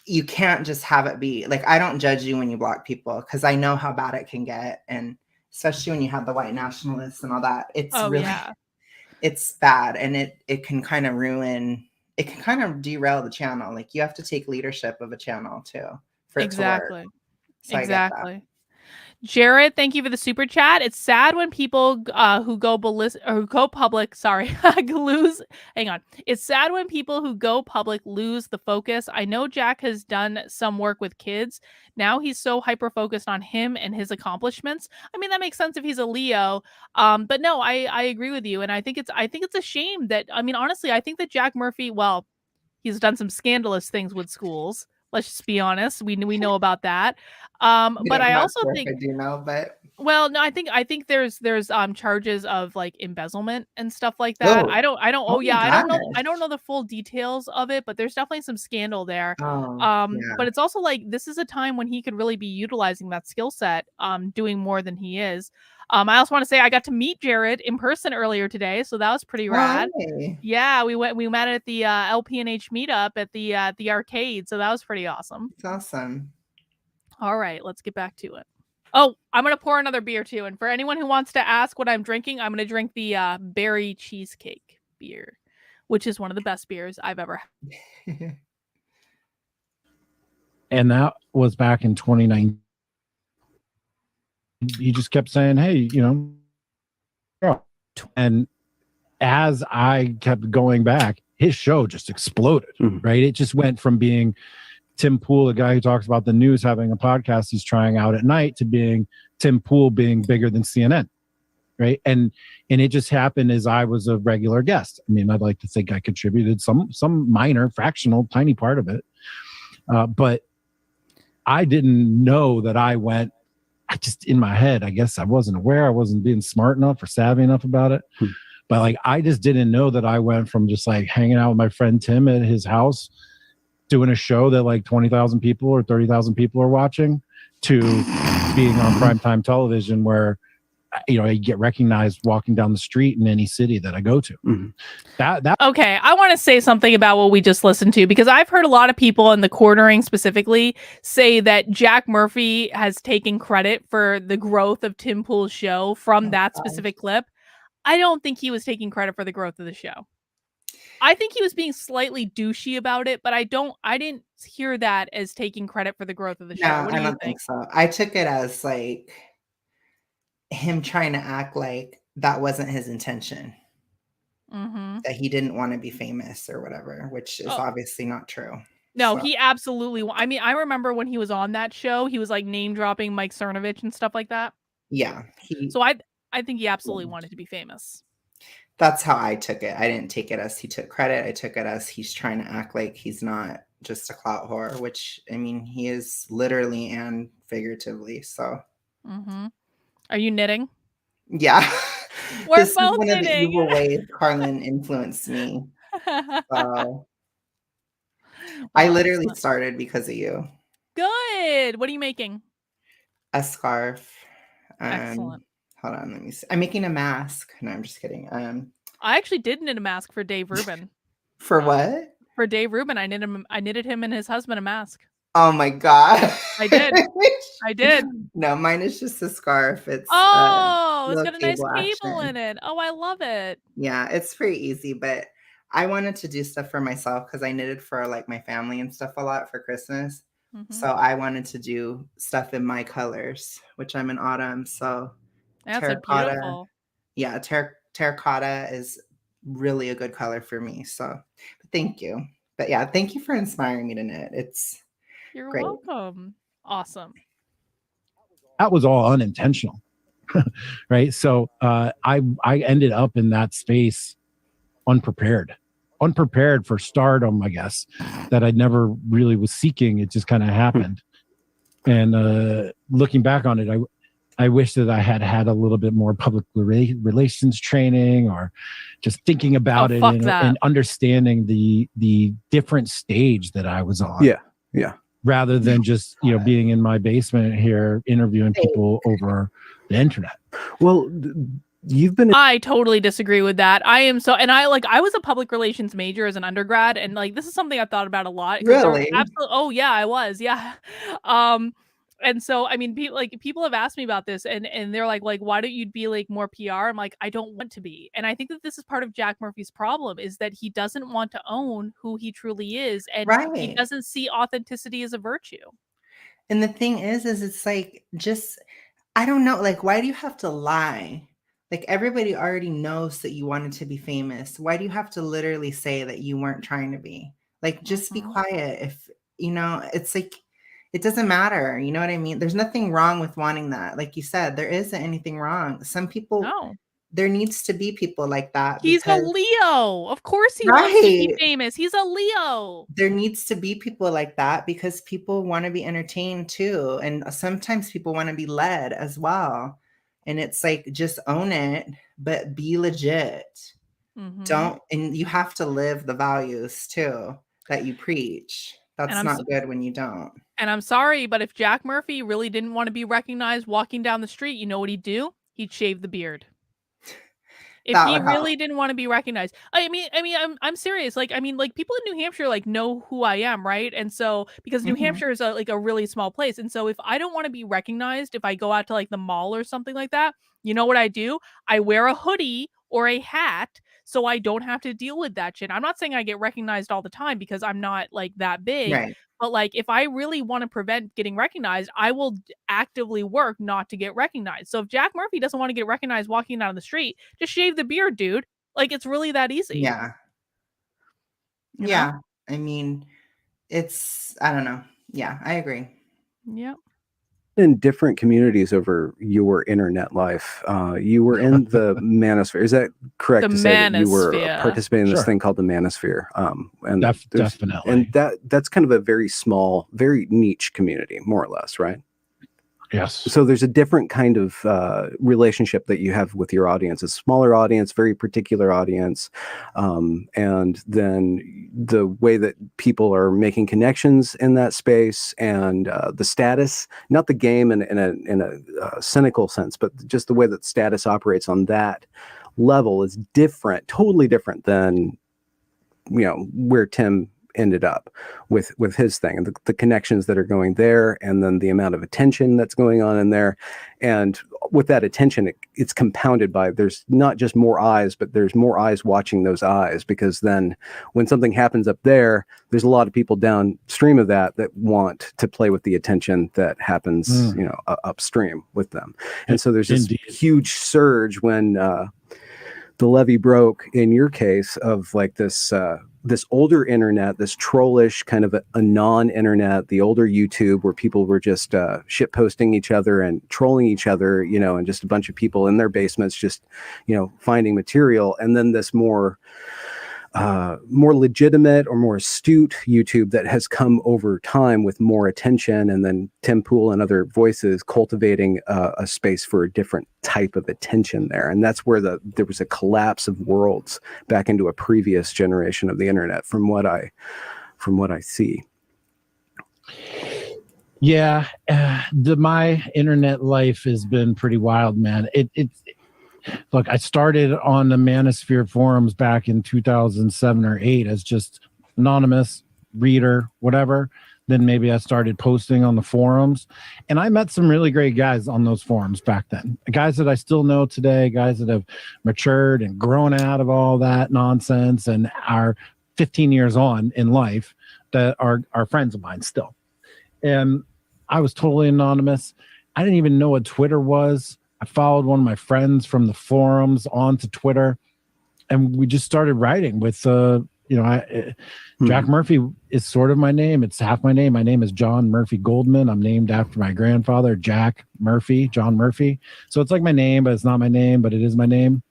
you can't just have it be like, I don't judge you when you block people because I know how bad it can get. And especially when you have the white nationalists and all that, it's it's bad. And it can kind of it can kind of derail the channel. Like you have to take leadership of a channel too for it to work. So exactly. Jared, thank you for the super chat. It's sad when people who go public, lose. Hang on. It's sad when people who go public lose the focus. I know Jack has done some work with kids. Now he's so hyper focused on him and his accomplishments. I mean, that makes sense if he's a Leo. But no, I agree with you, and I think it's a shame that, I mean, honestly, I think that Jack Murphy, well, he's done some scandalous things with schools. Let's just be honest. We know about that. But I also think I do know, but well, no, I think there's charges of like embezzlement and stuff like that. I don't I don't know the full details of it, but there's definitely some scandal there. But it's also like this is a time when he could really be utilizing that skill set, doing more than he is. I also want to say I got to meet Jared in person earlier today, so that was pretty rad. Hey. Yeah, we met at the LPNH meetup at the arcade, so that was pretty awesome. It's awesome. All right, let's get back to it. Oh, I'm gonna pour another beer too, and for anyone who wants to ask what I'm drinking, I'm gonna drink the berry cheesecake beer, which is one of the best beers I've ever had. And that was back in 2019. He just kept saying, hey, and as I kept going back, his show just exploded, right? It just went from being Tim Pool, the guy who talks about the news, having a podcast he's trying out at night, to being Tim Pool being bigger than CNN, right? And it just happened as I was a regular guest. I mean, I'd like to think I contributed some minor, fractional, tiny part of it. But I didn't know that I just in my head, I guess I wasn't aware. I wasn't being smart enough or savvy enough about it. But like, I just didn't know that I went from just like hanging out with my friend Tim at his house, doing a show that like 20,000 people or 30,000 people are watching, to being on primetime television where, you know, I get recognized walking down the street in any city that I go to. Okay, I want to say something about what we just listened to, because I've heard a lot of people in the quartering specifically say that Jack Murphy has taken credit for the growth of Tim Pool's show from that specific clip. I don't think he was taking credit for the growth of the show. I think he was being slightly douchey about it, but I didn't hear that as taking credit for the growth of the show. No, What do I you don't think? think so. I took it as like him trying to act like that wasn't his intention, that he didn't want to be famous or whatever, which is obviously not true. No, he absolutely. I mean, I remember when he was on that show, he was like name dropping Mike Cernovich and stuff like that. Yeah. So I think he absolutely wanted to be famous. That's how I took it. I didn't take it as he took credit. I took it as he's trying to act like he's not just a clout whore, which, I mean, he is literally and figuratively. So, Are you knitting? Yeah. We're This is both one of the knitting. evil ways Karlyn influenced me. So, I Well, literally excellent. started because of you. Good. What are you making? A scarf. Excellent. Hold on, let me see. I'm making a mask. No, I'm just kidding. I actually did knit a mask for Dave Rubin. For what? For Dave Rubin, I knitted him and his husband a mask. Oh my God. I did. I did. No, mine is just a scarf. It's it's got a nice cable action in it. Oh, I love it. Yeah, it's pretty easy, but I wanted to do stuff for myself because I knitted for like my family and stuff a lot for Christmas. So I wanted to do stuff in my colors, which I'm in autumn. So That's terracotta. beautiful. Yeah, terracotta is really a good color for me. So thank you. But yeah, thank you for inspiring me to knit. You're great. welcome. Awesome. That was all unintentional. Right. So I ended up in that space unprepared for stardom, I guess, that I never really was seeking. It just kind of happened. And looking back on it, I wish that I had a little bit more public relations training, or just thinking about it and understanding the different stage that I was on. Yeah. Rather than just, you know, being in my basement here interviewing people over the internet. Well, I totally disagree with that. I was a public relations major as an undergrad, and like this is something I thought about a lot. Really? Oh yeah, I was. Yeah. And so I mean, people have asked me about this, and they're like, why don't you be like more PR? I'm like, I don't want to be. And I think that this is part of Jack Murphy's problem, is that he doesn't want to own who he truly is, and he doesn't see authenticity as a virtue. And the thing is it's like, just, I don't know, like, why do you have to lie? Like, everybody already knows that you wanted to be famous. Why do you have to literally say that you weren't trying to be? Like, just be quiet. If, you know, it's like, it doesn't matter. You know what I mean? There's nothing wrong with wanting that. Like you said, there isn't anything wrong. Some people, there needs to be people like that. He's a Leo. Of course he wants to be famous. He's a Leo. There needs to be people like that because people want to be entertained too. And sometimes people want to be led as well. And it's like, just own it, but be legit. And you have to live the values too that you preach. That's not good when you don't. And I'm sorry, but if Jack Murphy really didn't want to be recognized walking down the street, you know what he'd do? He'd shave the beard. If he really didn't want to be recognized. I mean, I'm serious. Like, I mean, like people in New Hampshire like know who I am, right? And so because New Hampshire is a really small place, and so if I don't want to be recognized, if I go out to like the mall or something like that, you know what I do? I wear a hoodie or a hat so I don't have to deal with that shit. I'm not saying I get recognized all the time because I'm not like that big. Right. But like, if I really want to prevent getting recognized, I will actively work not to get recognized. So if Jack Murphy doesn't want to get recognized walking down the street, just shave the beard, dude. Like, it's really that easy. Yeah. You know? I mean, I don't know. Yeah, I agree. Yep. In different communities over your internet life, you were in the manosphere. Is that correct to say that you were participating in this thing called the manosphere? And definitely. And that's kind of a very small, very niche community, more or less, right? Yes. So there's a different kind of relationship that you have with your audience, a smaller audience, very particular audience. And then the way that people are making connections in that space, and the status, not the game in a cynical sense, but just the way that status operates on that level is different, totally different than, where Tim ended up with his thing, and the connections that are going there, and then the amount of attention that's going on in there. And with that attention, it's compounded by, there's not just more eyes, but there's more eyes watching those eyes, because then when something happens up there, there's a lot of people downstream of that want to play with the attention that happens upstream with them. And so there's this huge surge when the levee broke, in your case, of like this older internet, this trollish kind of a non-internet, the older YouTube, where people were just shit posting each other and trolling each other, and just a bunch of people in their basements just, finding material. And then this more legitimate or more astute YouTube that has come over time with more attention, and then Tim Pool and other voices cultivating a space for a different type of attention there. And that's where there was a collapse of worlds back into a previous generation of the internet, from what I see. Yeah, my internet life has been pretty wild, man. Look, I started on the Manosphere forums back in 2007 or 8 as just anonymous reader, whatever. Then maybe I started posting on the forums, and I met some really great guys on those forums back then. Guys that I still know today, guys that have matured and grown out of all that nonsense and are 15 years on in life, that are friends of mine still. And I was totally anonymous. I didn't even know what Twitter was. I followed one of my friends from the forums onto Twitter, and we just started writing with, Jack Murphy is sort of my name. It's half my name. My name is John Murphy Goldman. I'm named after my grandfather, Jack Murphy, John Murphy. So it's like my name, but it's not my name, but it is my name.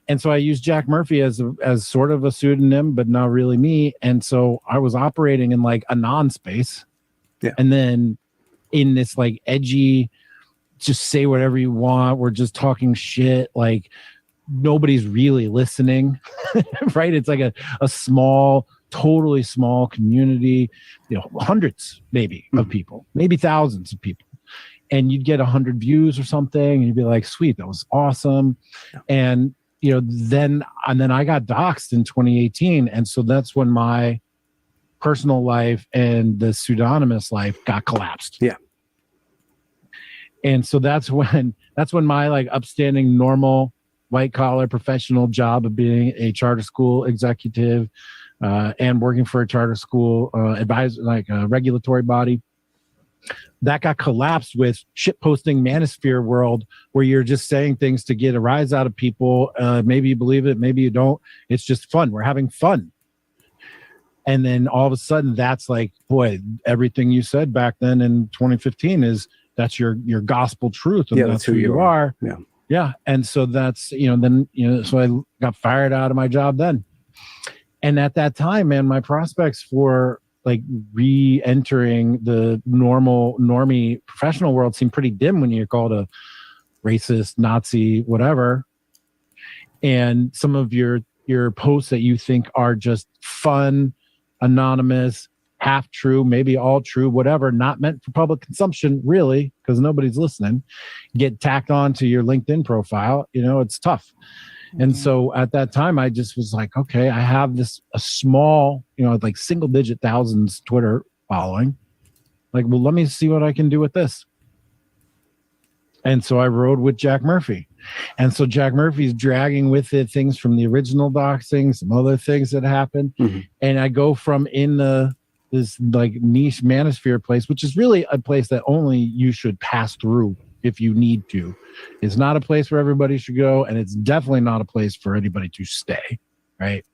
And so I use Jack Murphy as sort of a pseudonym, but not really me. And so I was operating in like a non-space. Yeah. And then in this like edgy, just say whatever you want, we're just talking shit, like nobody's really listening. Right? It's like a small, totally small community, hundreds maybe of people, maybe thousands of people, and you'd get 100 views or something, and you'd be like, sweet, that was awesome. And then I got doxxed in 2018, and so that's when my personal life and the pseudonymous life got collapsed. Yeah. And so that's when my like upstanding, normal, white collar professional job of being a charter school executive and working for a charter school advisor, like a regulatory body, that got collapsed with shit posting Manosphere world, where you're just saying things to get a rise out of people. Maybe you believe it, maybe you don't. It's just fun. We're having fun. And then all of a sudden, that's like, boy, everything you said back then in 2015 that's your gospel truth, and that's who you are. Yeah. And so that's, so I got fired out of my job then. And at that time, man, my prospects for like re-entering the normie professional world seemed pretty dim when you're called a racist, Nazi, whatever. And some of your posts that you think are just fun, anonymous, half true, maybe all true, whatever, not meant for public consumption, really, because nobody's listening, get tacked on to your LinkedIn profile. It's tough. And so at that time, I just was like, okay, I have a small, like single digit thousands Twitter following. Like, well, let me see what I can do with this. And so I rode with Jack Murphy. And so Jack Murphy's dragging with it things from the original doxing, some other things that happened. Mm-hmm. And I go from this like niche Manosphere place, which is really a place that only you should pass through if you need to. It's not a place where everybody should go, and it's definitely not a place for anybody to stay, right?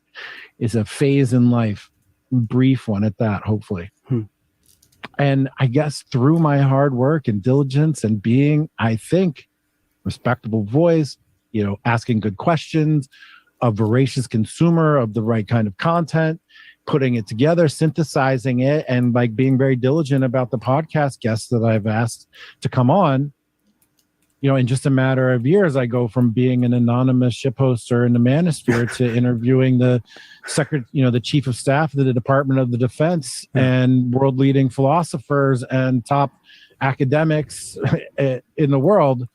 It's a phase in life, brief one at that, hopefully. And I guess through my hard work and diligence and being, I think, respectable voice, asking good questions, a voracious consumer of the right kind of content, putting it together, synthesizing it, and like being very diligent about the podcast guests that I've asked to come on. You know, in just a matter of years, I go from being an anonymous ship hoster in the manosphere to interviewing the the chief of staff of the Department of the Defense and world-leading philosophers and top academics in the world.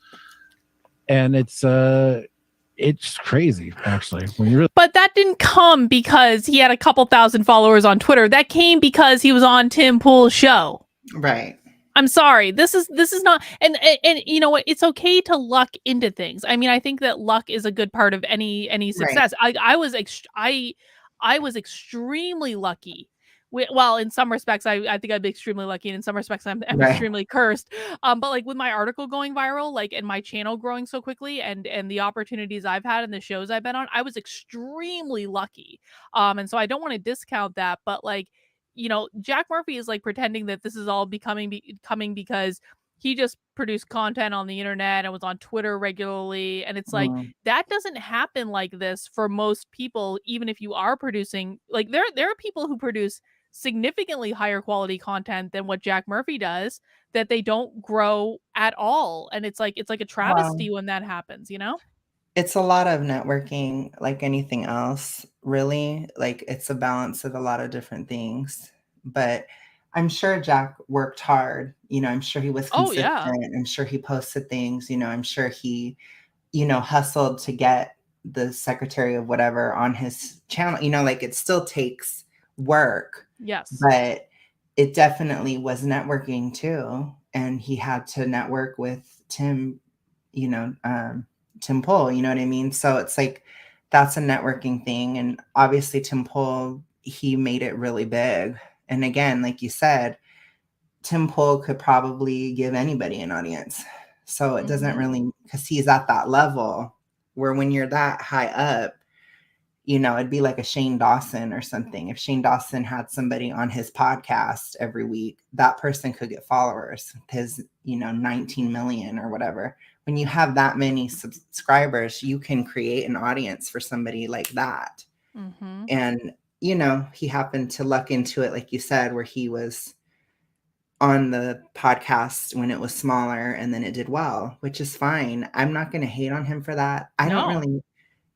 And it's crazy, actually. When you really But that didn't come because he had a couple thousand followers on Twitter. That came because he was on Tim Pool's show. Right. I'm sorry. This is not, and you know what? It's okay to luck into things. I mean, I think that luck is a good part of any success. Right. I was extremely lucky. Well, in some respects, I think I'd be extremely lucky, and in some respects, I'm extremely cursed. But like with my article going viral, like, and my channel growing so quickly, and the opportunities I've had and the shows I've been on, I was extremely lucky. And so I don't want to discount that, but like, you know, Jack Murphy is like pretending that this is all coming because he just produced content on the internet and was on Twitter regularly. And it's like, that doesn't happen like this for most people. Even if you are producing, like, there are people who produce significantly higher quality content than what Jack Murphy does, that they don't grow at all. And it's like a travesty when that happens, you know? It's a lot of networking, like anything else, really. Like, it's a balance of a lot of different things. But I'm sure Jack worked hard. You know, I'm sure he was consistent. Oh, yeah. I'm sure he posted things. You know, I'm sure he, you know, hustled to get the secretary of whatever on his channel. You know, like, it still takes work. Yes. But it definitely was networking too. And he had to network with Tim, you know, Tim Pool, you know what I mean? So it's like, that's a networking thing. And obviously Tim Pool, he made it really big. And again, like you said, Tim Pool could probably give anybody an audience. So it doesn't really, because he's at that level where when you're that high up, you know, it'd be like a Shane Dawson or something. If Shane Dawson had somebody on his podcast every week, that person could get followers, his, you know, 19 million or whatever. When you have that many subscribers, you can create an audience for somebody like that. And, you know, he happened to luck into it, like you said, where he was on the podcast when it was smaller and then it did well, which is fine. I'm not going to hate on him for that. I don't really,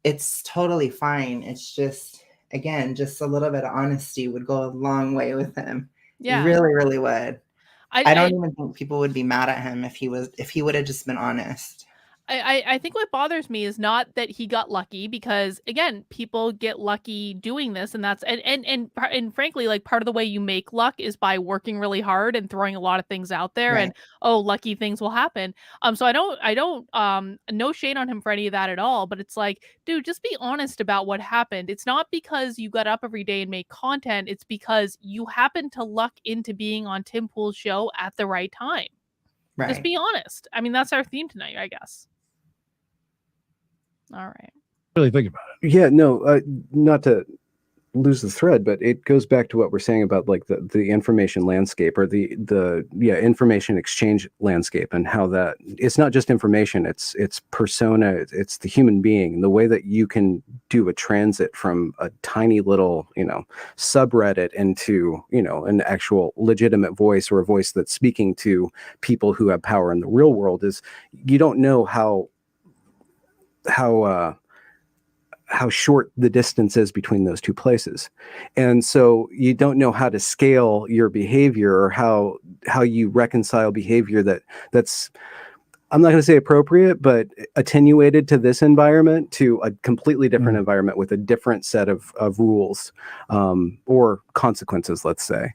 it's totally fine. It's just, again, just a little bit of honesty would go a long way with him. Yeah. Really, really would. I don't even think people would be mad at him if he would have just been honest. I think what bothers me is not that he got lucky, because again, people get lucky doing this, and that's and frankly, like, part of the way you make luck is by working really hard and throwing a lot of things out there, and lucky things will happen. So I don't no shade on him for any of that at all, but it's like, dude, just be honest about what happened. It's not because you got up every day and made content, it's because you happened to luck into being on Tim Pool's show at the right time. Just be honest. I mean, that's our theme tonight, I guess. All right. Really think about it. Yeah, no, not to lose the thread, but it goes back to what we're saying about like the information landscape, or the information exchange landscape, and how that it's not just information, it's persona, it's the human being, the way that you can do a transit from a tiny little, you know, subreddit into, you know, an actual legitimate voice, or a voice that's speaking to people who have power in the real world. Is you don't know how short the distance is between those two places. And so you don't know how to scale your behavior, or how you reconcile behavior that's, I'm not going to say appropriate, but attenuated to this environment, to a completely different environment with a different set of rules, or consequences, let's say.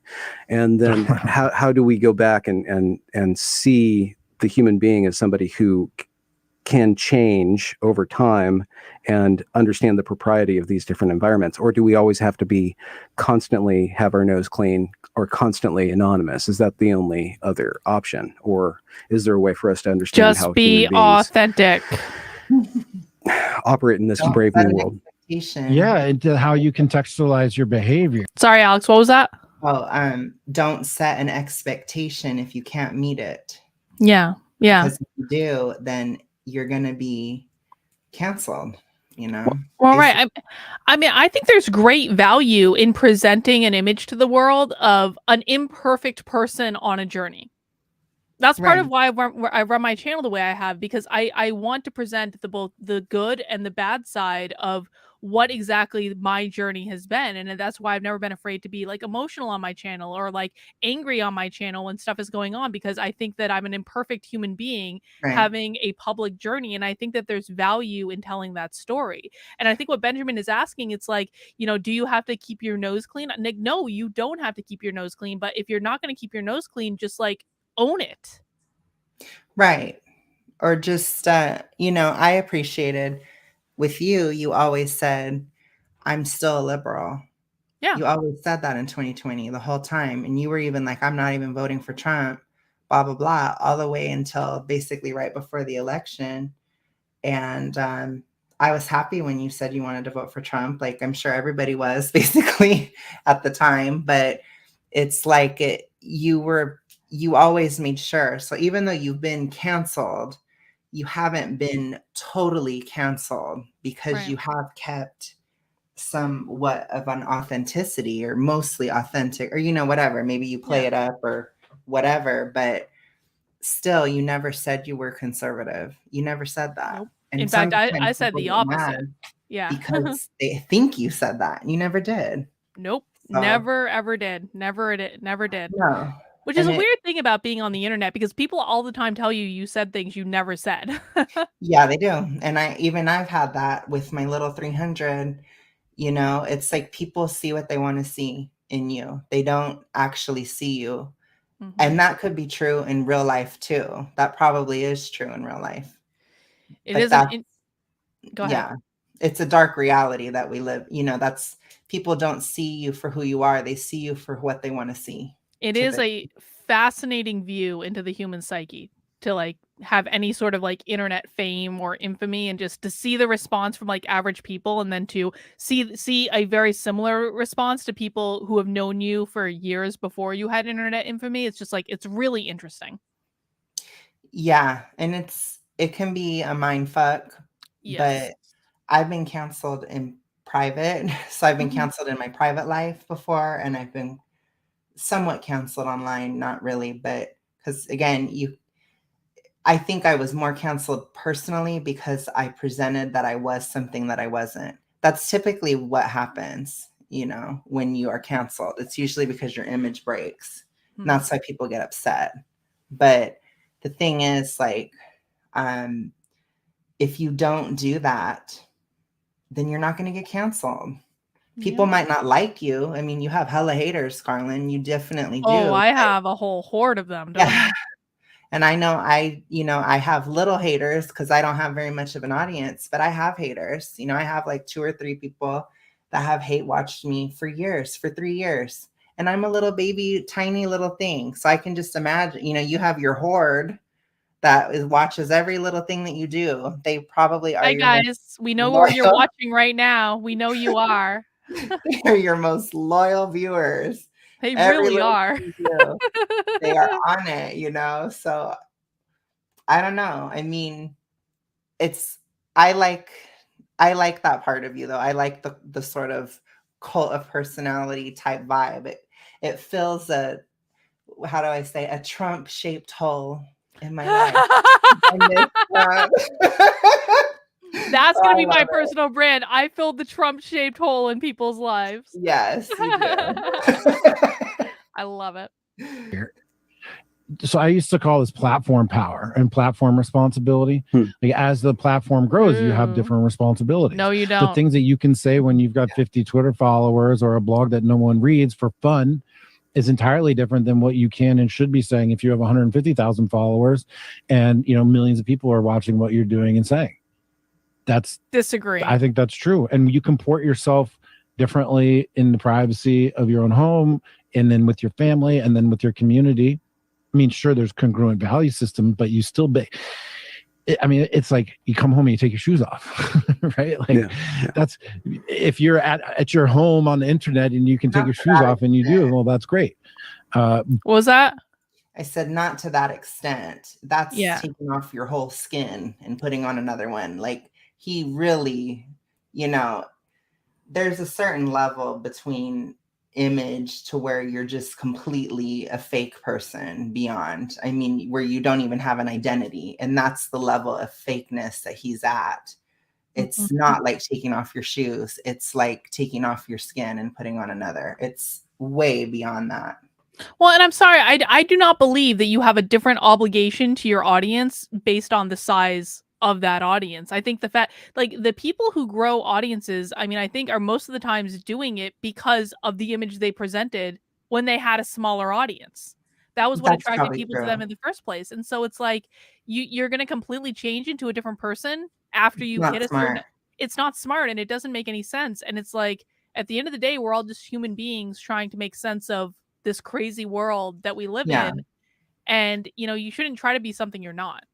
And then how do we go back and see the human being as somebody who can change over time and understand the propriety of these different environments? Or do we always have to be constantly have our nose clean, or constantly anonymous? Is that the only other option? Or is there a way for us to understand how be authentic, operate in this brave new world? Yeah, into how you contextualize your behavior. Sorry, Alex, what was that? Well, don't set an expectation if you can't meet it. Yeah. Because if you do, then you're going to be canceled you know? Well, right. I mean, I think there's great value in presenting an image to the world of an imperfect person on a journey. That's part of why I run my channel the way I have, because I want to present both the good and the bad side of what exactly my journey has been. And that's why I've never been afraid to be like emotional on my channel or like angry on my channel when stuff is going on, because I think that I'm an imperfect human being having a public journey. And I think that there's value in telling that story. And I think what Benjamin is asking, it's like, you know, do you have to keep your nose clean? Nick, no, you don't have to keep your nose clean. But if you're not going to keep your nose clean, just like own it. Right. Or just, you know, I appreciated with you, you always said, I'm still a liberal. Yeah. You always said that in 2020 the whole time. And you were even like, I'm not even voting for Trump, blah, blah, blah, all the way until basically right before the election. And I was happy when you said you wanted to vote for Trump. Like, I'm sure everybody was basically at the time, but it's like you always made sure. So even though you've been canceled, you haven't been totally canceled, because you have kept somewhat of an authenticity, or mostly authentic, or, you know, whatever, maybe you play it up or whatever, but still you never said you were conservative. You never said that. Nope. And in fact, I said the opposite. Yeah. because they think you said that. You never did. Nope. So, never ever did. Never did. No. Which is a weird thing about being on the internet, because people all the time tell you said things you never said. Yeah, they do. And I've had that with my little 300. You know, it's like people see what they want to see in you. They don't actually see you. Mm-hmm. And that could be true in real life too. That probably is true in real life. It isn't. Go ahead. Yeah. It's a dark reality that we live. You know, that's, people don't see you for who you are. They see you for what they want to see. It is a fascinating view into the human psyche to like have any sort of like internet fame or infamy, and just to see the response from like average people, and then to see a very similar response to people who have known you for years before you had internet infamy. It's just like, it's really interesting. Yeah. And it can be a mind fuck. Yes. But I've been canceled in private. So I've been canceled in my private life before, and I've been somewhat canceled online. Not really, but because again, I think I was more canceled personally because I presented that I was something that I wasn't. That's typically what happens, you know, when you are canceled. It's usually because your image breaks. And that's why people get upset. But the thing is, like, if you don't do that, then you're not going to get canceled. People might not like you. I mean, you have hella haters, Karlyn. You definitely do. Oh, I have a whole horde of them. Don't you? And I know I have little haters because I don't have very much of an audience, but I have haters. You know, I have like 2 or 3 people that have hate watched me for years, for 3 years. And I'm a little baby, tiny little thing. So I can just imagine, you know, you have your horde that watches every little thing that you do. They probably are. Hey guys, we know what you're watching right now. We know you are. They're your most loyal viewers. They really are. They are on it, you know? So I don't know. I mean, I like that part of you though. I like the sort of cult of personality type vibe. It fills a Trump shaped hole in my life. That's going to be my personal brand. I filled the Trump-shaped hole in people's lives. Yes, you do. I love it. So I used to call this platform power and platform responsibility. Like, as the platform grows, you have different responsibilities. No, you don't. The things that you can say when you've got 50 Twitter followers or a blog that no one reads for fun is entirely different than what you can and should be saying if you have 150,000 followers and, you know, millions of people are watching what you're doing and saying. Disagree. I think that's true. And you comport yourself differently in the privacy of your own home, and then with your family, and then with your community. I mean, sure, there's congruent value system, but you still I mean, it's like you come home and you take your shoes off, right? Like that's, if you're at your home on the internet and you can take your shoes off and you do, well, that's great. What was that? I said, not to that extent. That's taking off your whole skin and putting on another one. Like, he really you know, there's a certain level between image to where you're just completely a fake person beyond. I mean, where you don't even have an identity. And that's the level of fakeness that he's at. It's not like taking off your shoes. It's like taking off your skin and putting on another. It's way beyond that. Well, and I'm sorry, I do not believe that you have a different obligation to your audience based on the size of that audience. I think the fact, like, the people who grow audiences, I mean, I think are most of the times doing it because of the image they presented when they had a smaller audience. That was what That's attracted probably people to true. them in the first place. And so it's like you're going to completely change into a different person after you Not hit a certain. smart. It's not smart, and it doesn't make any sense. And it's like at the end of the day, we're all just human beings trying to make sense of this crazy world that we live Yeah. in. And, you shouldn't try to be something you're not.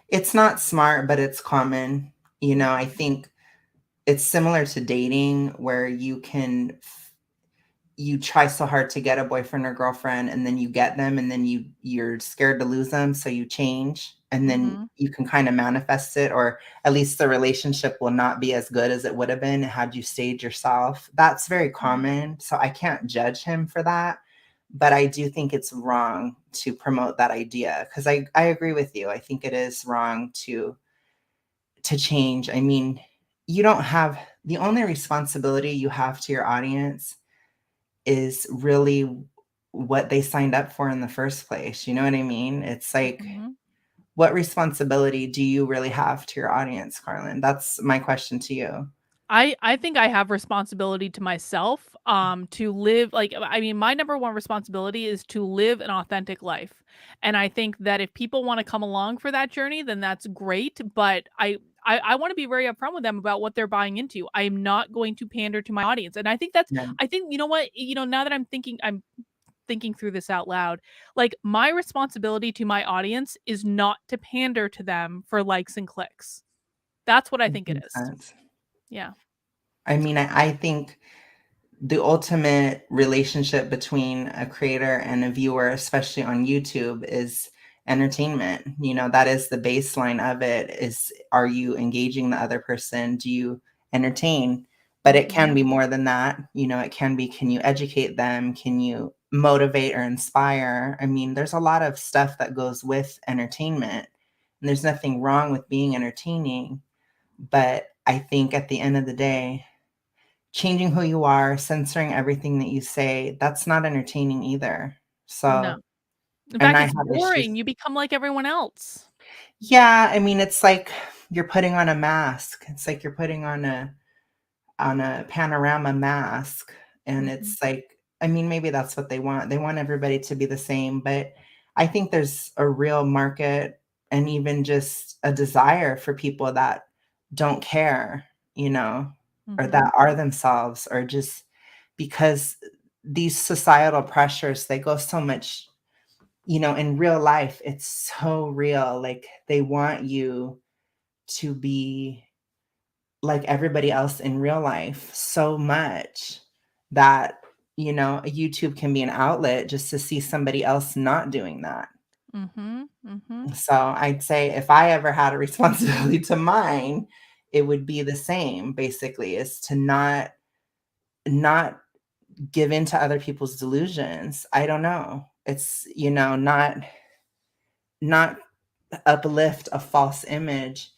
It's not smart, but it's common. I think it's similar to dating where you try so hard to get a boyfriend or girlfriend and then you get them and then you're scared to lose them. So you change and then you can kind of manifest it, or at least the relationship will not be as good as it would have been had you stayed yourself. That's very common. So I can't judge him for that. But I do think it's wrong to promote that idea because I agree with you. I think it is wrong to change. I mean, you don't have the only responsibility you have to your audience is really what they signed up for in the first place. You know what I mean? It's like, what responsibility do you really have to your audience, Karlyn? That's my question to you. I think I have responsibility to myself, to live like I mean, my number one responsibility is to live an authentic life. And I think that if people want to come along for that journey, then that's great. But I want to be very upfront with them about what they're buying into. I am not going to pander to my audience. And I think Yeah. you know what, now that I'm thinking through this out loud, like my responsibility to my audience is not to pander to them for likes and clicks. That's what I think it Makes is. sense. Yeah. I mean, I think the ultimate relationship between a creator and a viewer, especially on YouTube, is entertainment. That is the baseline of it. Is, are you engaging the other person? Do you entertain? But it can be more than that. It can be, can you educate them? Can you motivate or inspire? I mean, there's a lot of stuff that goes with entertainment, and there's nothing wrong with being entertaining. But I think at the end of the day, changing who you are, censoring everything that you say, that's not entertaining either. So, No. In and fact, I it's have issues. boring. You become like everyone else. Yeah, I mean, it's like you're putting on a mask. It's like you're putting on a panorama mask, and it's like, I mean, maybe that's what they want. They want everybody to be the same, but I think there's a real market and even just a desire for people that don't care, or that are themselves, or just because these societal pressures, they go so much, in real life, it's so real. Like they want you to be like everybody else in real life so much that, YouTube can be an outlet just to see somebody else not doing that. So I'd say if I ever had a responsibility to mine, it would be the same, basically, is to not give in to other people's delusions. I don't know. It's, not uplift a false image,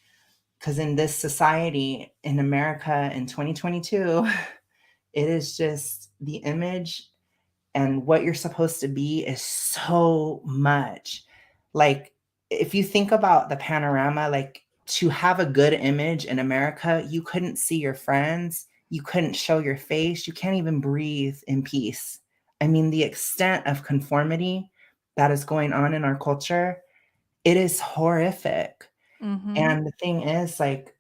because in this society in America in 2022, it is just the image and what you're supposed to be is so much. Like, if you think about the panorama, like to have a good image in America, you couldn't see your friends, you couldn't show your face, you can't even breathe in peace. I mean, the extent of conformity that is going on in our culture, it is horrific. And the thing is, like,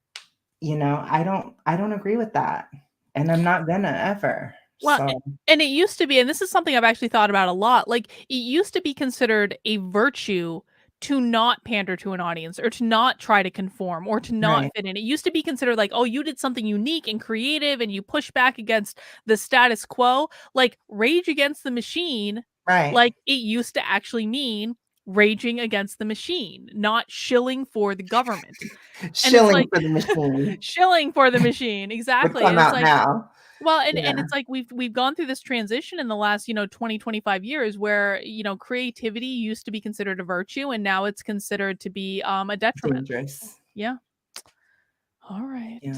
I don't agree with that. And I'm not gonna ever. Well, So and it used to be, and this is something I've actually thought about a lot, like, it used to be considered a virtue to not pander to an audience or to not try to conform or to not right, fit in. It used to be considered like, oh, you did something unique and creative and you push back against the status quo. Like Rage Against the Machine, right. like it used to actually mean raging against the machine, not shilling for the government. Shilling for the machine. Shilling for the machine, exactly. And it's like, now. Well, and it's like we've gone through this transition in the last 20, 25 years where creativity used to be considered a virtue, and now it's considered to be a detriment. Dangerous. Yeah. All right. Yeah.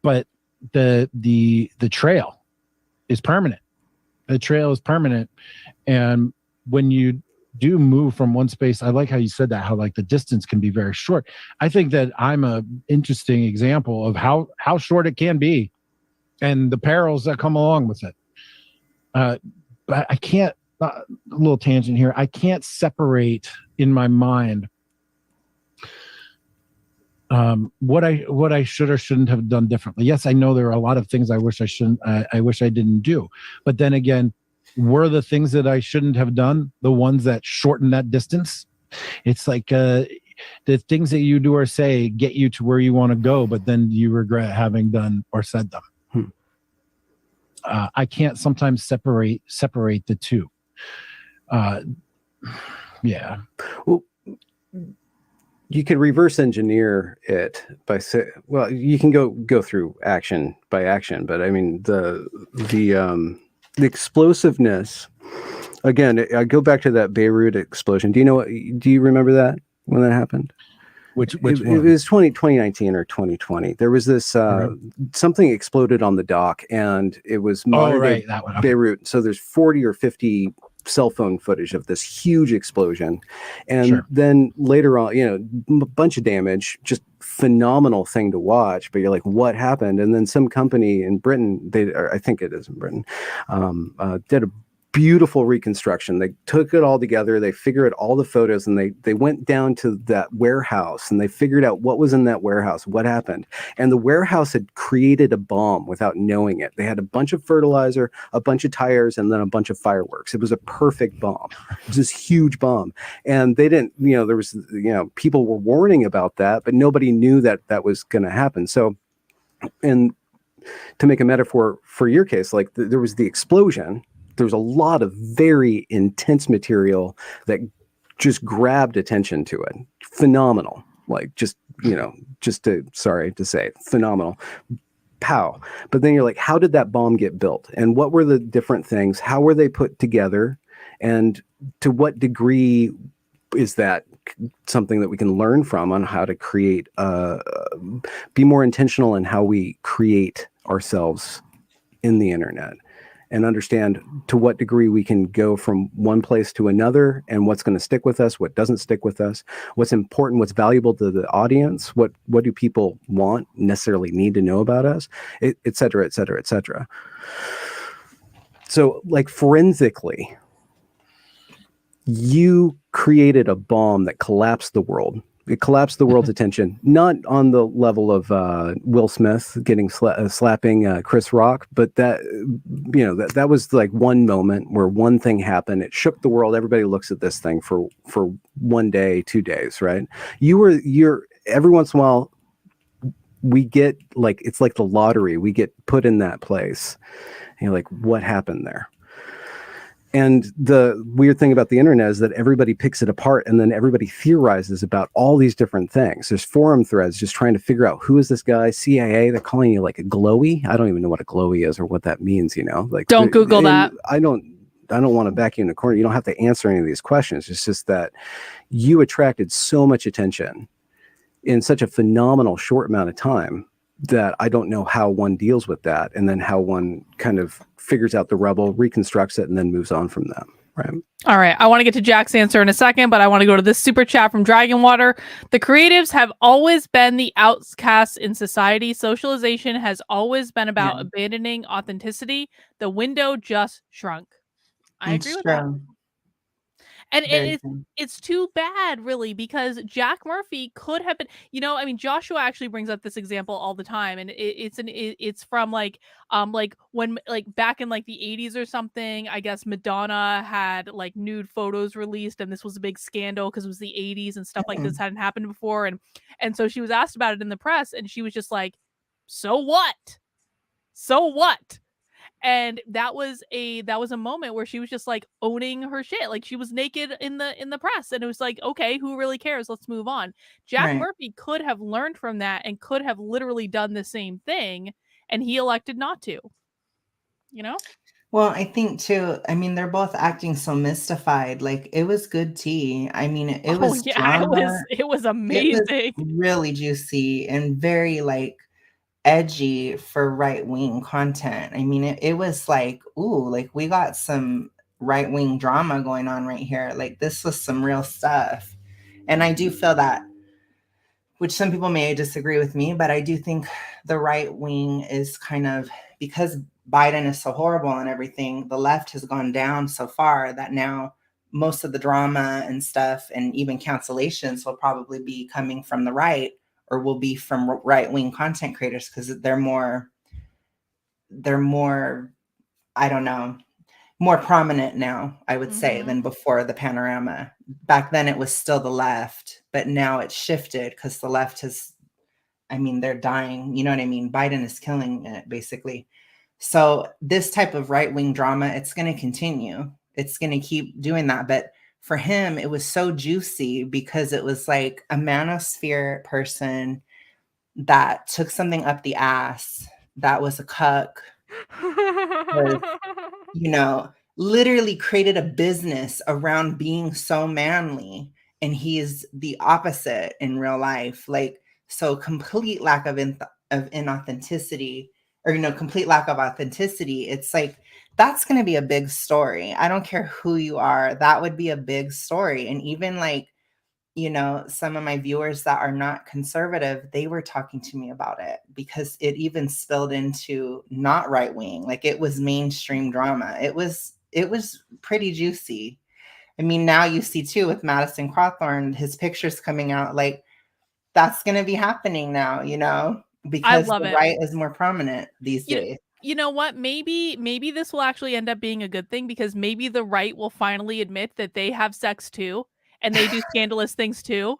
But the trail is permanent. The trail is permanent, and when you do move from one space, I like how you said that, how like the distance can be very short. I think that I'm a interesting example of how short it can be and the perils that come along with it. But I can't, a little tangent here, I can't separate in my mind what I should or shouldn't have done differently. Yes, I know there are a lot of things I wish I didn't do. But then again, were the things that I shouldn't have done the ones that shorten that distance? It's like the things that you do or say get you to where you want to go, but then you regret having done or said them. I can't sometimes separate the two. Yeah. Well, you could reverse engineer it by say, well, you can go through action by action, but I mean the explosiveness. Again, I go back to that Beirut explosion. Do you remember that when that happened? Which it was 2019 or 2020. There was this something exploded on the dock, and it was monitored that one. Okay. Beirut. So there's 40 or 50 cell phone footage of this huge explosion, and then later on, a bunch of damage, just phenomenal thing to watch. But you're like, what happened? And then some company in Britain, I think it is in Britain, did a beautiful reconstruction. They took it all together. They figured all the photos, and they went down to that warehouse, and they figured out what was in that warehouse, what happened. And the warehouse had created a bomb without knowing it. They had a bunch of fertilizer, a bunch of tires, and then a bunch of fireworks. It was a perfect bomb. It was this huge bomb. And they didn't, there was, people were warning about that, but nobody knew that was going to happen. So, and to make a metaphor for your case, like there was the explosion. There was a lot of very intense material that just grabbed attention to it. Phenomenal. Like sorry to say, phenomenal. Pow. But then you're like, how did that bomb get built? And what were the different things? How were they put together? And to what degree is that something that we can learn from on how to create, be more intentional in how we create ourselves in the internet? And understand to what degree we can go from one place to another, and what's going to stick with us, what doesn't stick with us, what's important, what's valuable to the audience, what do people want, necessarily need to know about us, et cetera, et cetera, et cetera. So like forensically, you created a bomb that collapsed the world. It collapsed the world's attention, not on the level of Will Smith getting slapping Chris Rock, but that was like one moment where one thing happened. It shook the world. Everybody looks at this thing for 1 day, 2 days, right? You're every once in a while, we get like, it's like the lottery. We get put in that place. And you're like, what happened there? And the weird thing about the internet is that everybody picks it apart, and then everybody theorizes about all these different things. There's forum threads just trying to figure out, who is this guy? CIA, they're calling you like a glowy. I don't even know what a glowy is or what that means, Like, don't Google that. I don't want to back you in the corner. You don't have to answer any of these questions. It's just that you attracted so much attention in such a phenomenal short amount of time that I don't know how one deals with that, and then how one kind of figures out the rubble, reconstructs it, and then moves on from that. Right. All right. I want to get to Jack's answer in a second, but I want to go to this super chat from Dragonwater. The creatives have always been the outcasts in society. Socialization has always been about abandoning authenticity. The window just shrunk. I agree with that. And it's too bad, really, because Jack Murphy could have been, Joshua actually brings up this example all the time, and it's from like when back in like the 80s or something. I guess Madonna had like nude photos released, and this was a big scandal because it was the 80s and stuff like this hadn't happened before, and so she was asked about it in the press, and she was just like, so what? And that was a moment where she was just like owning her shit. Like she was naked in the press, and it was like, okay, who really cares? Let's move on. Jack Right. Murphy could have learned from that and could have literally done the same thing, and he elected not to. You know? Well, I think too, I mean, they're both acting so mystified. Like it was good tea. I mean, it Oh was yeah, drama. it was It was amazing. really juicy and very like edgy for right-wing content. I mean, it was like, ooh, like we got some right-wing drama going on right here. Like this was some real stuff. And I do feel that, which some people may disagree with me, but I do think the right wing is kind of, because Biden is so horrible and everything, the left has gone down so far that now most of the drama and stuff and even cancellations will probably be coming from the right, or will be from right-wing content creators, because they're more, I don't know, more prominent now, I would say, than before the panorama. Back then it was still the left, but now it's shifted because the left has, I mean, they're dying. You know what I mean? Biden is killing it, basically. So this type of right-wing drama, it's going to continue. It's going to keep doing that. But for him, it was so juicy because it was like a manosphere person that took something up the ass, that was a cuck, was, you know, literally created a business around being so manly. And he's the opposite in real life. Like, so complete lack of inauthenticity, or, you know, complete lack of authenticity. It's like, that's going to be a big story. I don't care who you are. That would be a big story. And even like, you know, some of my viewers that are not conservative, they were talking to me about it because it even spilled into not right wing. Like it was mainstream drama. It was pretty juicy. I mean, now you see too with Madison Cawthorn, his pictures coming out, like that's going to be happening now, you know, because the right is more prominent these days. You know what? Maybe this will actually end up being a good thing, because maybe the right will finally admit that they have sex too, and they do scandalous things too.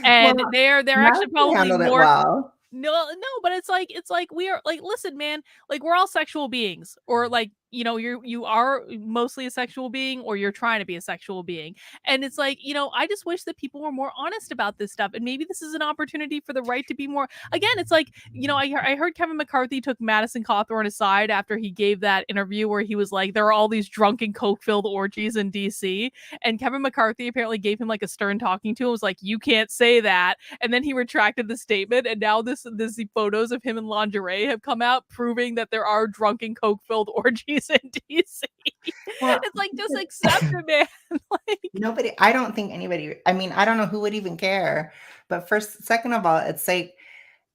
And Well, they're actually probably handled it more. well. No, but it's like we are like, listen, man, like we're all sexual beings, or like, you know, you are mostly a sexual being, or you're trying to be a sexual being. And it's like, you know, I just wish that people were more honest about this stuff. And maybe this is an opportunity for the right to be more. Again, it's like, you know, I heard Kevin McCarthy took Madison Cawthorn aside after he gave that interview where he was like, there are all these drunken coke-filled orgies in DC, and Kevin McCarthy apparently gave him like a stern talking to. Him, was like, you can't say that. And then he retracted the statement, and now the photos of him in lingerie have come out proving that there are drunken coke-filled orgies in DC. Well, it's like, just accept it, man. Like, nobody, I don't think anybody, I mean, I don't know who would even care. But second of all, it's like,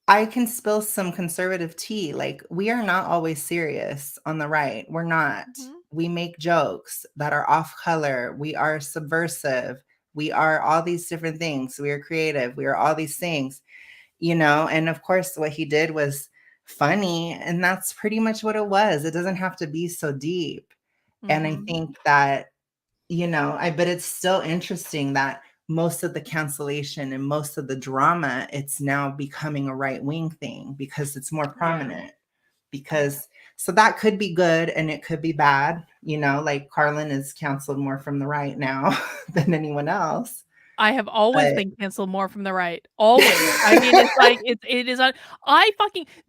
I can spill some conservative tea. Like, we are not always serious on the right. We're not. We make jokes that are off color. We are subversive. We are all these different things. We are creative. We are all these things, you know? And of course, what he did was funny. And that's pretty much what it was. It doesn't have to be so deep. And I think that, you know, but it's still interesting that most of the cancellation and most of the drama, it's now becoming a right-wing thing because it's more prominent. Because so that could be good and it could be bad, you know, like Karlyn is canceled more from the right now than anyone else. I have always been canceled more from the right. Always. I mean, it's like, it is.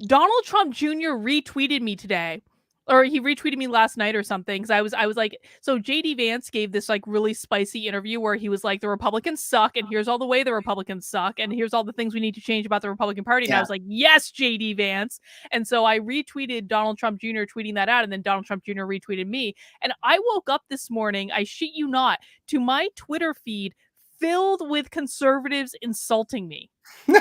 Donald Trump Jr. retweeted me today, or he retweeted me last night or something. Cause I was like, so JD Vance gave this like really spicy interview where he was like, the Republicans suck, and here's all the way the Republicans suck, and here's all the things we need to change about the Republican Party. And I was like, yes, JD Vance. And so I retweeted Donald Trump Jr. tweeting that out, and then Donald Trump Jr. retweeted me. And I woke up this morning, I shit you not, to my Twitter feed filled with conservatives insulting me. And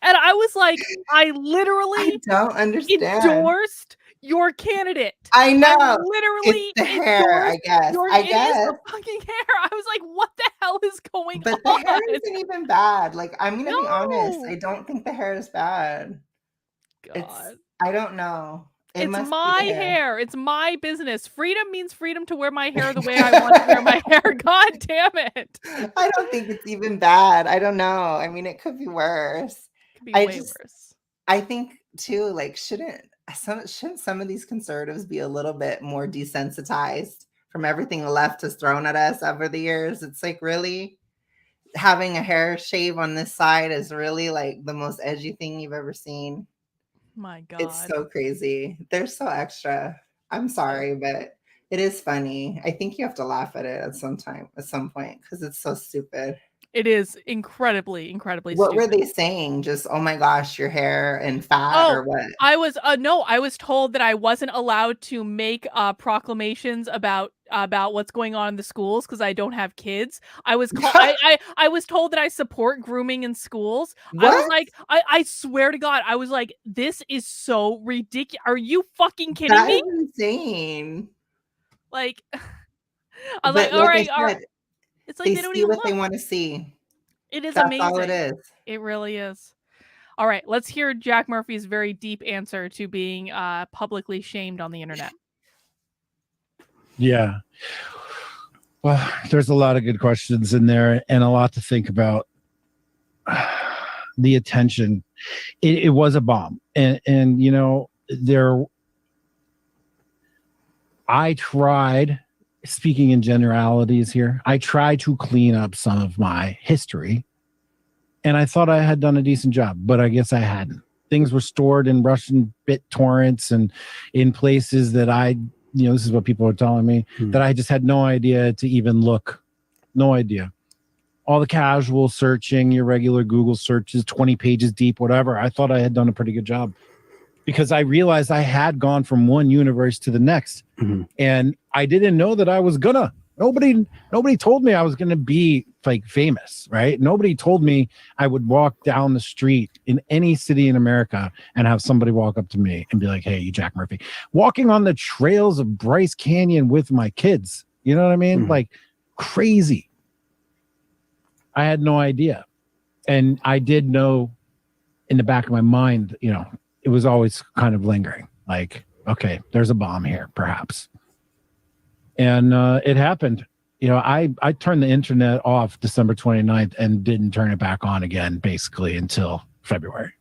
I was like, I literally don't understand. Endorsed your candidate. I know. I literally it's the hair, I guess. It is the fucking hair. I was like, what the hell is going on? But the hair isn't even bad. Like, I'm going to be honest. I don't think the hair is bad. God. I don't know. It's my hair. It's my business. Freedom means freedom to wear my hair the way I want to wear my hair. God damn it. I don't think it's even bad. I don't know. I mean, it could be worse. It could be way worse. I think too, like, shouldn't shouldn't some of these conservatives be a little bit more desensitized from everything the left has thrown at us over the years? It's like, really? Having a hair shave on this side is really like the most edgy thing you've ever seen. My God. It's so crazy. They're so extra. I'm sorry, but it is funny. I think you have to laugh at it at some point, because it's so stupid. It is incredibly stupid. What were they saying? Just, oh my gosh, your hair and fat, or what? I was told that I wasn't allowed to make proclamations about what's going on in the schools because I don't have kids. I was I was told that I support grooming in schools. What? I was like, I swear to God, I was like, this is so ridiculous. Are you fucking kidding That me? is insane. Like, I was But like, all like I right, said, it's like they they don't see even what look. they want to see. It is That's amazing. all it is. It really is. All right, let's hear Jack Murphy's very deep answer to being publicly shamed on the internet. Yeah. Well, there's a lot of good questions in there and a lot to think about. The attention. It was a bomb. And you know, I tried, speaking in generalities here, I tried to clean up some of my history. And I thought I had done a decent job, but I guess I hadn't. Things were stored in Russian BitTorrents and in places that this is what people are telling me, that I just had no idea to even look. No idea. All the casual searching, your regular Google searches, 20 pages deep, whatever. I thought I had done a pretty good job because I realized I had gone from one universe to the next. And I didn't know that I was gonna. Nobody told me I was gonna be like famous, right? Nobody told me I would walk down the street in any city in America and have somebody walk up to me and be like, "Hey, you Jack Murphy." Walking on the trails of Bryce Canyon with my kids. You know what I mean? Like crazy. I had no idea. And I did know in the back of my mind, it was always kind of lingering. Like, okay, there's a bomb here, perhaps. And it happened. I turned the internet off December 29th and didn't turn it back on again, basically, until February.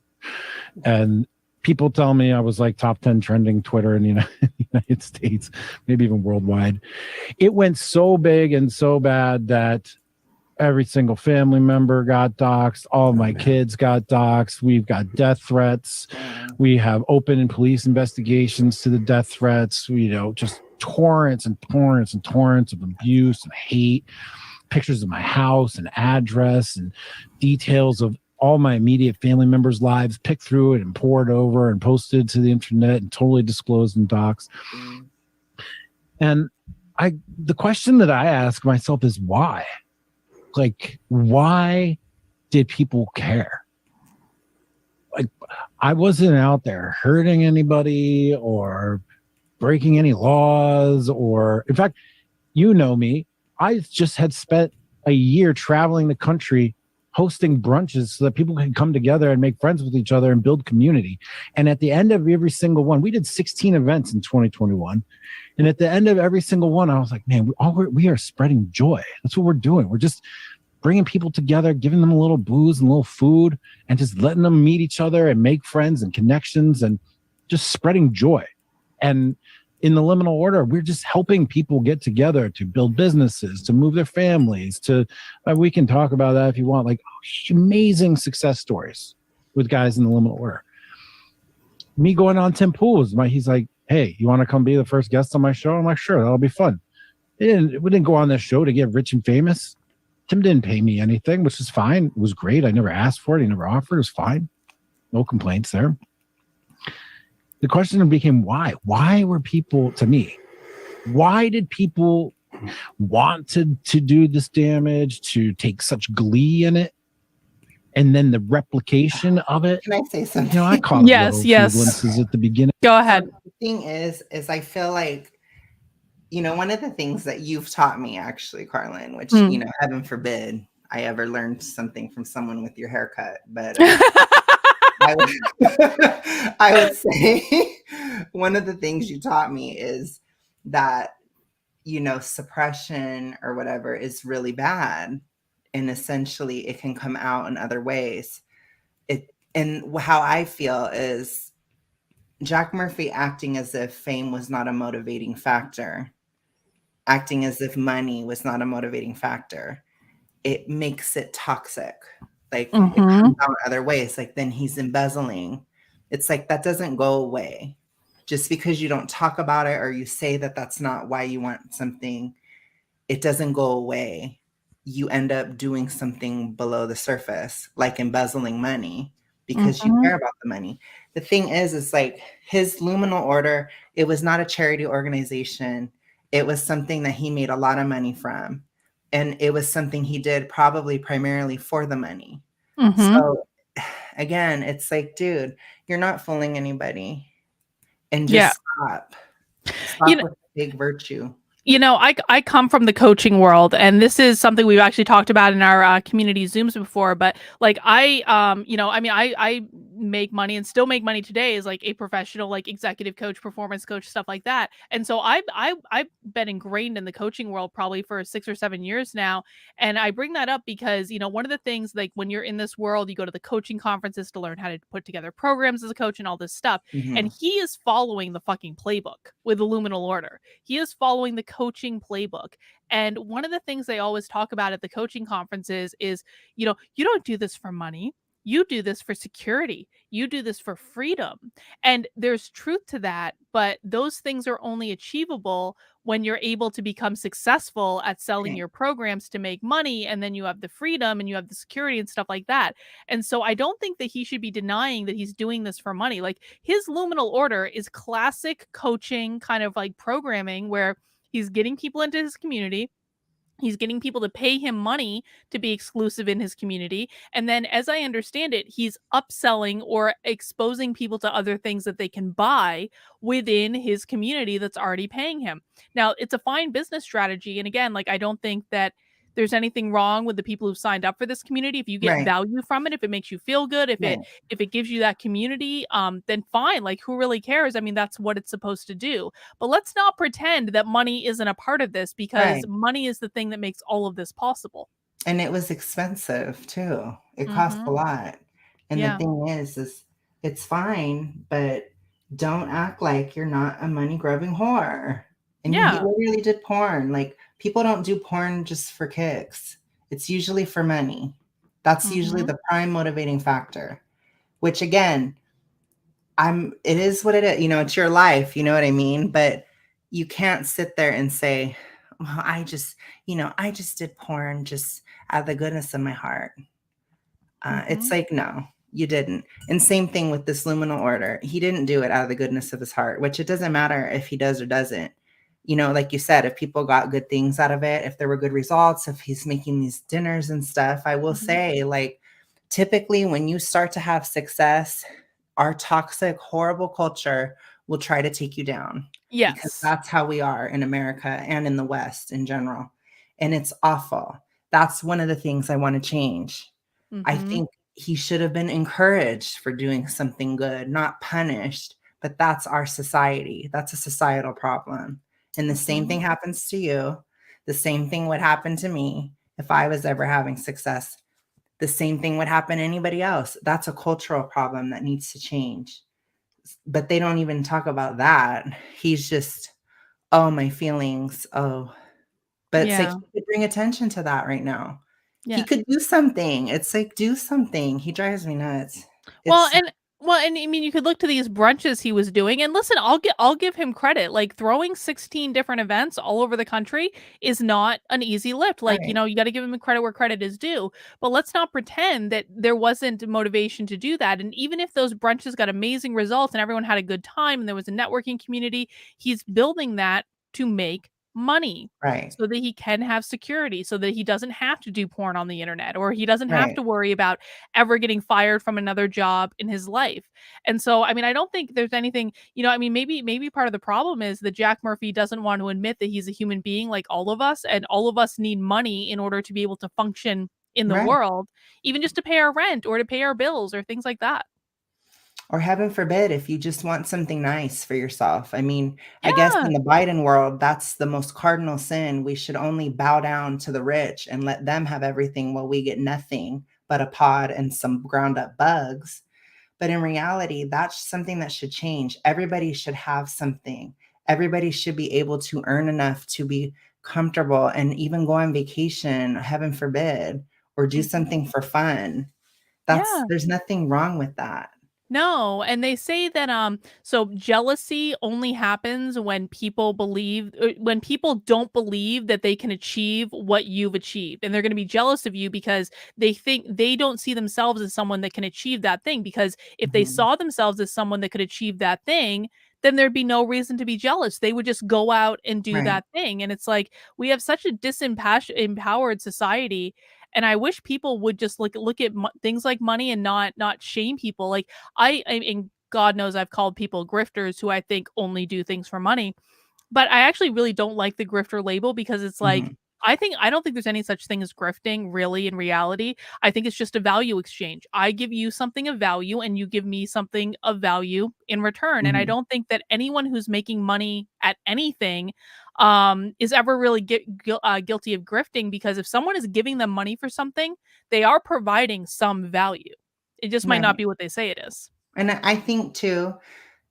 And people tell me I was like top 10 trending Twitter in the United States, maybe even worldwide. It went so big and so bad that every single family member got doxxed. All my kids got doxxed. We've got death threats. We have open police investigations to the death threats. Just torrents and torrents and torrents of abuse and hate. Pictures of my house and address and details of all my immediate family members' lives, picked through it and poured over and posted to the internet and totally disclosed and doxed. And the question that I ask myself is why? Like, why did people care? Like, I wasn't out there hurting anybody or breaking any laws, or in fact, me, I just had spent a year traveling the country hosting brunches so that people could come together and make friends with each other and build community. And at the end of every single one, we did 16 events in 2021. And at the end of every single one, I was like, man, we are spreading joy. That's what we're doing. We're just bringing people together, giving them a little booze and a little food, and just letting them meet each other and make friends and connections and just spreading joy. And in the liminal order, we're just helping people get together to build businesses, to move their families, we can talk about that if you want, like amazing success stories with guys in the liminal order. Me going on Tim Pool's, he's like, hey, you want to come be the first guest on my show? I'm like, sure, that'll be fun. We didn't go on this show to get rich and famous. Tim didn't pay me anything, which is fine. It was great. I never asked for it. He never offered. It was fine. No complaints there. The question became why? Why were people, to me, why did people want to do this damage, to take such glee in it? And then the replication of it. Can I say something? I caught a few glimpses at the beginning. Go ahead. The thing is I feel like, one of the things that you've taught me, actually, Karlyn, which, heaven forbid I ever learned something from someone with your haircut, but I would say one of the things you taught me is that, suppression or whatever is really bad. And essentially it can come out in other ways. And how I feel is Jack Murphy acting as if fame was not a motivating factor, acting as if money was not a motivating factor, it makes it toxic. Like it comes out other ways. Like then he's embezzling. It's like that doesn't go away. Just because you don't talk about it or you say that that's not why you want something, it doesn't go away. You end up doing something below the surface, like embezzling money because you care about the money. The thing is like his luminal order, it was not a charity organization. It was something that he made a lot of money from. And it was something he did probably primarily for the money. So again, it's like, dude, you're not fooling anybody. And just stop. Stop with the big virtue. You know, I come from the coaching world, and this is something we've actually talked about in our community Zooms before. But like you know, I mean, I make money and still make money today as like a professional, like executive coach, performance coach, stuff like that. And so I've been ingrained in the coaching world probably for 6 or 7 years now. And I bring that up because, you know, one of the things, like when you're in this world, you go to the coaching conferences to learn how to put together programs as a coach and all this stuff. And he is following the fucking playbook with the luminal order. He is following the coaching playbook. And one of the things they always talk about at the coaching conferences is, you know, you don't do this for money. You do this for security. You do this for freedom. And there's truth to that, but those things are only achievable when you're able to become successful at selling your programs to make money. And then you have the freedom and you have the security and stuff like that. And so I don't think that he should be denying that he's doing this for money. Like his luminal order is classic coaching kind of like programming where he's getting people into his community. He's getting people to pay him money to be exclusive in his community. And then, as I understand it, he's upselling or exposing people to other things that they can buy within his community that's already paying him. Now, it's a fine business strategy. And again, like, I don't think that there's anything wrong with the people who've signed up for this community. If you get value from it, if it makes you feel good, if it gives you that community, then fine. Like, who really cares? I mean, that's what it's supposed to do. But let's not pretend that money isn't a part of this, because money is the thing that makes all of this possible. And it was expensive too. It cost a lot. And the thing is it's fine, but don't act like you're not a money grubbing whore. And he literally did porn. Like, people don't do porn just for kicks. It's usually for money. That's usually the prime motivating factor, which again, it is what it is. You know, it's your life. You know what I mean? But you can't sit there and say, well, I just did porn just out of the goodness of my heart. It's like, no, you didn't. And same thing with this luminal order. He didn't do it out of the goodness of his heart, which it doesn't matter if he does or doesn't. You know, like you said, if people got good things out of it, if there were good results, if he's making these dinners and stuff, I will say, like, typically when you start to have success, our toxic, horrible culture will try to take you down. Yes. Because that's how we are in America and in the West in general. And it's awful. That's one of the things I want to change. I think he should have been encouraged for doing something good, not punished. But that's our society. That's a societal problem. And the same thing happens to you. The same thing would happen to me if I was ever having success. The same thing would happen to anybody else. That's a cultural problem that needs to change. But they don't even talk about that. He's just, oh, my feelings. Oh, but it's like he could bring attention to that right now. He could do something. It's like, do something. He drives me nuts. Well, and I mean, you could look to these brunches he was doing, and listen, I'll give him credit. Like, throwing 16 different events all over the country is not an easy lift. Like, you know, you got to give him credit where credit is due. But let's not pretend that there wasn't motivation to do that. And even if those brunches got amazing results and everyone had a good time and there was a networking community, he's building that to make money, so that he can have security, so that he doesn't have to do porn on the internet, or he doesn't have to worry about ever getting fired from another job in his life. And so, I mean, I don't think there's anything, you know, I mean, maybe part of the problem is that Jack Murphy doesn't want to admit that he's a human being like all of us, and all of us need money in order to be able to function in the world, even just to pay our rent or to pay our bills or things like that. Or heaven forbid, if you just want something nice for yourself. I mean, I guess in the Biden world, that's the most cardinal sin. We should only bow down to the rich and let them have everything while we get nothing but a pod and some ground up bugs. But in reality, that's something that should change. Everybody should have something. Everybody should be able to earn enough to be comfortable and even go on vacation, heaven forbid, or do something for fun. There's nothing wrong with that. No, and they say that so jealousy only happens when people don't believe that they can achieve what you've achieved. And they're going to be jealous of you because they think they don't see themselves as someone that can achieve that thing, because if they saw themselves as someone that could achieve that thing, then there'd be no reason to be jealous. They would just go out and do that thing. And it's like, we have such a disempowered society. And I wish people would just look at things like money and not shame people. Like and God knows I've called people grifters who I think only do things for money, but I actually really don't like the grifter label, because it's like, I don't think there's any such thing as grifting really in reality. I think it's just a value exchange. I give you something of value and you give me something of value in return. And I don't think that anyone who's making money at anything is ever really guilty of grifting, because if someone is giving them money for something, they are providing some value. It just might not be what they say it is. And I think too,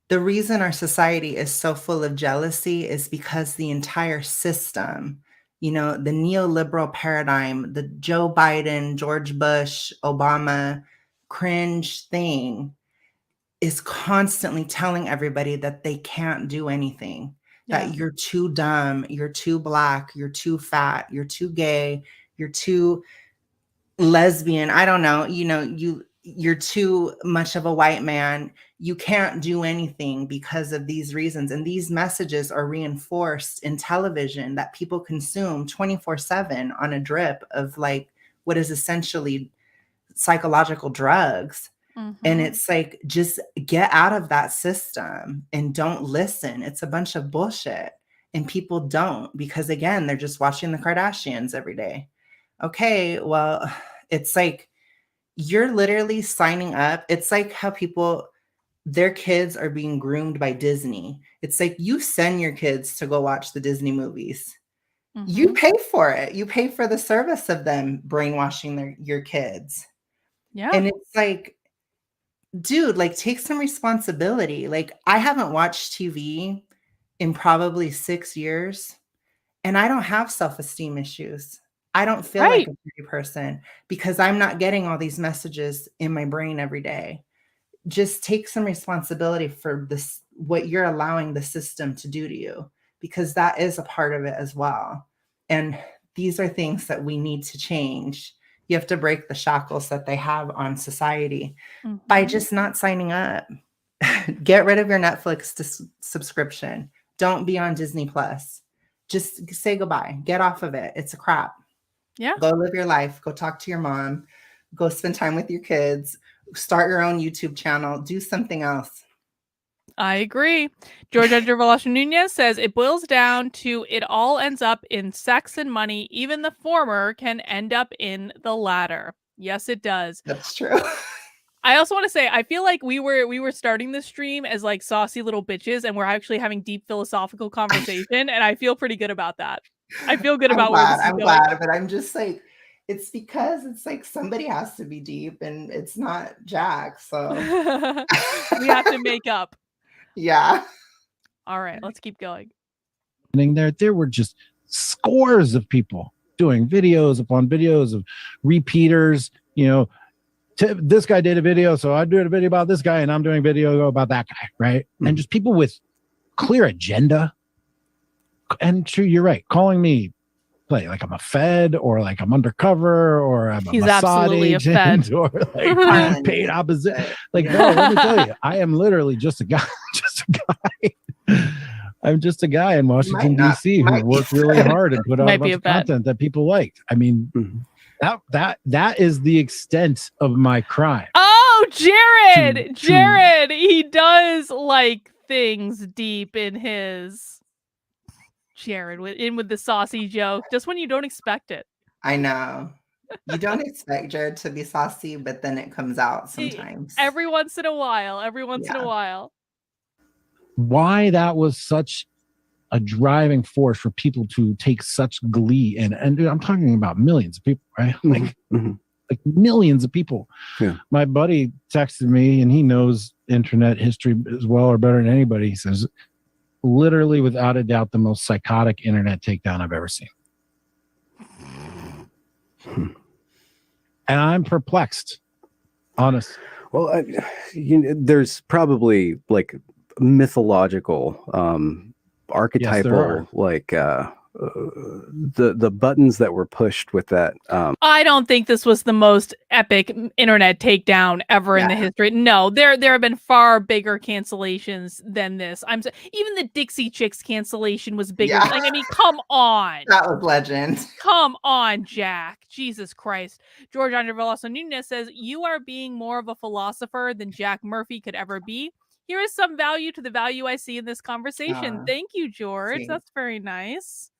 the reason our society is so full of jealousy is because the entire system, the neoliberal paradigm, the Joe Biden, George Bush, Obama cringe thing is constantly telling everybody that they can't do anything, that you're too dumb, you're too Black, you're too fat, you're too gay, you're too lesbian. I don't know, you're too much of a white man. You can't do anything because of these reasons. And these messages are reinforced in television that people consume 24/7 on a drip of like what is essentially psychological drugs. And it's like, just get out of that system and don't listen. It's a bunch of bullshit. And people don't, because again, they're just watching the Kardashians every day. Okay, well, it's like, you're literally signing up. It's like how their kids are being groomed by Disney. It's like, you send your kids to go watch the Disney movies. You pay for it. You pay for the service of them brainwashing your kids. Yeah. And it's like, dude, like, take some responsibility. Like, I haven't watched TV in probably 6 years, and I don't have self-esteem issues. I don't feel like a pretty person because I'm not getting all these messages in my brain every day. Just take some responsibility for this, what you're allowing the system to do to you, because that is a part of it as well. And these are things that we need to change. You have to break the shackles that they have on society by just not signing up. Get rid of your Netflix subscription. Don't be on Disney Plus. Just say goodbye. Get off of it. It's a crap. Yeah. Go live your life. Go talk to your mom. Go spend time with your kids. Start your own YouTube channel. Do something else. I agree. George Edgar Velasco Nunez says it boils down to it all ends up in sex and money. Even the former can end up in the latter. Yes, it does. That's true. I also want to say, I feel like we were starting this stream as like saucy little bitches, and we're actually having deep philosophical conversation, and I feel pretty good about that. I feel good about where this is going. I'm glad, but I'm just like, it's because it's like somebody has to be deep, and it's not Jack, so we have to make up. Yeah. All right, let's keep going. There were just scores of people doing videos upon videos of repeaters. This guy did a video, so I'm doing a video about this guy, and I'm doing a video about that guy, right? And just people with clear agenda. And true, you're right. Calling me like I'm a Fed, or like I'm undercover, or I'm a Mossad agent, or like paid opposite. Like, no, let me tell you, I am literally just a guy. I'm just a guy in Washington, D.C. who worked really hard and put out a bunch of content that people liked. I mean, that is the extent of my crime. Oh, Jared, he does like things deep in his. Jared with the saucy joke, just when you don't expect it. I know. You don't expect Jared to be saucy, but then it comes out sometimes. Every once in a while. Why that was such a driving force for people to take such glee in, and I'm talking about millions of people, right? Like, like millions of people. Yeah. My buddy texted me, and he knows internet history as well or better than anybody. He says, literally, without a doubt, the most psychotic internet takedown I've ever seen. And I'm perplexed, honest. Well, there's probably like mythological, archetypal, like the buttons that were pushed with that. I don't think this was the most epic internet takedown ever in the history. No, there have been far bigger cancellations than this. Even the Dixie Chicks cancellation was bigger. Yeah. Like, I mean, come on. That was legend. Come on, Jack. Jesus Christ. George Andre Veloso Nunez says, you are being more of a philosopher than Jack Murphy could ever be. Here is some value to the value I see in this conversation. Thank you, George. Sweet. That's very nice.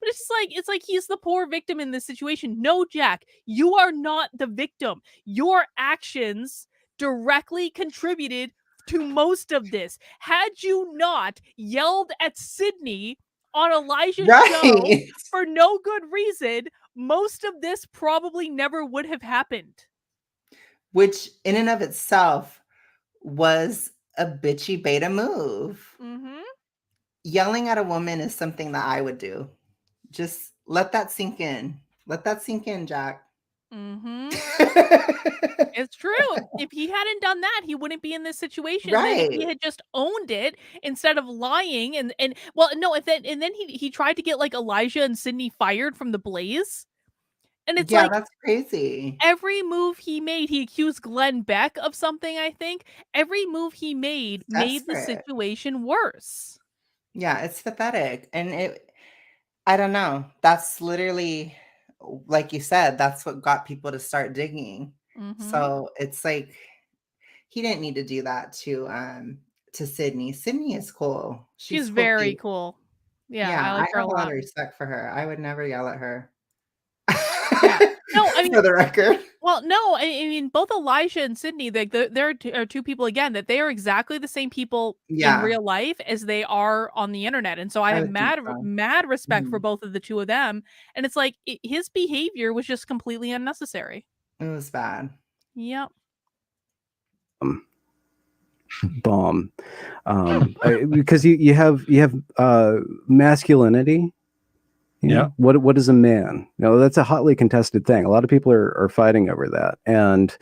But it's like he's the poor victim in this situation. No, Jack, you are not the victim. Your actions directly contributed to most of this. Had you not yelled at Sydney on Elijah's show for no good reason, most of this probably never would have happened. Which in and of itself was a bitchy beta move. Mm-hmm. Yelling at a woman is something that I would do. Just let that sink in. Let that sink in, Jack. Mm-hmm. It's true. If he hadn't done that, he wouldn't be in this situation. Right. If he had just owned it instead of lying and well, no, then he tried to get like Elijah and Sydney fired from the Blaze. And it's like, that's crazy. Every move he made, he accused Glenn Beck of something, I think. Every move he made the situation worse. Yeah, it's pathetic. And I don't know. That's literally, like you said, that's what got people to start digging. Mm-hmm. So it's like, he didn't need to do that to Sydney. Sydney is cool. She's very cool. Yeah, I like her have a lot lot of respect for her. I would never yell at her. Yeah. No, I mean, for the record. Well, no, I mean, both Elijah and Sydney, there are two people, again, that they are exactly the same people in real life as they are on the internet. And so I have mad respect for both of the two of them. And it's like, his behavior was just completely unnecessary. It was bad. Yep. Bomb. Because you have masculinity. Yeah. What is a man? That's a hotly contested thing. A lot of people are fighting over that, and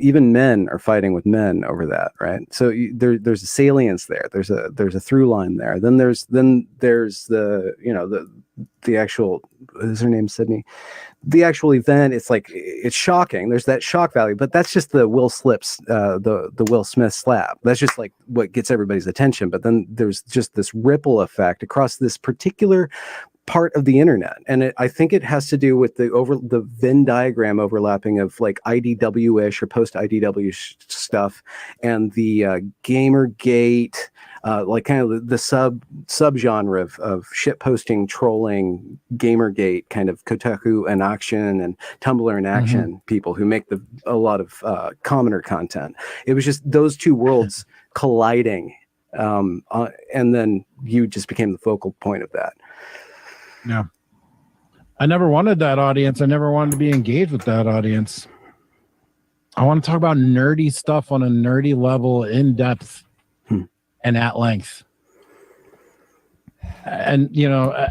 even men are fighting with men over that, right? So there's a salience there. There's a through line there. Then there's the actual, is her name Sydney? The actual event. It's like, it's shocking. There's that shock value, but that's just the Will Smith slap. That's just like what gets everybody's attention. But then there's just this ripple effect across this particular part of the internet, and I think it has to do with the Venn diagram overlapping of like IDW-ish or post IDW stuff, and the Gamergate, like kind of the subgenre of shit posting, trolling, Gamergate, kind of Kotaku in action and Tumblr in action people who make a lot of commoner content. It was just those two worlds colliding, and then you just became the focal point of that. Yeah. I never wanted that audience. I never wanted to be engaged with that audience. I want to talk about nerdy stuff on a nerdy level, in depth and at length. And,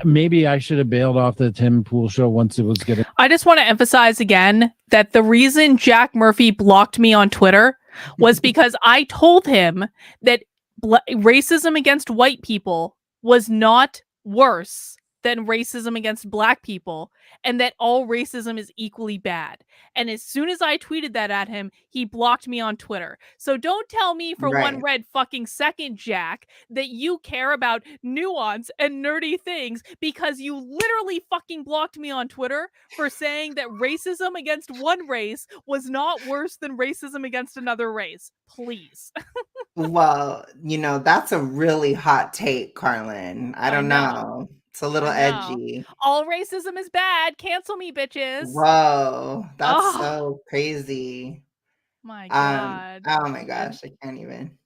maybe I should have bailed off the Tim Pool show once it was getting. I just want to emphasize again that the reason Jack Murphy blocked me on Twitter was because I told him that racism against white people was not worse than racism against black people, and that all racism is equally bad. And as soon as I tweeted that at him, he blocked me on Twitter. So don't tell me for one red fucking second, Jack, that you care about nuance and nerdy things, because you literally fucking blocked me on Twitter for saying that racism against one race was not worse than racism against another race. Please. Well, that's a really hot take, Karlyn. I don't know. It's a little edgy. All racism is bad. Cancel me, bitches. Whoa, that's so crazy. My God. Oh my gosh, I can't even.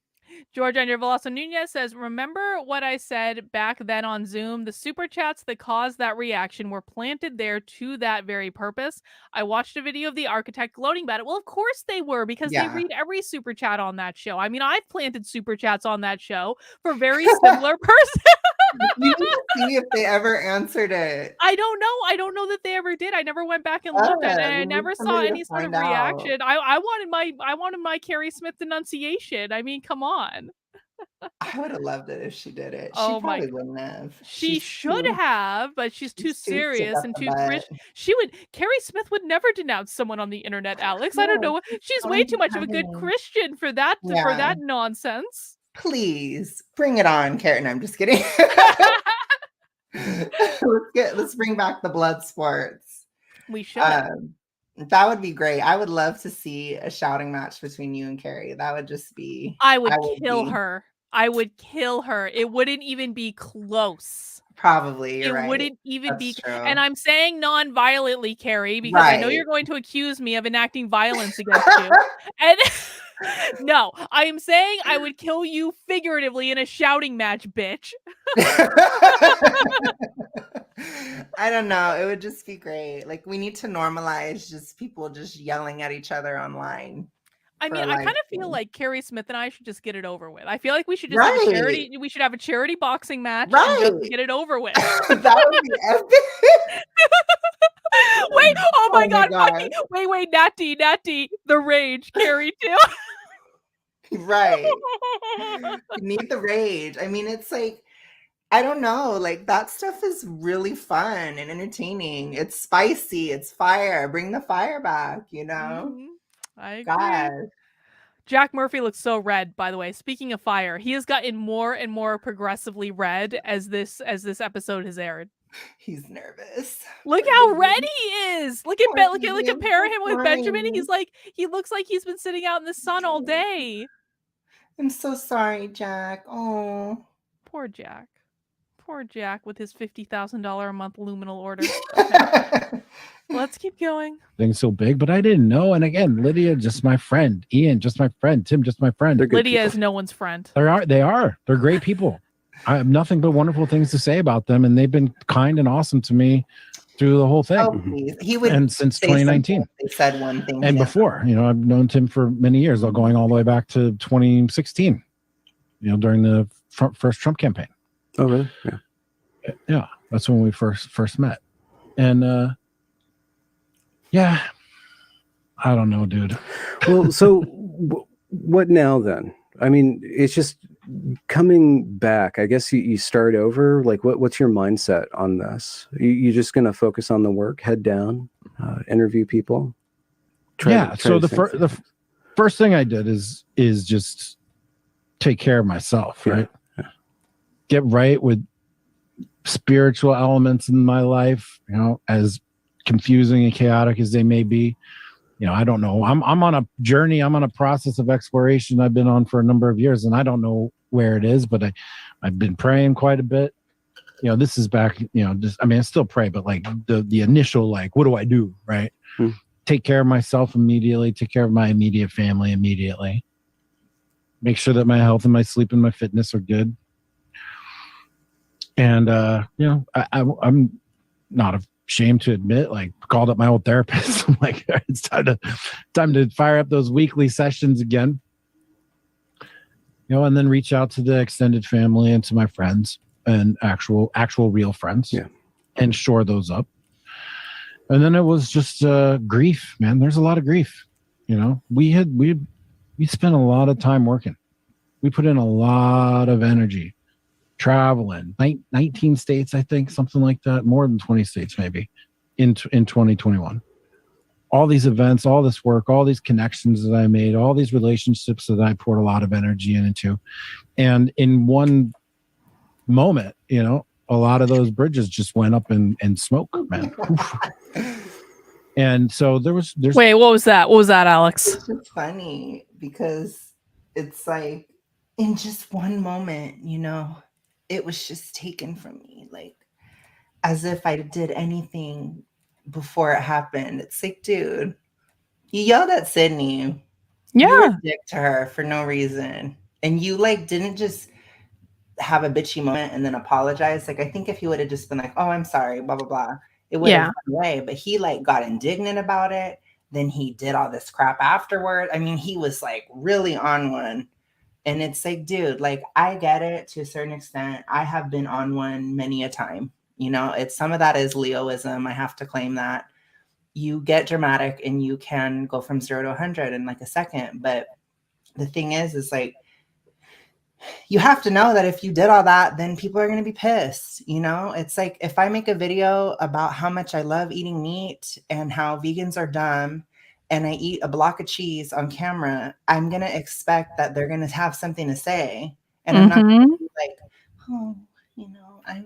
George Andrea Veloso Nunez says, remember what I said back then on Zoom? The super chats that caused that reaction were planted there to that very purpose. I watched a video of the architect gloating about it. Well, of course they were, because they read every super chat on that show. I mean, I've planted super chats on that show for very similar person. You need to see if they ever answered it. I don't know. I don't know that they ever did. I never went back and looked at it, and I never saw any sort of reaction. I wanted my Carrie Smith denunciation. I mean, come on. I would have loved it if she did it. Oh She probably wouldn't have. She should have, but she's too serious and too Christian. Carrie Smith would never denounce someone on the internet, Alex. I don't know. She's way too much of a good Christian for that nonsense. Please bring it on, Karen. I'm just kidding. Let's bring back the blood sports. We should. That would be great. I would love to see a shouting match between you and Carrie. That would just be. I would kill her. I would kill her. It wouldn't even be close. Probably, you're right. It wouldn't even be. True. And I'm saying non-violently, Carrie, because I know you're going to accuse me of enacting violence against you. And no, I am saying I would kill you figuratively in a shouting match, bitch. I don't know. It would just be great. Like, we need to normalize just people just yelling at each other online. I mean, I kind of feel like Carrie Smith and I should just get it over with. I feel like we should just have a charity. We should have a charity boxing match and just get it over with. That would be epic. Wait! Oh my god! Wait! Natty, the rage, Carrie too. Right. You need the rage. I mean, it's like, I don't know. Like, that stuff is really fun and entertaining. It's spicy. It's fire. Bring the fire back. You know. Mm-hmm. I agree. God. Jack Murphy looks so red, by the way. Speaking of fire, he has gotten more and more progressively red as this episode has aired. He's nervous. Look how red he is. Look compare him with Benjamin. He looks like he's been sitting out in the sun all day. I'm so sorry, Jack. Oh, poor Jack. Poor Jack with his $50,000 a month luminal order. Okay. Let's keep going. Things so big, but I didn't know. And again, Lydia, just my friend. Ian, just my friend. Tim, just my friend. Lydia is no one's friend. They are. They're great people. I have nothing but wonderful things to say about them, and they've been kind and awesome to me through the whole thing. Oh, please. He would, and since 2019. They said one thing. And before, I've known Tim for many years, going all the way back to 2016. During the first Trump campaign. Oh, really? Yeah. Yeah, that's when we first met. And yeah, I don't know, dude. Well, so what now then? I mean, it's just coming back. I guess you start over. Like, what's your mindset on this? You just going to focus on the work, head down, interview people? So the first thing I did is just take care of myself, right? Yeah. Get right with spiritual elements in my life, as confusing and chaotic as they may be. I don't know. I'm on a journey. I'm on a process of exploration I've been on for a number of years, and I don't know where it is, but I've been praying quite a bit. This is back, I still pray, but like the initial, like, what do I do? Right. Take care of myself immediately, take care of my immediate family immediately. Make sure that my health and my sleep and my fitness are good. And, I'm not ashamed to admit, like, called up my old therapist. I'm like, it's time to fire up those weekly sessions again. And then reach out to the extended family and to my friends and actual real friends. Yeah. And shore those up. And then it was just grief, man. There's a lot of grief. We spent a lot of time working. We put in a lot of energy. Traveling 19 states, I think, something like that, more than 20 states maybe in 2021. All these events, all this work, all these connections that I made, all these relationships that I poured a lot of energy into. And in one moment, a lot of those bridges just went up in smoke, man. And so there's wait, what was that? What was that, Alex? It's just funny because it's like in just one moment, it was just taken from me, like as if I did anything before it happened. It's like, dude, you yelled at Sydney. Yeah. You were a dick to her for no reason. and you like didn't just have a bitchy moment and then apologize. Like, I think if he would have just been like, oh, I'm sorry, blah, blah, blah, it would have gone away. But he like got indignant about it. Then he did all this crap afterward. I mean, he was like really on one. And it's like, dude, like, I get it to a certain extent. I have been on one many a time. You know, it's some of that is Leoism. I have to claim that. You get dramatic and you can go from 0 to 100 in like a second. But the thing is like, you have to know that if you did all that, then people are going to be pissed. You know, it's like if I make a video about how much I love eating meat and how vegans are dumb and I eat a block of cheese on camera, I'm going to expect that they're going to have something to say. And I'm not going to be like, oh, you know, it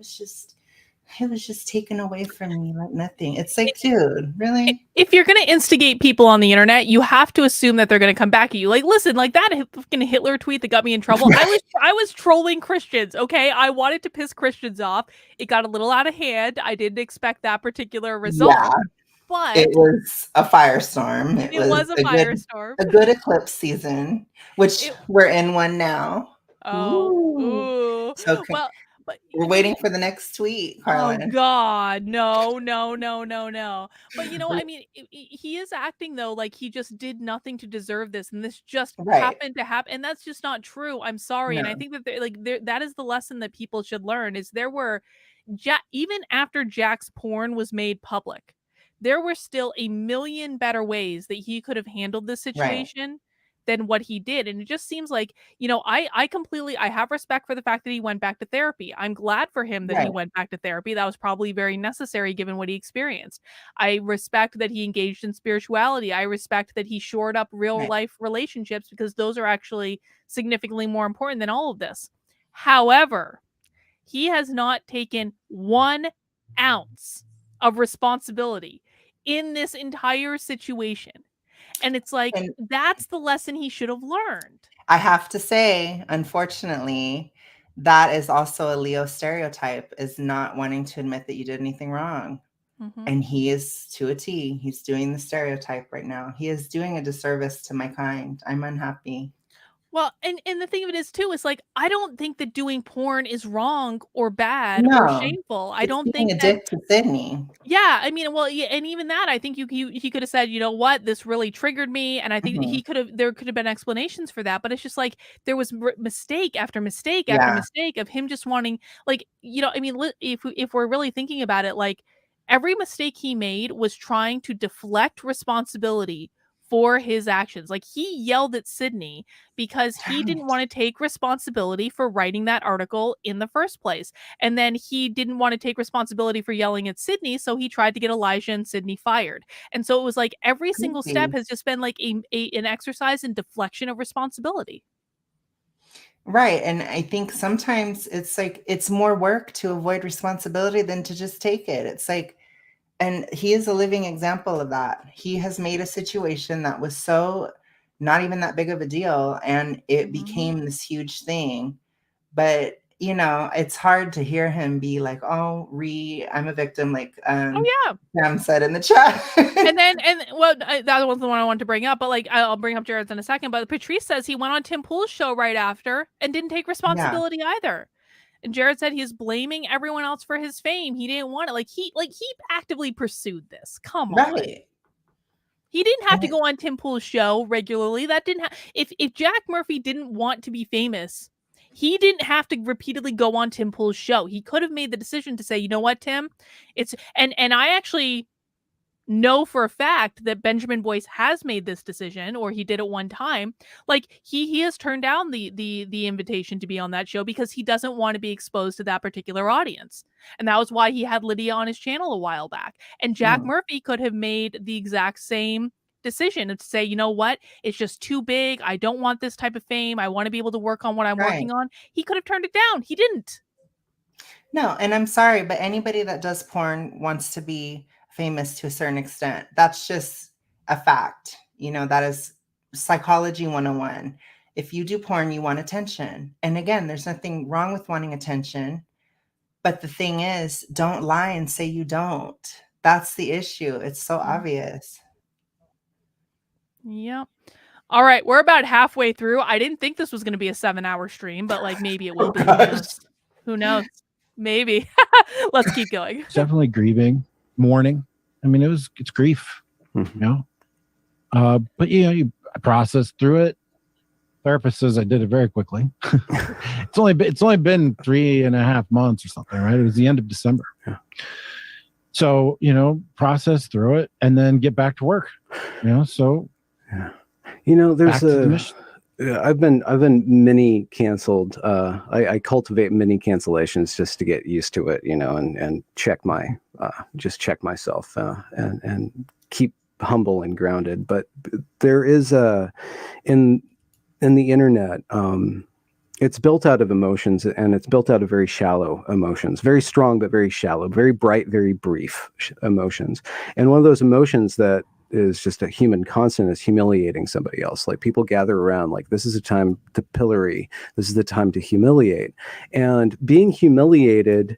was just taken away from me like nothing. It's like, dude, really? If you're going to instigate people on the internet, you have to assume that they're going to come back at you. Like, listen, like that fucking Hitler tweet that got me in trouble. I was trolling Christians. Okay. I wanted to piss Christians off. It got a little out of hand. I didn't expect that particular result. Yeah, but it was a firestorm. It was a firestorm. A good eclipse season, which we're in one now. Ooh. So well, but we're waiting for the next tweet, Karlyn. Oh God, no. But you know, I mean, he is acting though like he just did nothing to deserve this, and this just happened to happen, and that's just not true. I'm sorry, and I think that that is the lesson that people should learn. Is there were even after Jack's porn was made public, there were still a million better ways that he could have handled this situation than what he did. And it just seems like, you know, I have respect for the fact that he went back to therapy. I'm glad for him that he went back to therapy. That was probably very necessary given what he experienced. I respect that he engaged in spirituality. I respect that he shored up real life relationships, because those are actually significantly more important than all of this. However, he has not taken 1 ounce of responsibility in this entire situation. And it's like, that's the lesson he should have learned. I have to say, unfortunately, that is also a Leo stereotype, is not wanting to admit that you did anything wrong. And he is to a T. He's doing the stereotype right now. He is doing a disservice to my kind. I'm unhappy. Well, and the thing of it is too, is like, I don't think that doing porn is wrong or bad or shameful. I don't think a dick to Sydney. Yeah, I mean, well, yeah, and even that, I think he could have said, you know what, this really triggered me, and I think there could have been explanations for that, but it's just like there was mistake after mistake after mistake of him just wanting, like, you know, I mean, if we're really thinking about it, like every mistake he made was trying to deflect responsibility for his actions. Like, he yelled at Sydney because he didn't want to take responsibility for writing that article in the first place. And then he didn't want to take responsibility for yelling at Sydney, so he tried to get Elijah and Sydney fired. And so it was like every single step has just been like an exercise in deflection of responsibility. Right. And I think sometimes it's like it's more work to avoid responsibility than to just take it. It's like, and he is a living example of that. He has made a situation that was so not even that big of a deal, and it became this huge thing. But, you know, it's hard to hear him be like, oh, I'm a victim, like Sam said in the chat. That was the one I wanted to bring up, but like I'll bring up Jared's in a second. But Patrice says he went on Tim Pool's show right after and didn't take responsibility either. And Jared said he's blaming everyone else for his fame. He didn't want it. Like he actively pursued this. Come on. He didn't have to go on Tim Pool's show regularly. That didn't if Jack Murphy didn't want to be famous, he didn't have to repeatedly go on Tim Pool's show. He could have made the decision to say, you know what, Tim? And I actually know for a fact that Benjamin Boyce has made this decision, or he did at one time. Like he has turned down the invitation to be on that show because he doesn't want to be exposed to that particular audience. And that was why he had Lydia on his channel a while back. And Jack Murphy could have made the exact same decision to say, you know what, it's just too big. I don't want this type of fame. I want to be able to work on what I'm working on. He could have turned it down. He didn't. No, and I'm sorry, but anybody that does porn wants to be famous to a certain extent. That's just a fact. You know, that is psychology 101. If you do porn, you want attention. And again, there's nothing wrong with wanting attention. But the thing is, don't lie and say you don't. That's the issue. It's so obvious. Yep. All right, we're about halfway through. I didn't think this was going to be a 7-hour stream, but like maybe it will be. Who knows? Maybe. Let's keep going. It's definitely grieving, mourning. I mean, it's grief, you know. But you process through it. Therapist says I did it very quickly. It's only been 3.5 months or something, right? It was the end of December. Yeah. So process through it and then get back to work. So yeah. There's I've been mini canceled. I cultivate mini cancellations just to get used to it, and check check myself and keep humble and grounded. But there is in the internet, it's built out of emotions, and it's built out of very shallow emotions, very strong but very shallow, very bright, very brief emotions. And one of those emotions that is just a human constant is humiliating somebody else. Like, people gather around, like, this is a time to pillory, this is the time to humiliate. And being humiliated,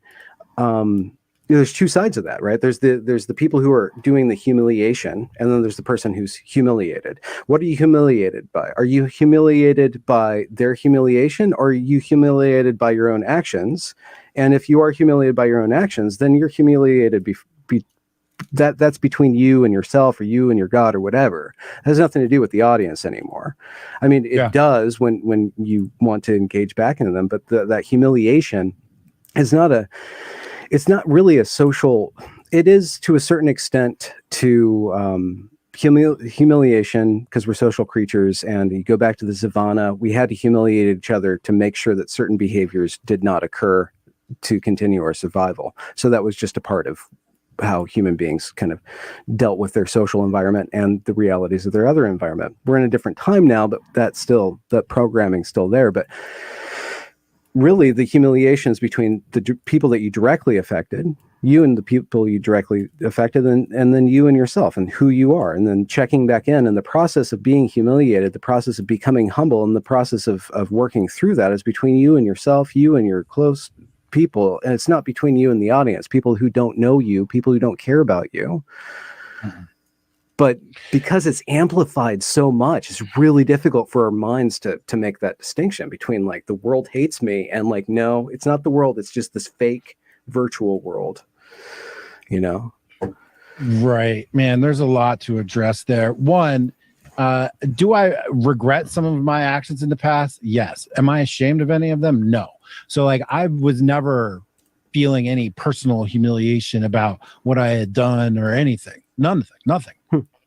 there's two sides of that, right? There's the people who are doing the humiliation, and then there's the person who's humiliated. What are you humiliated by? Are you humiliated by their humiliation, or are you humiliated by your own actions? And if you are humiliated by your own actions, then you're humiliated that's between you and yourself, or you and your God, or whatever. It has nothing to do with the audience anymore. I mean, it does when you want to engage back into them, but that humiliation is it's not really a social. It is to a certain extent to humiliation, because we're social creatures, and you go back to the savannah, we had to humiliate each other to make sure that certain behaviors did not occur to continue our survival. So that was just a part of how human beings kind of dealt with their social environment and the realities of their other environment. We're in a different time now, but the programming's still there. But really, the humiliations between the people that you directly affected, you and the people you directly affected, and then you and yourself and who you are, and then checking back in. And the process of being humiliated, the process of becoming humble, and the process of working through that is between you and yourself, you and your close people. And it's not between you and the audience, people who don't know you, people who don't care about you. But because it's amplified so much, it's really difficult for our minds to make that distinction between, like, the world hates me and, like, no, it's not the world, it's just this fake virtual world, Right, man, there's a lot to address there. One, do I regret some of my actions in the past? Yes. Am I ashamed of any of them? No. So, like, I was never feeling any personal humiliation about what I had done or anything. Nothing.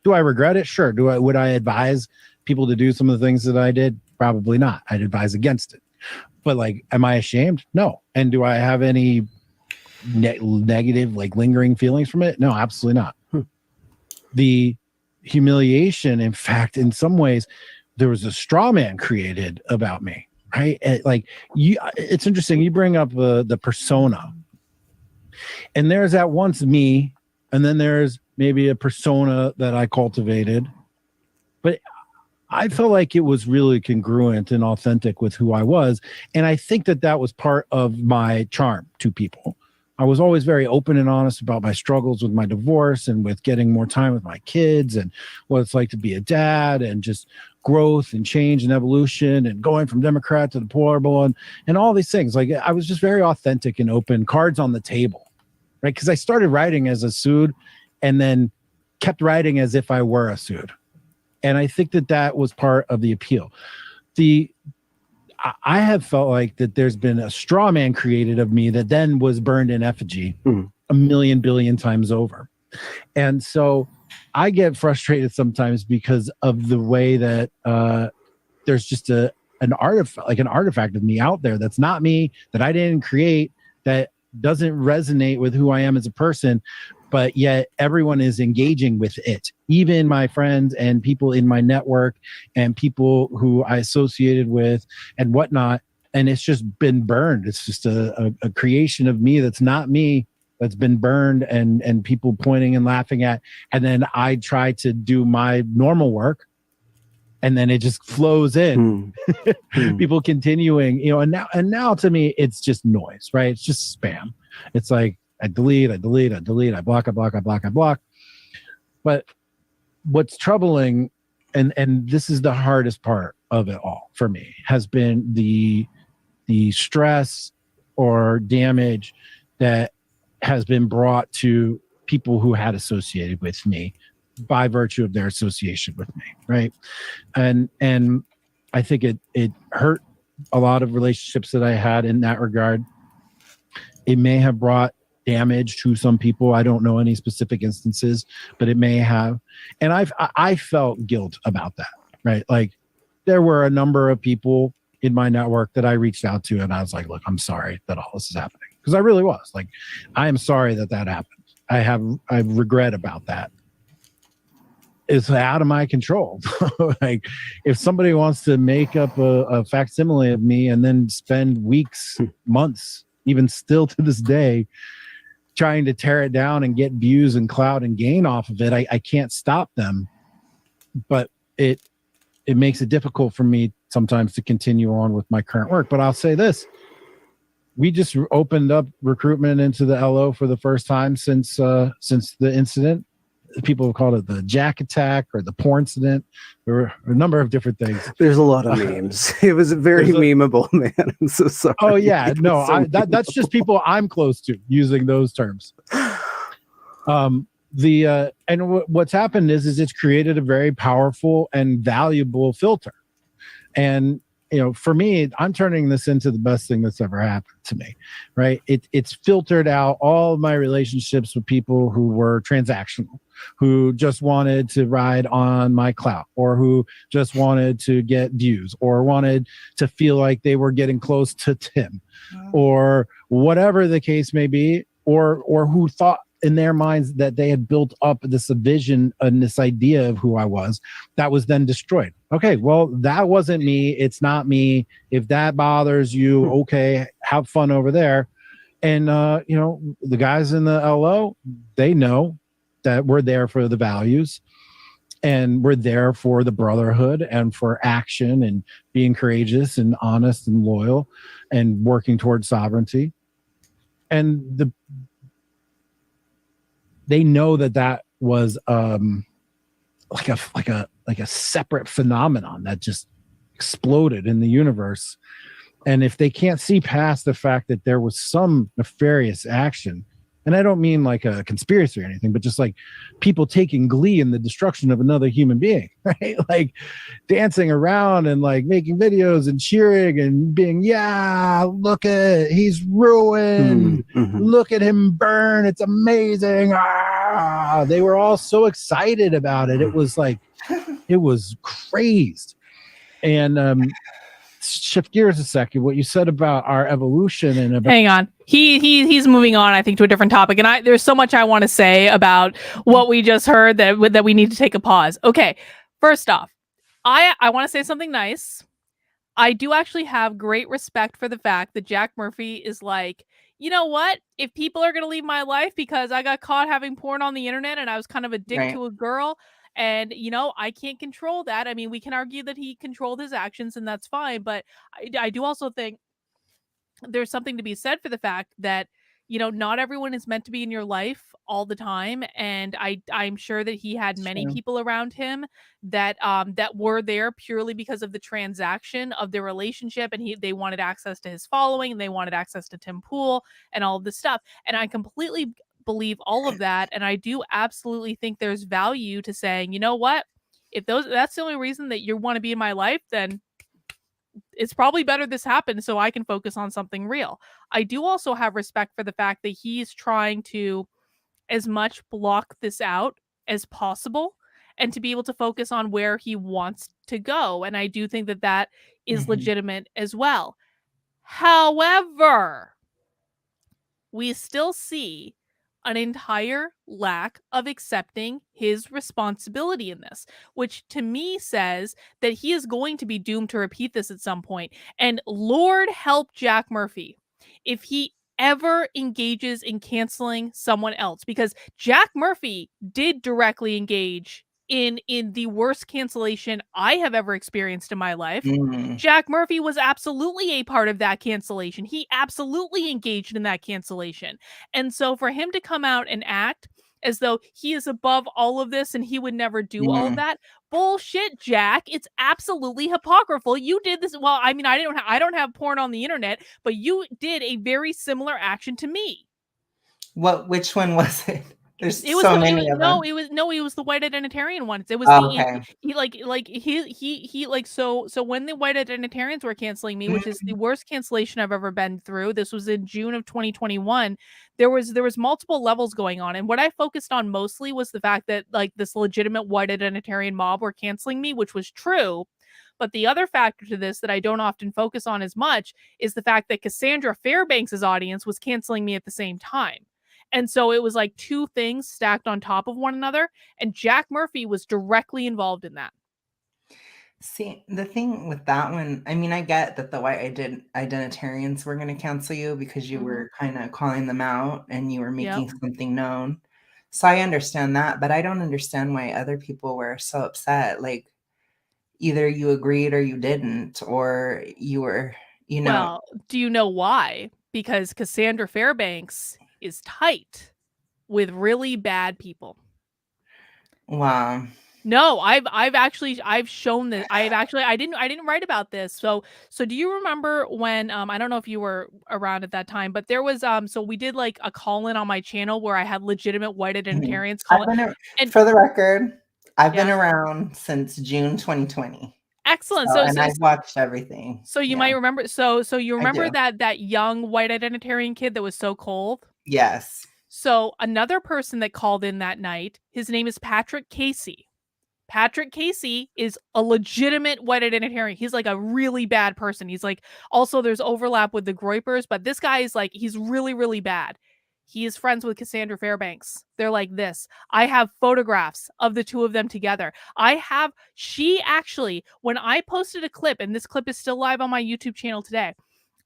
Do I regret it? Sure. Would I advise people to do some of the things that I did? Probably not. I'd advise against it. But, like, am I ashamed? No. And do I have any negative, like, lingering feelings from it? No, absolutely not. The humiliation, in fact, in some ways, there was a straw man created about me, right? It's interesting. You bring up the persona, and there's at once me, and then there's maybe a persona that I cultivated, but I felt like it was really congruent and authentic with who I was. And I think that was part of my charm to people. I was always very open and honest about my struggles with my divorce and with getting more time with my kids and what it's like to be a dad, and just growth and change and evolution and going from Democrat to the deplorable and all these things. Like, I was just very authentic and open, cards on the table, right? Because I started writing as a Sood and then kept writing as if I were a Sood. And I think that was part of the appeal. I have felt like that there's been a straw man created of me that then was burned in effigy a million billion times over. And so I get frustrated sometimes because of the way that there's just an artifact of me out there that's not me, that I didn't create, that doesn't resonate with who I am as a person, but yet everyone is engaging with it, even my friends and people in my network and people who I associated with and whatnot. And it's just been burned. It's just a creation of me that's not me, that's been burned and people pointing and laughing at. And then I try to do my normal work, and then it just flows in. People continuing, and now to me, it's just noise, right? It's just spam. It's like, I delete, I block. But what's troubling and this is the hardest part of it all for me, has been the stress or damage that has been brought to people who had associated with me by virtue of their association with me, right? And I think it hurt a lot of relationships that I had in that regard. It may have brought damage to some people. I don't know any specific instances, but it may have. And I felt guilt about that, right? Like, there were a number of people in my network that I reached out to, and I was like, look, I'm sorry that all this is happening. Because I really was. Like, I am sorry that happened. I regret about that. It's out of my control. Like, if somebody wants to make up a facsimile of me and then spend weeks, months, even still to this day, trying to tear it down and get views and clout and gain off of it, I can't stop them. But it makes it difficult for me sometimes to continue on with my current work. But I'll say this. We just opened up recruitment into the LO for the first time since the incident. People have called it the Jack attack or the porn incident. There were a number of different things. There's a lot of memes. It was very memeable, man. I'm so sorry. Oh yeah, no, that's just people I'm close to using those terms. And what's happened is it's created a very powerful and valuable filter. And for me, I'm turning this into the best thing that's ever happened to me, right? It's filtered out all of my relationships with people who were transactional, who just wanted to ride on my clout, or who just wanted to get views, or wanted to feel like they were getting close to Tim, or whatever the case may be, or who thought in their minds that they had built up this vision and this idea of who I was that was then destroyed. Okay, well, that wasn't me. It's not me. If that bothers you, okay, have fun over there. And, the guys in the LO, they know that we're there for the values, and we're there for the brotherhood and for action and being courageous and honest and loyal and working towards sovereignty. And they know that was like a separate phenomenon that just exploded in the universe. And if they can't see past the fact that there was some nefarious action, and I don't mean like a conspiracy or anything, but just like people taking glee in the destruction of another human being, right? Like dancing around and like making videos and cheering and being, yeah, look at, he's ruined. Mm-hmm. Look at him burn. It's amazing. Ah, they were all so excited about it. It was like, it was crazed. And shift gears a second. What you said about our evolution and about— hang on, he's moving on, I think, to a different topic, and there's so much I want to say about what we just heard that we need to take a pause. Okay, first off, I want to say something nice. I do actually have great respect for the fact that Jack Murphy is like, you know what? If people are going to leave my life because I got caught having porn on the internet and I was kind of a dick to a girl, and, I can't control that. I mean, we can argue that he controlled his actions, and that's fine. But I do also think there's something to be said for the fact that, not everyone is meant to be in your life all the time. And I'm sure that he had many people around him that were there purely because of the transaction of their relationship. And they wanted access to his following, and they wanted access to Tim Pool and all of this stuff. And I completely believe all of that. And I do absolutely think there's value to saying, you know what, if that's the only reason that you want to be in my life, then it's probably better this happened so I can focus on something real. I do also have respect for the fact that he's trying to as much block this out as possible and to be able to focus on where he wants to go. And I do think that is legitimate as well. However, we still see an entire lack of accepting his responsibility in this, which to me says that he is going to be doomed to repeat this at some point. And Lord help Jack Murphy if he ever engages in canceling someone else, because Jack Murphy did directly engage in the worst cancellation I have ever experienced in my life. Jack Murphy was absolutely a part of that cancellation. He absolutely engaged in that cancellation. And so for him to come out and act as though he is above all of this and he would never do all of that. Bullshit, Jack. It's absolutely hypocritical. You did this. Well, I mean, I don't have porn on the internet, but you did a very similar action to me. Which one was it? There's It was so many of them. It was the white identitarian one. It was okay. So when the white identitarians were canceling me, which is the worst cancellation I've ever been through. This was in June of 2021. There was multiple levels going on, and what I focused on mostly was the fact that like this legitimate white identitarian mob were canceling me, which was true. But the other factor to this that I don't often focus on as much is the fact that Cassandra Fairbanks's audience was canceling me at the same time. And so it was like two things stacked on top of one another. And Jack Murphy was directly involved in that. See, the thing with that one, I mean, I get that the white identitarians were going to cancel you because you were kind of calling them out and you were making something known. So I understand that, but I don't understand why other people were so upset. Like either you agreed or you didn't, or you were, Well, do you know why? Because Cassandra Fairbanks is tight with really bad people. Wow. No, I've shown this. I didn't write about this. So do you remember when I don't know if you were around at that time, but there was so we did like a call-in on my channel where I had legitimate white identitarians call in. And for the record, I've been around since June 2020. Excellent. And I've watched everything. So you might remember. So you remember that young white identitarian kid that was so cold? Yes. So another person that called in that night, his name is Patrick Casey. Patrick Casey is a legitimate white identitarian. He's like a really bad person. He's like, also there's overlap with the Groypers, but this guy is like, he's really, really bad. He is friends with Cassandra Fairbanks. They're like this. I have photographs of the two of them together. She actually, when I posted a clip, and this clip is still live on my YouTube channel today,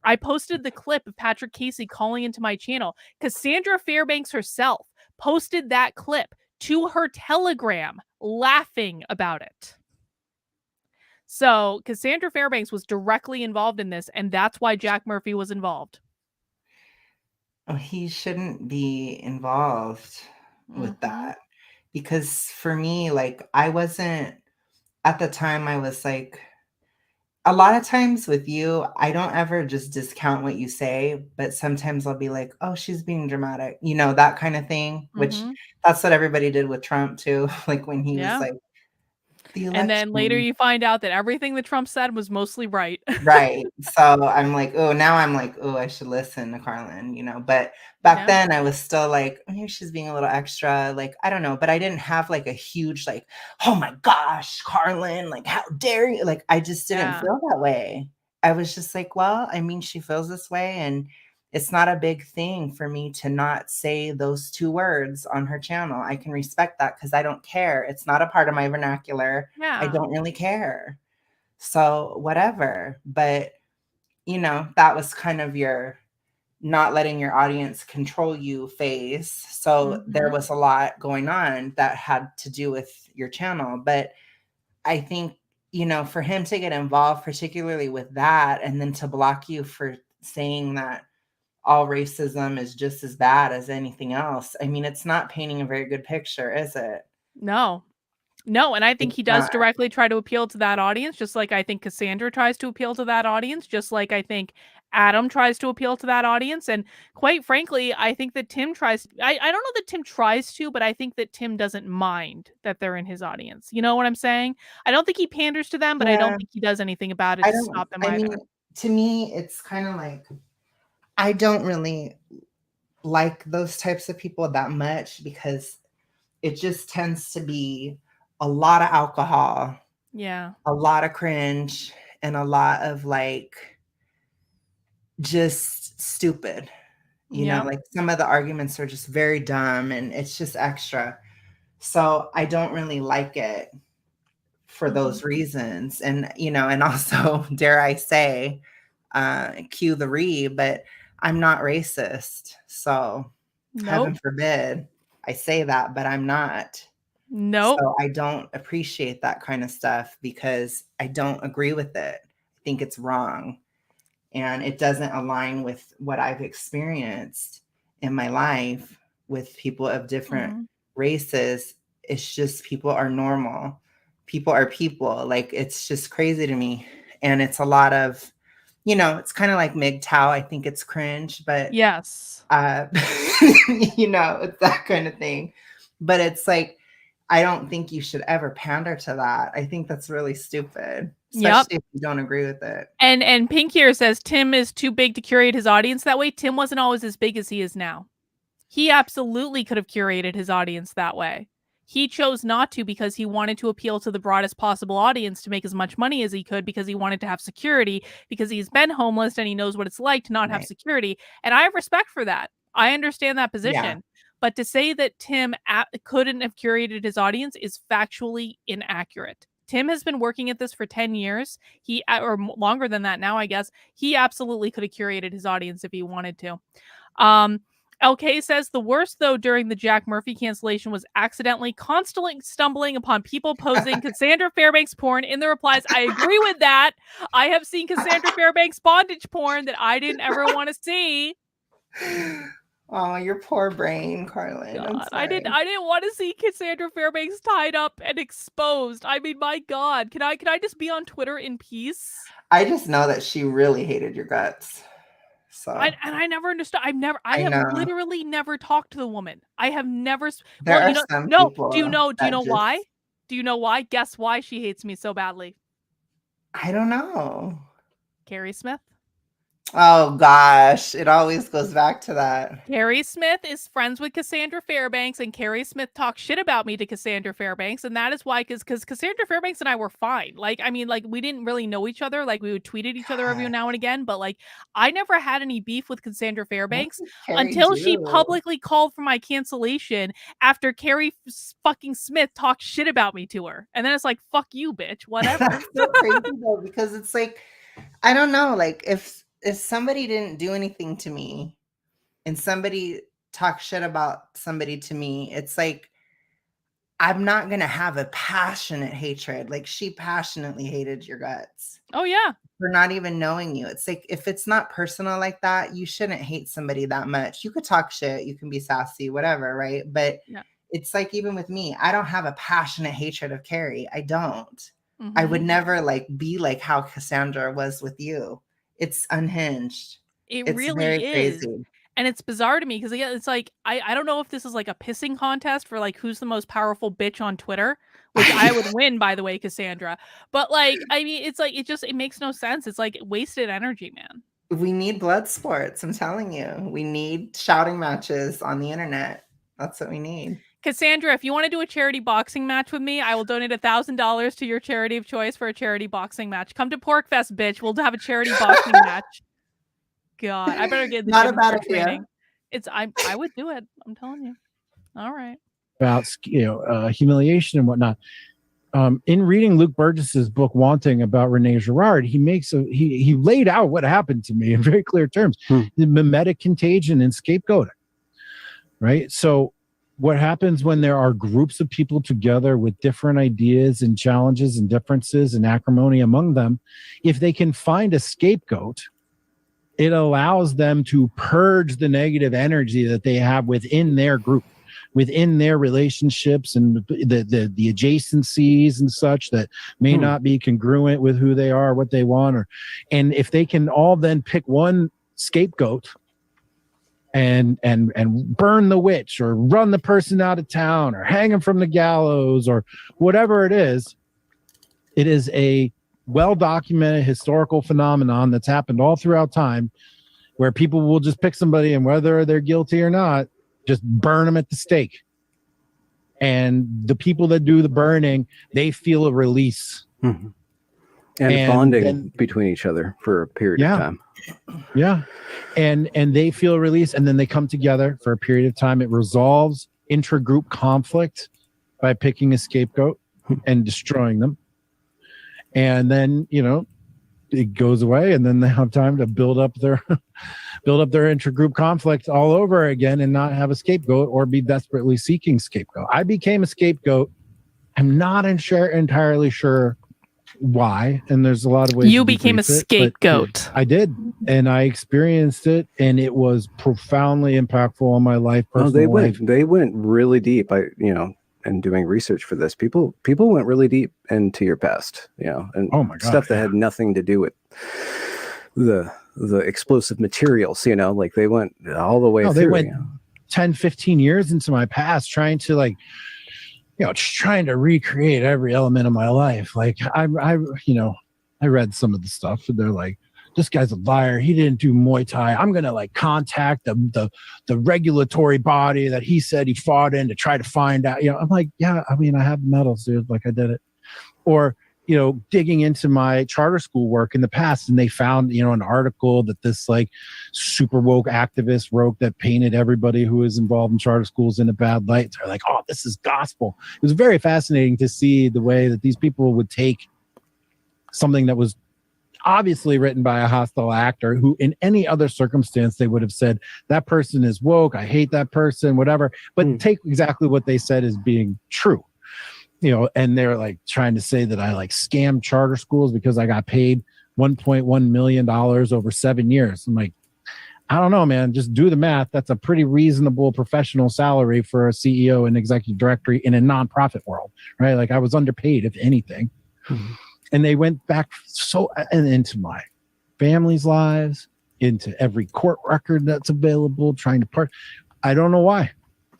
I posted the clip of Patrick Casey calling into my channel. Cassandra Fairbanks herself posted that clip to her Telegram laughing about it. So Cassandra Fairbanks was directly involved in this, and that's why Jack Murphy was involved. Oh, he shouldn't be involved with that. Because for me, like, I wasn't, at the time, I was like, a lot of times with you, I don't ever just discount what you say, but sometimes I'll be like, oh, she's being dramatic, that kind of thing, which that's what everybody did with Trump too. Like when he was like, the election. And then later you find out that everything that Trump said was mostly right. Right. So I'm like, now I'm like, I should listen to Karlyn, but back then I was still like, maybe she's being a little extra. Like, I don't know, but I didn't have like a huge, like, oh my gosh, Karlyn, like, how dare you? Like, I just didn't feel that way. I was just like, well, I mean, she feels this way. And it's not a big thing for me to not say those two words on her channel. I can respect that because I don't care. It's not a part of my vernacular. Yeah. I don't really care. So whatever. But, that was kind of your not letting your audience control you phase. So there was a lot going on that had to do with your channel. But I think, for him to get involved, particularly with that, and then to block you for saying that all racism is just as bad as anything else. I mean, it's not painting a very good picture, is it? No, and I think he does directly try to appeal to that audience, just like I think Cassandra tries to appeal to that audience, just like I think Adam tries to appeal to that audience. And quite frankly, I think that Tim tries. I don't know that Tim tries to, but I think that Tim doesn't mind that they're in his audience. You know what I'm saying? I don't think he panders to them, but I don't think he does anything about it to stop them either. I mean, to me, it's kind of like, I don't really like those types of people that much because it just tends to be a lot of alcohol, a lot of cringe, and a lot of like just stupid. Like some of the arguments are just very dumb and it's just extra. So I don't really like it for those reasons. And, and also, dare I say, cue the re, but I'm not racist. So heaven forbid I say that, but I'm not. So I don't appreciate that kind of stuff because I don't agree with it. I think it's wrong. And it doesn't align with what I've experienced in my life with people of different races. It's just people are normal. People are people. Like, it's just crazy to me. And it's a lot of, it's kind of like MGTOW. I think it's cringe, but yes, it's that kind of thing. But it's like, I don't think you should ever pander to that. I think that's really stupid, especially if you don't agree with it. And Pink here says Tim is too big to curate his audience that way. Tim wasn't always as big as he is now. He absolutely could have curated his audience that way. He chose not to because he wanted to appeal to the broadest possible audience to make as much money as he could, because he wanted to have security, because he's been homeless and he knows what it's like to not have security. And I have respect for that. I understand that position. Yeah. But to say that Tim couldn't have curated his audience is factually inaccurate. Tim has been working at this for 10 years. Or longer than that now, I guess. He absolutely could have curated his audience if he wanted to. LK says the worst, though, during the Jack Murphy cancellation was accidentally constantly stumbling upon people posing Cassandra Fairbanks porn in the replies. I agree with that. I have seen Cassandra Fairbanks bondage porn that I didn't ever want to see. Oh, your poor brain, Karlyn. I didn't want to see Cassandra Fairbanks tied up and exposed. I mean, my God, can I just be on Twitter in peace? I just know that she really hated your guts. So I never understood. I have literally never talked to the woman. I have never. There are some people. Do you know why? Do you know why? Guess why she hates me so badly. I don't know. Carrie Smith. Oh gosh, it always goes back to that. Carrie Smith is friends with Cassandra Fairbanks, and Carrie Smith talks shit about me to Cassandra Fairbanks, and that is why, because Cassandra Fairbanks and I were fine. Like, I mean, like, we didn't really know each other. Like, we would tweet at each other every now and again, but like, I never had any beef with Cassandra Fairbanks until she publicly called for my cancellation after Carrie fucking Smith talked shit about me to her, and then it's like, fuck you, bitch, whatever. That's so crazy though, because it's like, I don't know, like if somebody didn't do anything to me and somebody talks shit about somebody to me, it's like, I'm not going to have a passionate hatred. Like, she passionately hated your guts. Oh, yeah. For not even knowing you. It's like, if it's not personal like that, you shouldn't hate somebody that much. You could talk shit, you can be sassy, whatever, right? But it's like, even with me, I don't have a passionate hatred of Carrie. I don't. Mm-hmm. I would never like be like how Cassandra was with you. It's unhinged. It's really is. Crazy. And it's bizarre to me because it's like, I don't know if this is like a pissing contest for like who's the most powerful bitch on Twitter, which I would win, by the way, Cassandra. But like, I mean, it's like, it makes no sense. It's like wasted energy, man. We need blood sports. I'm telling you, we need shouting matches on the internet. That's what we need. Cassandra, if you want to do a charity boxing match with me, I will donate $1,000 to your charity of choice for a charity boxing match. Come to Porkfest, bitch. We'll have a charity boxing match. God, I better get the not a bad idea. I would do it. I'm telling you. All right. About humiliation and whatnot. In reading Luke Burgess's book "Wanting" about Renee Girard, he laid out what happened to me in very clear terms: the mimetic contagion and scapegoating. Right. So, what happens when there are groups of people together with different ideas and challenges and differences and acrimony among them? If they can find a scapegoat, it allows them to purge the negative energy that they have within their group, within their relationships and the adjacencies and such that may not be congruent with who they are, what they want. And if they can all then pick one scapegoat and burn the witch or run the person out of town or hang him from the gallows or whatever it is a well-documented historical phenomenon that's happened all throughout time, where people will just pick somebody and whether they're guilty or not, just burn them at the stake. And the people that do the burning, they feel a release. Mm-hmm. And bonding between each other for a period of time. Yeah. And they feel a release, and then they come together for a period of time. It resolves intra-group conflict by picking a scapegoat and destroying them. And then, it goes away, and then they have time to build up their intra-group conflict all over again and not have a scapegoat or be desperately seeking scapegoat. I became a scapegoat. I'm not entirely sure why, and there's a lot of ways you to became a scapegoat. I did, and I experienced it, and it was profoundly impactful on my life, personal life. They went really deep. And doing research for this, people went really deep into your past, and oh my God, stuff that had nothing to do with the explosive materials, like they went all the way through. They went 10, 15 years into my past trying to just trying to recreate every element of my life. Like I read some of the stuff and they're like, this guy's a liar. He didn't do Muay Thai. I'm going to contact the regulatory body that he said he fought in to try to find out, I'm like, yeah, I mean, I have the medals, dude. Like I did it. Or, digging into my charter school work in the past, and they found, an article that this super woke activist wrote that painted everybody who is involved in charter schools in a bad light. They're like, oh, this is gospel. It was very fascinating to see the way that these people would take something that was obviously written by a hostile actor who in any other circumstance they would have said that person is woke, I hate that person, whatever, but take exactly what they said as being true, and they're trying to say that I scammed charter schools because I got paid $1.1 million over 7 years. I'm like, I don't know, man, just do the math. That's a pretty reasonable professional salary for a CEO and executive director in a nonprofit world, right? I was underpaid, if anything. And they went back and into my family's lives, into every court record that's available, trying to I don't know why.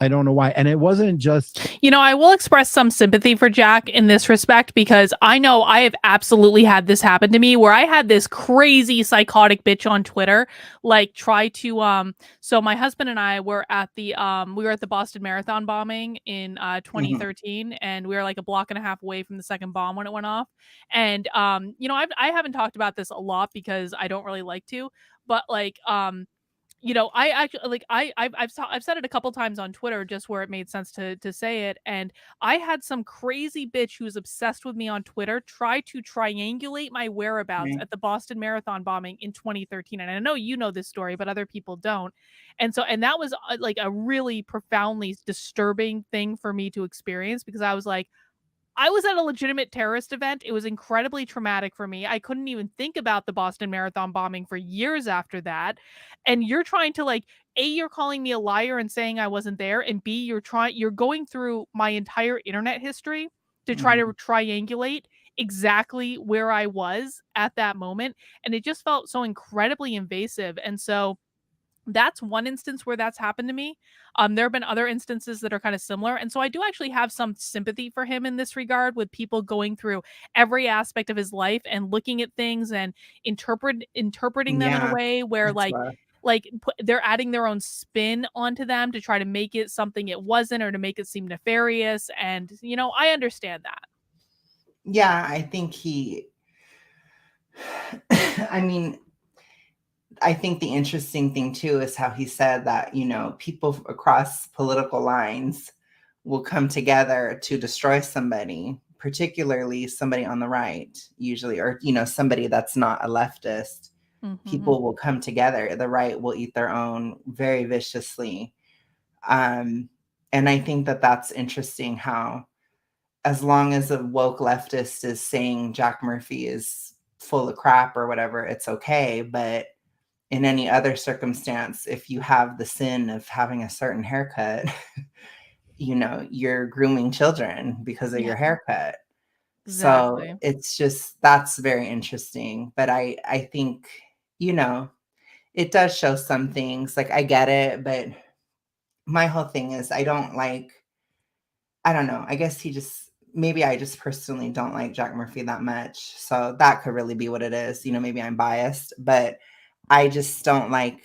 And it wasn't just... I will express some sympathy for Jack in this respect, because I know I have absolutely had this happen to me, where I had this crazy psychotic bitch on Twitter, try to, so my husband and I were at the Boston Marathon bombing in 2013, and we were a block and a half away from the second bomb when it went off. And, I haven't talked about this a lot because I don't really like to, but I actually I've said it a couple times on Twitter just where it made sense to say it. And I had some crazy bitch who was obsessed with me on Twitter try to triangulate my whereabouts at the Boston Marathon bombing in 2013. And I know you know this story, but other people don't. And that was a really profoundly disturbing thing for me to experience, because I was I was at a legitimate terrorist event. It was incredibly traumatic for me. I couldn't even think about the Boston Marathon bombing for years after that. And you're trying to A, you're calling me a liar and saying I wasn't there, and B, you're going through my entire internet history to try to triangulate exactly where I was at that moment. And it just felt so incredibly invasive. And so that's one instance where that's happened to me. There have been other instances that are kind of similar. And so I do actually have some sympathy for him in this regard, with people going through every aspect of his life and looking at things and interpreting them in a way where they're adding their own spin onto them to try to make it something it wasn't, or to make it seem nefarious. And, I understand that. Yeah, I think I think the interesting thing too is how he said that, people across political lines will come together to destroy somebody, particularly somebody on the right, usually, or, somebody that's not a leftist. People will come together. The right will eat their own very viciously. And I think that that's interesting, how as long as a woke leftist is saying Jack Murphy is full of crap or whatever, it's okay. But in any other circumstance, if you have the sin of having a certain haircut, you're grooming children because of your haircut. Exactly. So it's just, that's very interesting. But I think, it does show some things. I get it, but my whole thing is I don't know. I guess maybe I just personally don't like Jack Murphy that much. So that could really be what it is. Maybe I'm biased, but I just don't like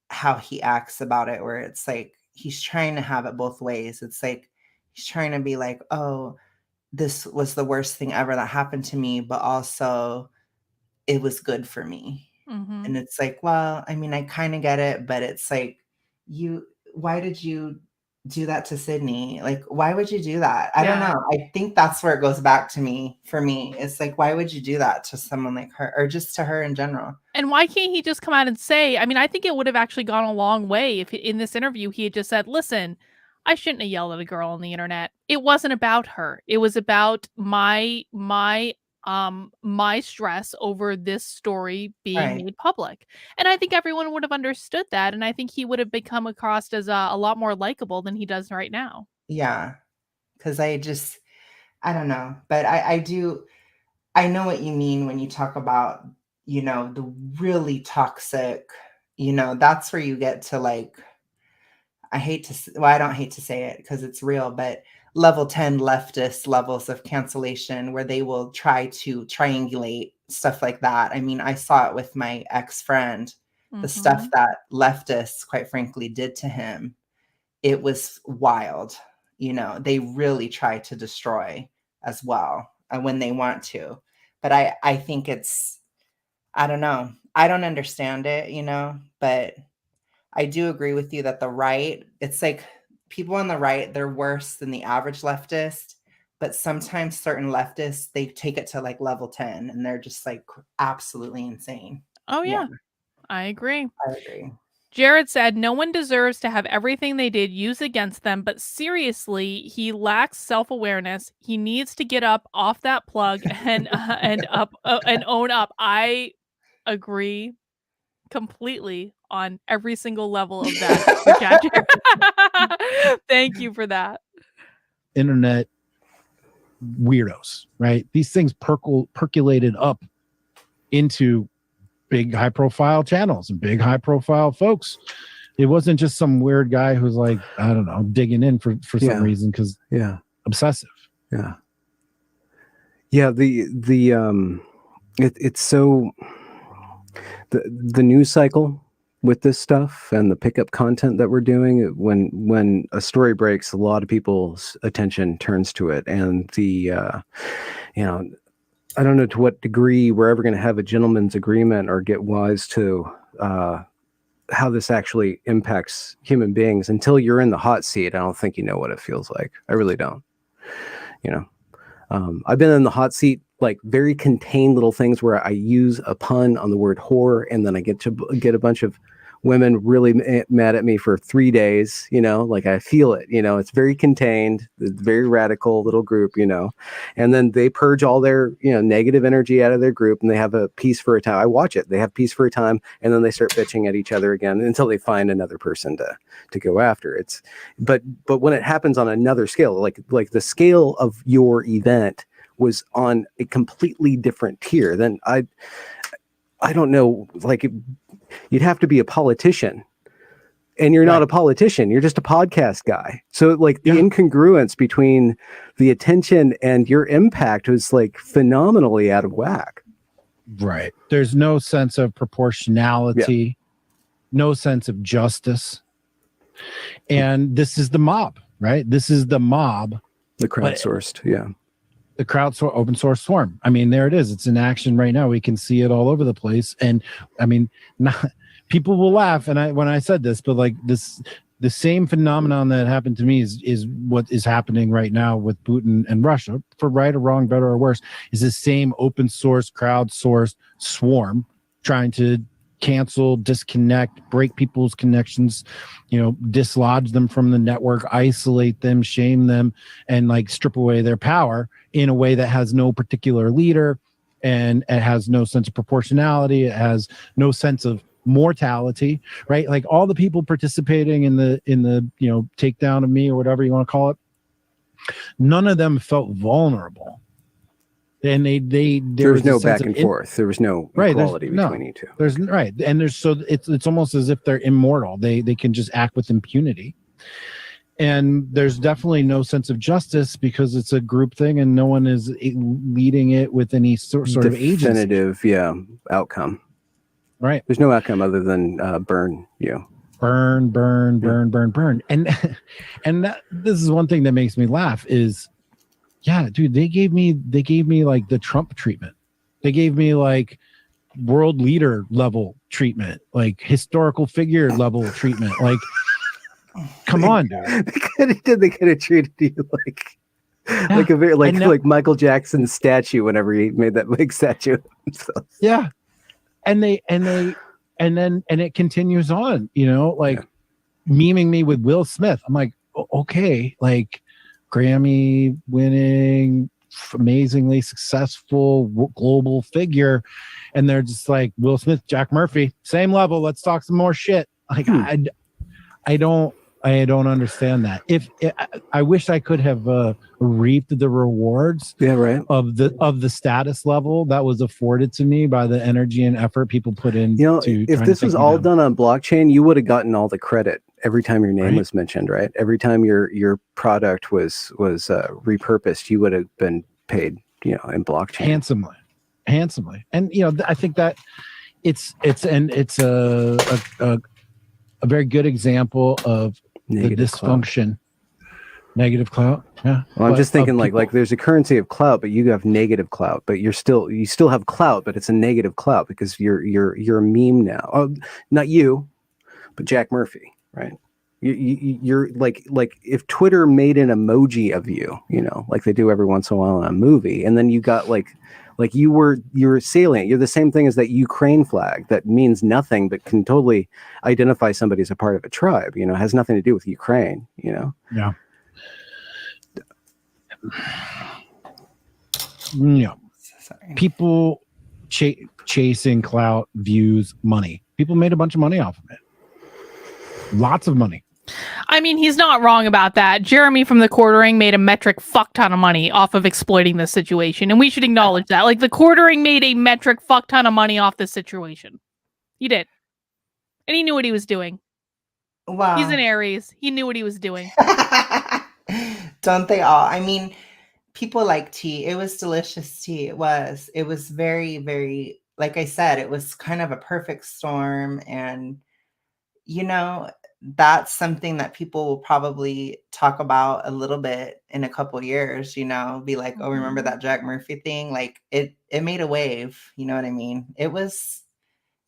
how he acts about it, where it's he's trying to have it both ways. It's he's trying to be oh, this was the worst thing ever that happened to me, but also it was good for me. And it's well, I mean, I kind of get it, but it's why did you do that to Sydney? Why would you do that? I don't know. I think that's where it goes back to me. For me, it's why would you do that to someone like her, or just to her in general? And why can't he just come out and say, I mean, I think it would have actually gone a long way if in this interview he had just said, listen, I shouldn't have yelled at a girl on the internet. It wasn't about her. It was about my my stress over this story being Right. made public. And I think everyone would have understood that, and I think he would have become across as a lot more likable than he does right now. Yeah. Because I don't know. But I know what you mean when you talk about, the really toxic, that's where you get to like, I don't hate to say it because it's real, but level 10 leftist levels of cancellation where they will try to triangulate stuff like that. I mean, I saw it with my ex-friend, the stuff Mhm. that leftists, quite frankly, did to him. It was wild. They really try to destroy as well when they want to. But I think I don't know. I don't understand it, but I do agree with you that the right, it's like people on the right, they're worse than the average leftist. But sometimes certain leftists, they take it to like level 10 and they're just like absolutely insane. Oh, Yeah, yeah. I agree. I agree. Jared said, "No one deserves to have everything they did used against them, but seriously, he lacks self-awareness. He needs to get up off that plug and own up." I agree completely on every single level of that super chat. Thank you for that. Internet weirdos, right? These things percolated up into big high profile channels and big high profile folks. It wasn't just some weird guy who's like, I don't know, digging in for some reason because obsessive. Yeah. It's so the news cycle with this stuff and the pickup content that we're doing, when a story breaks, a lot of people's attention turns to it, and I don't know to what degree we're ever going to have a gentleman's agreement or get wise to how this actually impacts human beings. Until you're in the hot seat, I don't think you know what it feels like. I really don't. I've been in the hot seat, like very contained little things where I use a pun on the word whore, and then I get a bunch of women really mad at me for 3 days. Like I feel it. It's very contained, it's very radical little group. And then they purge all their negative energy out of their group, and they have a peace for a time. I watch it. They have peace for a time, and then they start bitching at each other again until they find another person to go after. But when it happens on another scale, like the scale of your event was on a completely different tier, then I don't know, like you'd have to be a politician, and you're not a politician. You're just a podcast guy. So like the incongruence between the attention and your impact was like phenomenally out of whack. Right. There's no sense of proportionality, no sense of justice. And this is the mob, right? This is the mob. The crowdsourced, the crowdsourced open source swarm. I mean, there it is. It's in action right now. We can see it all over the place. And I mean, people will laugh. And when I said this, but like the same phenomenon that happened to me is what is happening right now with Putin and Russia, for right or wrong, better or worse, is the same open source, crowdsourced swarm trying to cancel, disconnect, break people's connections, dislodge them from the network, isolate them, shame them, and like strip away their power in a way that has no particular leader, and it has no sense of proportionality. It has no sense of mortality, right? Like all the people participating in the takedown of me, or whatever you want to call it, none of them felt vulnerable. And there was no back and forth. There was no equality between you two. It's almost as if they're immortal. They can just act with impunity. And there's definitely no sense of justice because it's a group thing, and no one is leading it with any sort of agency. Definitive, outcome. Right. There's no outcome other than burn you. Burn. And this is one thing that makes me laugh is, dude, they gave me like the Trump treatment. They gave me like world leader level treatment, like historical figure level treatment. Like, come on, dude. They could have treated you like a very like Michael Jackson's statue whenever he made that big statue of himself. Yeah. And it continues on, memeing me with Will Smith. I'm like, okay, like Grammy winning, amazingly successful global figure, and they're just like Will Smith, Jack Murphy, same level. Let's talk some more shit. Like I don't understand that. I wish I could have reaped the rewards of the status level that was afforded to me by the energy and effort people put in. If this was all done on blockchain, you would have gotten all the credit every time your name was mentioned, right? Every time your product was repurposed, you would have been paid, in blockchain handsomely. And I think that it's a very good example of negative the dysfunction. Negative clout. Yeah. Well, I'm just thinking like there's a currency of clout, but you have negative clout, but you still have clout, but it's a negative clout because you're a meme now. Oh, not you, but Jack Murphy, right? You're like if Twitter made an emoji of you, like they do every once in a while in a movie, and then you got like you're salient. You're the same thing as that Ukraine flag that means nothing but can totally identify somebody as a part of a tribe. It has nothing to do with Ukraine. Yeah. Sorry. People chasing clout, views, money. People made a bunch of money off of it. Lots of money. I mean, he's not wrong about that. Jeremy from the Quartering made a metric fuck ton of money off of exploiting this situation. And we should acknowledge that. Like, the Quartering made a metric fuck ton of money off this situation. He did. And he knew what he was doing. Wow. He's an Aries. He knew what he was doing. Don't they all? I mean, people like tea. It was delicious tea. It was very, very, like I said, it was kind of a perfect storm. And, that's something that people will probably talk about a little bit in a couple years, be like, oh, remember that Jack Murphy thing? Like it made a wave. You know what I mean? It was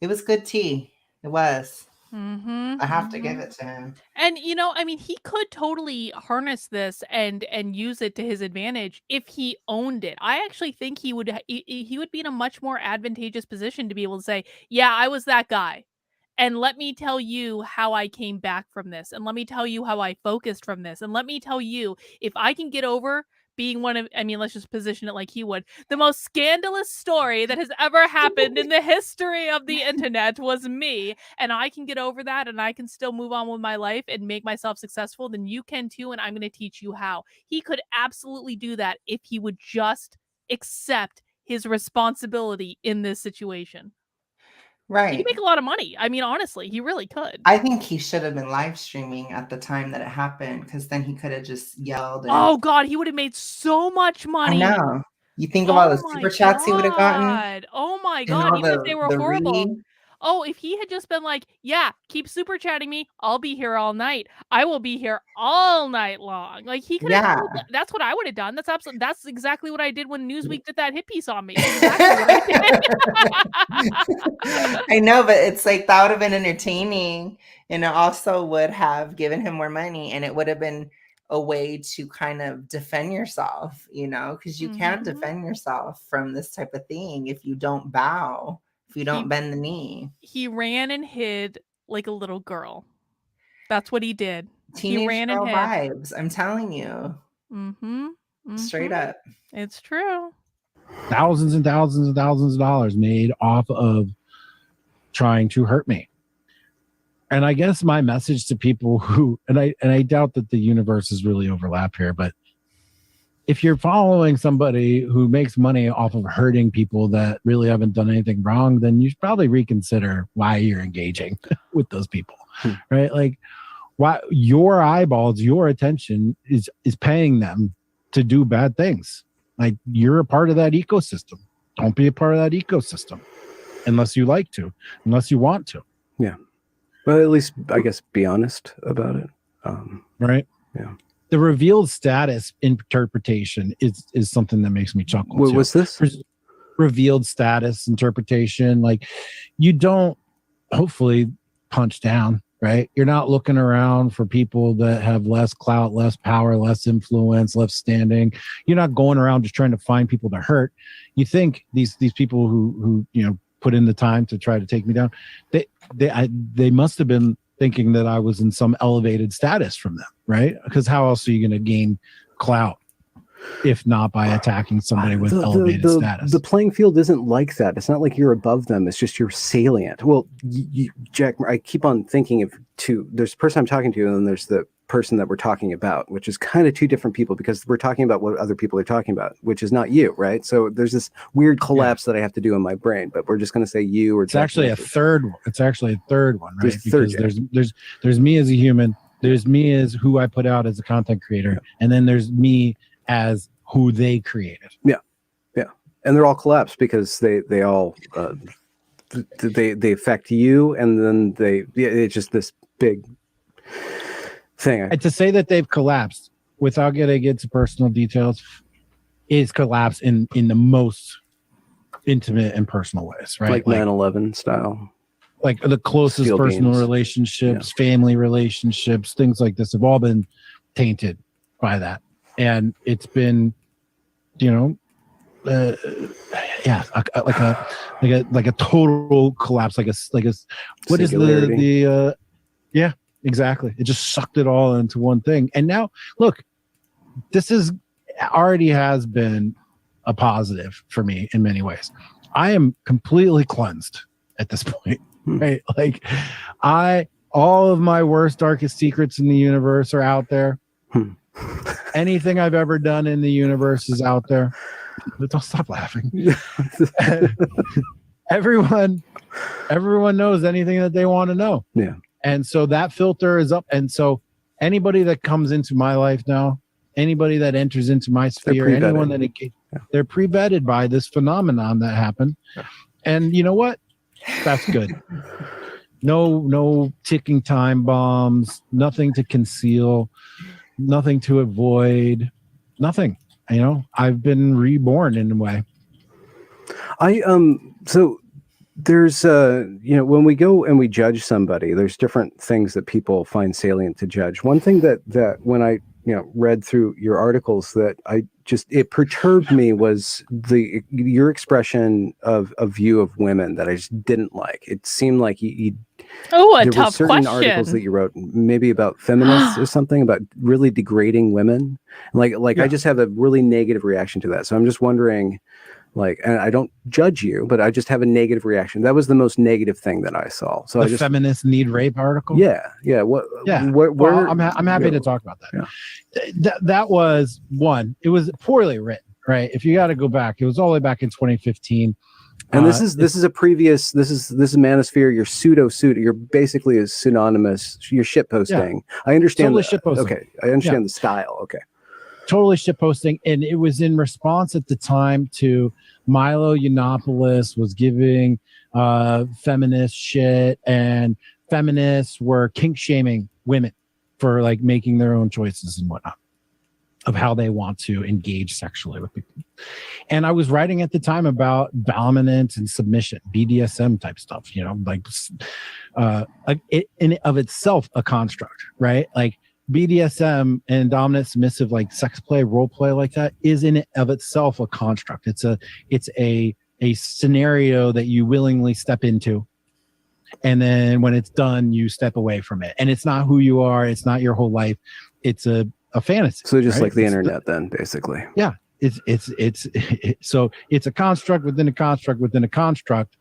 good tea. It was. I have to give it to him. And he could totally harness this and use it to his advantage if he owned it. I actually think he would be in a much more advantageous position to be able to say, yeah, I was that guy. And let me tell you how I came back from this. And let me tell you how I focused from this. And let me tell you, if I can get over being let's just position it like he would. The most scandalous story that has ever happened in the history of the internet was me. And I can get over that and I can still move on with my life and make myself successful. Then you can too. And I'm going to teach you how. He could absolutely do that if he would just accept his responsibility in this situation. Right. He could make a lot of money. I mean, honestly, he really could. I think he should have been live streaming at the time that it happened, because then he could have just yelled. Oh God, he would have made so much money. I know. You think of all the super chats he would have gotten. Oh my God, even if they were horrible. Read. Oh, if he had just been like, yeah, keep super chatting me, I'll be here all night. I will be here all night long. Like he could have. Yeah. That's what I would have done. That's exactly what I did when Newsweek did that hit piece on me. Exactly I know, but it's like that would have been entertaining, and it also would have given him more money, and it would have been a way to kind of defend yourself, because you can't defend yourself from this type of thing if you don't bow. If you don't bend the knee. He ran and hid like a little girl. That's what he did. Teenage girl vibes. I'm telling you. Straight up. It's true. Thousands and thousands and thousands of dollars made off of trying to hurt me. And I guess my message to people who, and I doubt that the universes really overlap here, but if you're following somebody who makes money off of hurting people that really haven't done anything wrong, then you should probably reconsider why you're engaging with those people, right? Like, why your eyeballs, your attention is paying them to do bad things. Like, you're a part of that ecosystem. Don't be a part of that ecosystem unless you like to, unless you want to. Yeah. Well, at least I guess be honest about it. Right. Yeah. The revealed status interpretation is something that makes me chuckle. What was this? Revealed status interpretation. Like, you don't hopefully punch down, right? You're not looking around for people that have less clout, less power, less influence, less standing. You're not going around just trying to find people to hurt. You think these people who put in the time to try to take me down, they must have been thinking that I was in some elevated status from them, right? Because how else are you going to gain clout? if not by attacking somebody with elevated status. The playing field isn't like that. It's not like you're above them. It's just you're salient. Well, Jack, I keep on thinking of there's the person I'm talking to, and then there's the person that we're talking about, which is kind of two different people, because we're talking about what other people are talking about, which is not you, right? So there's this weird collapse that I have to do in my brain, but we're just going to say you, or it's actually a third one. It's actually a third one, right? There's me as a human. There's me as who I put out as a content creator, and then there's me as who they created. Yeah, and they're all collapsed because they all they affect you, and then it's just this big thing. And to say that they've collapsed without getting into personal details is collapse in the most intimate and personal ways, right? Like 9/11 style. Like the closest Steel personal beams. relationships, family relationships, things like this have all been tainted by that. And it's been, like a total collapse, what is the yeah, exactly. It just sucked it all into one thing. And now, look, this already has been a positive for me in many ways. I am completely cleansed at this point, right? Like all of my worst, darkest secrets in the universe are out there. Anything I've ever done in the universe is out there. But don't stop laughing. Everyone knows anything that they want to know. Yeah. And so that filter is up. And so anybody that comes into my life now, anybody that enters into my sphere, anyone that they're pre-vetted by this phenomenon that happened. Yeah. And you know what? That's good. No ticking time bombs, nothing to conceal, nothing to avoid, nothing. I've been reborn in a way. So there's when we go and we judge somebody, there's different things that people find salient to judge. One thing that when I read through your articles that it perturbed me was your expression of a view of women that I just didn't like. It seemed like there were tough certain question. articles that you wrote, maybe about feminists or something, about really degrading women. Like I just have a really negative reaction to that. So I'm just wondering, and I don't judge you, but I just have a negative reaction. That was the most negative thing that I saw. So the feminist need rape article. Yeah. What? Yeah. Where, I'm happy to talk about that. Yeah. That was one. It was poorly written, right? If you got to go back, it was all the way back in 2015. And this is a previous. This is Manosphere. You're basically a synonymous. You're shit posting. Yeah. I understand. Totally shit posting. Okay, I understand the style. Okay. Totally shit posting, and it was in response at the time to Milo Yiannopoulos was giving feminist shit, and feminists were kink shaming women for making their own choices and whatnot of how they want to engage sexually with people. And I was writing at the time about dominance and submission, BDSM type stuff, it in of itself a construct, right? BDSM and dominant submissive, sex play, role play like that, is in it of itself a construct. It's a scenario that you willingly step into, and then when it's done, you step away from it. And it's not who you are. It's not your whole life. It's a fantasy. So just like the internet, then basically. Yeah, so it's a construct within a construct within a construct,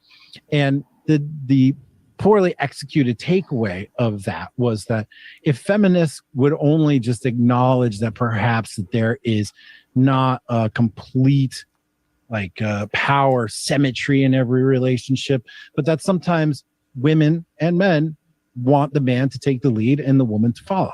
and the poorly executed takeaway of that was that if feminists would only just acknowledge that perhaps that there is not a complete power symmetry in every relationship, but that sometimes women and men want the man to take the lead and the woman to follow.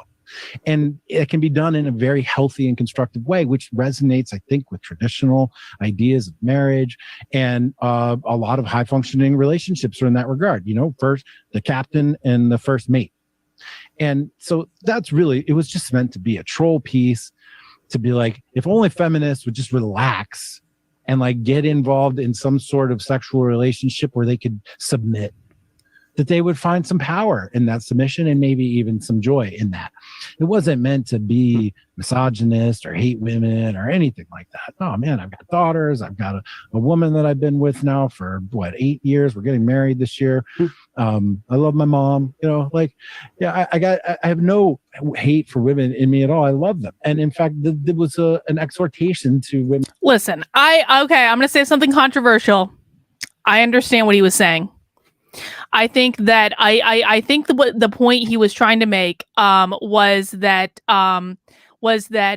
And it can be done in a very healthy and constructive way, which resonates, I think, with traditional ideas of marriage, and a lot of high functioning relationships are in that regard. First the captain and the first mate. And so that's really, it was just meant to be a troll piece, to be if only feminists would just relax and get involved in some sort of sexual relationship where they could submit, that they would find some power in that submission and maybe even some joy in that. It wasn't meant to be misogynist or hate women or anything like that. Oh man, I've got daughters. I've got a woman that I've been with now for 8 years. We're getting married this year. I love my mom, I have no hate for women in me at all. I love them. And in fact, there was an exhortation to women. Listen, I'm going to say something controversial. I understand what he was saying. I think that I think the point he was trying to make was that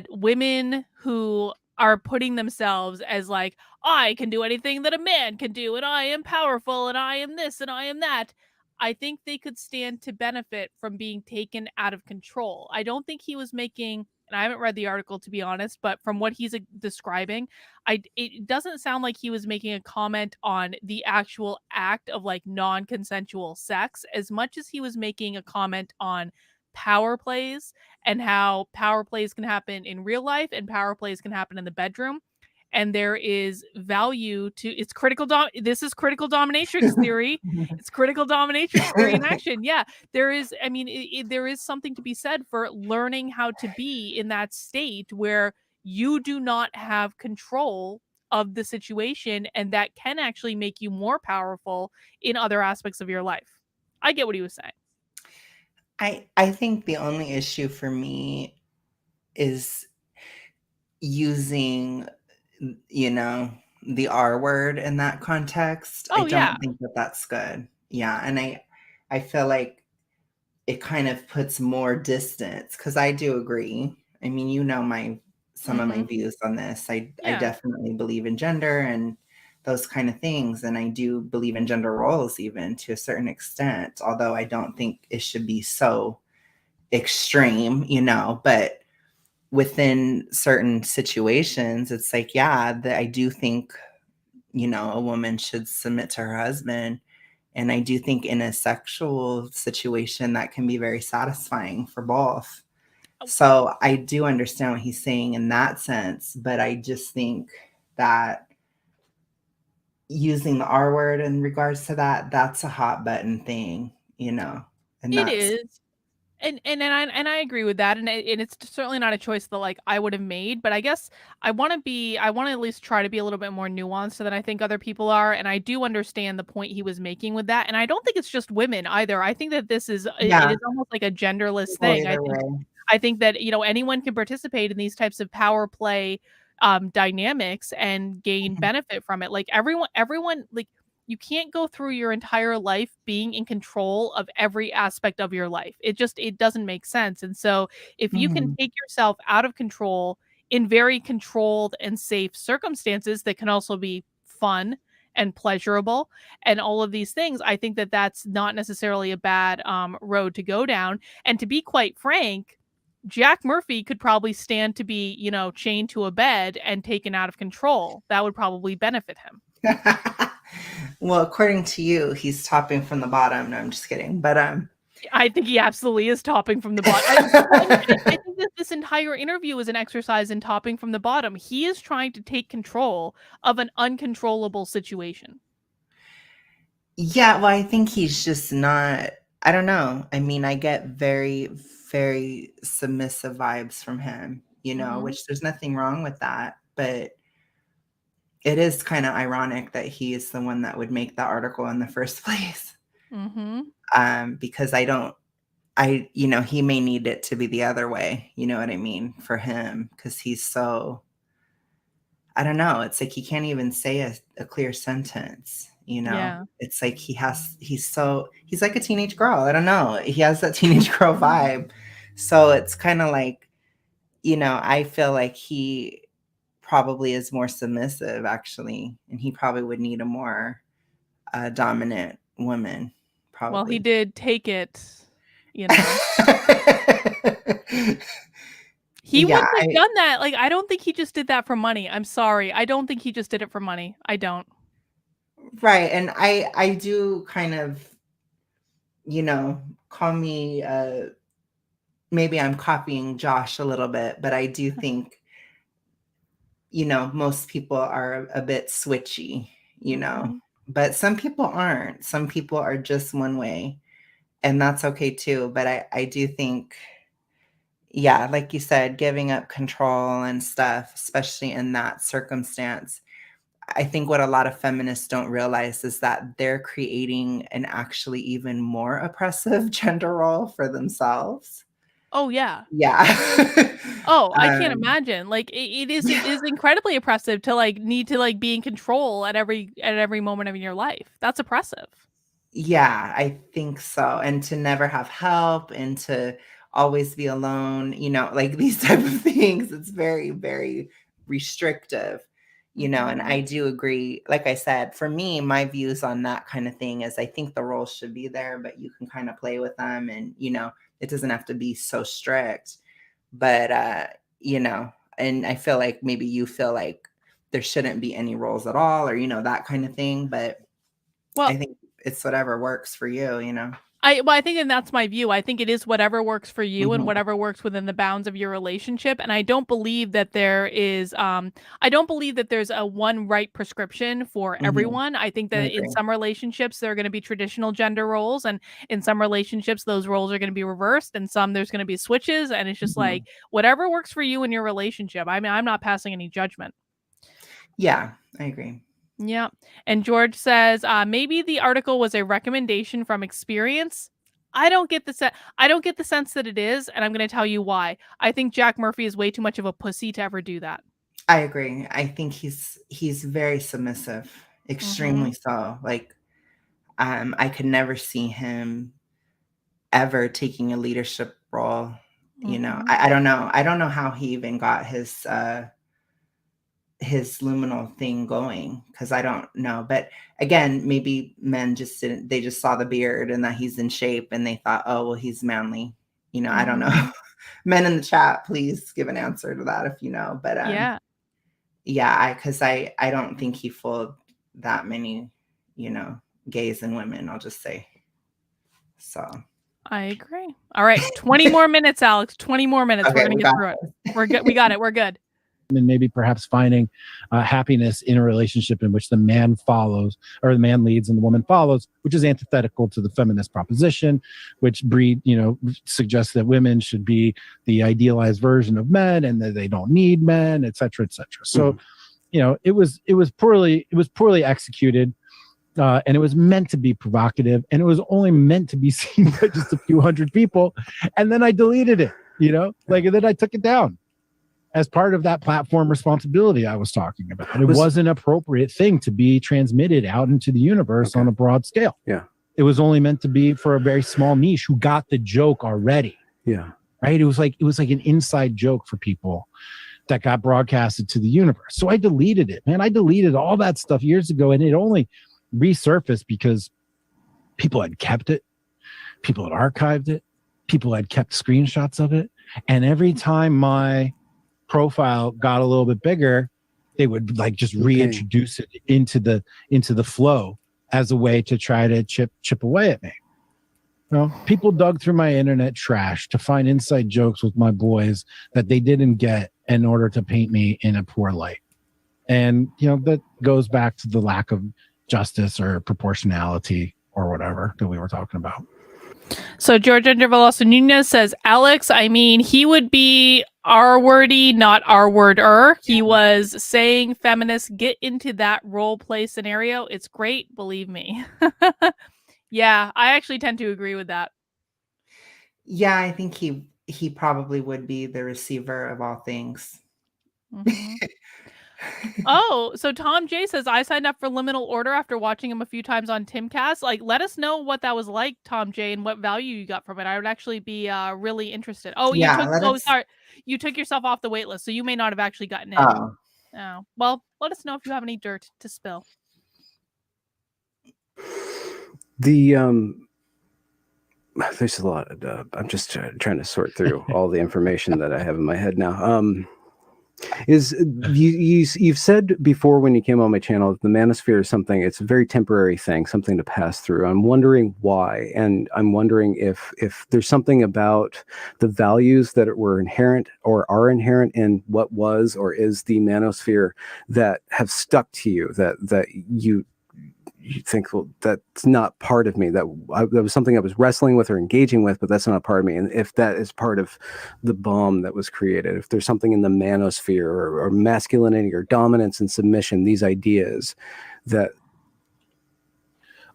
women who are putting themselves as like, I can do anything that a man can do, and I am powerful, and I am this, and I am that. I think they could stand to benefit from being taken out of control. I don't think he was making, and I haven't read the article to be honest, but from what he's describing, it doesn't sound like he was making a comment on the actual act of like non-consensual sex as much as he was making a comment on power plays and how power plays can happen in real life and power plays can happen in the bedroom. And there is value to it's critical. This is critical dominatrix theory. It's critical dominatrix theory in action. Yeah, there is. I mean, there is something to be said for learning how to be in that state where you do not have control of the situation, and that can actually make you more powerful in other aspects of your life. I get what he was saying. I think the only issue for me is using, the R word in that context. I don't think that that's good. Yeah. And I feel like it kind of puts more distance, because I do agree. I mean, some of my views on this. I definitely believe in gender and those kind of things. And I do believe in gender roles even to a certain extent, although I don't think it should be so extreme, but within certain situations, it's like, I do think, a woman should submit to her husband. And I do think in a sexual situation that can be very satisfying for both. So I do understand what he's saying in that sense, but I just think that using the R word in regards to that, that's a hot button thing, and it is. And I agree with that, and it's certainly not a choice that like I would have made. But I guess I want to at least try to be a little bit more nuanced than I think other people are. And I do understand the point he was making with that. And I don't think it's just women either. I think that this is it is almost like a genderless thing. I think that anyone can participate in these types of power play dynamics and gain benefit from it. Like everyone like. You can't go through your entire life being in control of every aspect of your life. It doesn't make sense. And so if you can take yourself out of control in very controlled and safe circumstances that can also be fun and pleasurable and all of these things, I think that that's not necessarily a bad road to go down. And to be quite frank, Jack Murphy could probably stand to be, chained to a bed and taken out of control. That would probably benefit him. Well, according to you, he's topping from the bottom. No, I'm just kidding. But I think he absolutely is topping from the bottom. I think that this entire interview is an exercise in topping from the bottom. He is trying to take control of an uncontrollable situation. Yeah, well, I think he's just not. I don't know. I mean, I get very, very submissive vibes from him, which there's nothing wrong with that. But it is kind of ironic that he is the one that would make the article in the first place. Because he may need it to be the other way. You know what I mean? For him, because he's so, I don't know. It's like he can't even say a clear sentence. It's like he's like a teenage girl. I don't know. He has that teenage girl vibe. So it's kind of like, I feel like he probably is more submissive actually, and he probably would need a more dominant woman. Probably. Well, he did take it, He wouldn't have done that. Like, I don't think he just did that for money. I'm sorry. I don't think he just did it for money. I don't. Right. And I do kind of, call me, maybe I'm copying Josh a little bit, but I do think, most people are a bit switchy, But some people aren't. Some people are just one way, and that's okay too. But I do think, yeah, like you said, giving up control and stuff, especially in that circumstance. I think what a lot of feminists don't realize is that they're creating an actually even more oppressive gender role for themselves. Oh, yeah. Yeah. Oh, I can't imagine. Like it is incredibly oppressive to like need to like be in control at every moment of your life. That's oppressive. Yeah, I think so. And to never have help and to always be alone, like these type of things, it's very, very restrictive, and I do agree. Like I said, for me, my views on that kind of thing is I think the roles should be there, but you can kind of play with them and, it doesn't have to be so strict. But, and I feel like maybe you feel like there shouldn't be any roles at all or, that kind of thing. But I think it's whatever works for you. I think, and that's my view. I think it is whatever works for you and Mhm. whatever works within the bounds of your relationship. And I don't believe that there's a one right prescription for Mhm. everyone. I think I that in agree. some relationships there are going to be traditional gender roles, and in some relationships those roles are going to be reversed, and some there's going to be switches, and it's just like Mhm. whatever works for you in your relationship. I mean, I'm not passing any judgment. Yeah, I agree. Yeah. And George says, maybe the article was a recommendation from experience. I don't get the sense that it is, and I'm going to tell you why. I think Jack Murphy is way too much of a pussy to ever do that. I agree. I think he's very submissive, Mhm. extremely so. Like, I could never see him ever taking a leadership role. Mhm. I don't know. I don't know how he even got his luminal thing going because I don't know. But again, maybe men just didn't. They just saw the beard and that he's in shape, and they thought, oh well, he's manly. I don't know. Mhm. Men in the chat, please give an answer to that if you know. But Yeah, yeah, because I don't think he fooled that many, gays and women. I'll just say so. I agree. All right, 20 more minutes, Alex. 20 more minutes. We're Okay, going we to get got through it. We're good. We got it. We're good. And maybe perhaps finding happiness in a relationship in which the man follows or the man leads and the woman follows, which is antithetical to the feminist proposition, which suggests that women should be the idealized version of men and that they don't need men, et cetera, et cetera. So, it was poorly executed. And it was meant to be provocative, and it was only meant to be seen by just a few hundred people. And then I deleted it, and then I took it down as part of that platform responsibility I was talking about. It was an appropriate thing to be transmitted out into the universe on a broad scale. Yeah. It was only meant to be for a very small niche who got the joke already. Yeah. Right. It was like an inside joke for people that got broadcasted to the universe. So I deleted it, man. I deleted all that stuff years ago, and it only resurfaced because people had kept it, people had archived it, people had kept screenshots of it. And every time my profile got a little bit bigger, they would like just reintroduce it into the flow as a way to try to chip away at me. People dug through my internet trash to find inside jokes with my boys that they didn't get in order to paint me in a poor light. And that goes back to the lack of justice or proportionality or whatever that we were talking about. So George Veloso Nunez says, Alex, I mean, he would be R-wordy, not R-worder. He was saying feminists get into that role play scenario. It's great, believe me. Yeah, I actually tend to agree with that. Yeah, I think he probably would be the receiver of all things. Mm-hmm. Oh, so Tom J says, I signed up for Liminal Order after watching him a few times on Timcast. Like, let us know what that was like, Tom J, and what value you got from it. I would actually be really interested. Oh, sorry. You took yourself off the wait list, so you may not have actually gotten in. Oh, well, let us know if you have any dirt to spill. There's a lot of I'm just trying to sort through all the information that I have in my head now. You've said before when you came on my channel that the manosphere is something, it's a very temporary thing, something to pass through. I'm wondering why, and I'm wondering if there's something about the values that were inherent or are inherent in what was or is the manosphere that have stuck to you, that you think, well, that's not part of me. That was something I was wrestling with or engaging with, but that's not part of me. And if that is part of the bomb that was created, if there's something in the manosphere or masculinity or dominance and submission, these ideas that.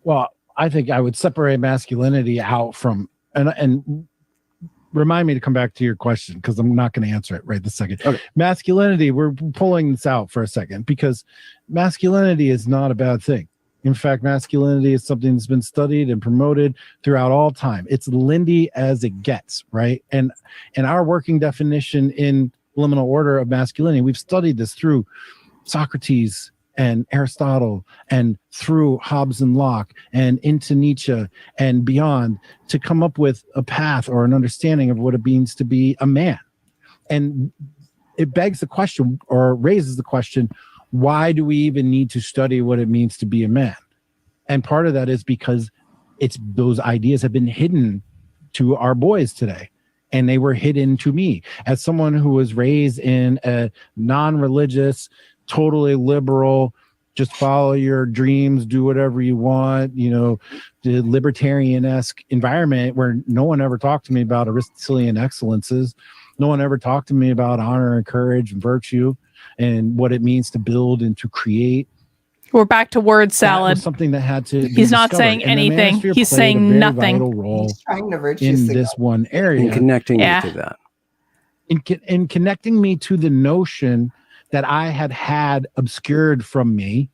Well, I think I would separate masculinity out from, and remind me to come back to your question, because I'm not going to answer it right this second. Okay. Masculinity, we're pulling this out for a second, because masculinity is not a bad thing. In fact, masculinity is something that's been studied and promoted throughout all time. It's Lindy as it gets, right? And our working definition in liminal order of masculinity, we've studied this through Socrates and Aristotle and through Hobbes and Locke and into Nietzsche and beyond, to come up with a path or an understanding of what it means to be a man. And it begs the question, or raises the question, why do we even need to study what it means to be a man? And part of that is because those ideas have been hidden to our boys today. And they were hidden to me as someone who was raised in a non-religious, totally liberal, just follow your dreams, do whatever you want, the libertarian-esque environment where no one ever talked to me about Aristotelian excellences. No one ever talked to me about honor and courage and virtue and what it means to build and to create. We're back to word salad. That was something that had to. He's not saying anything. He's saying nothing. He's trying to virtue in this one area, in connecting you to that, in connecting me to the notion that I had obscured from me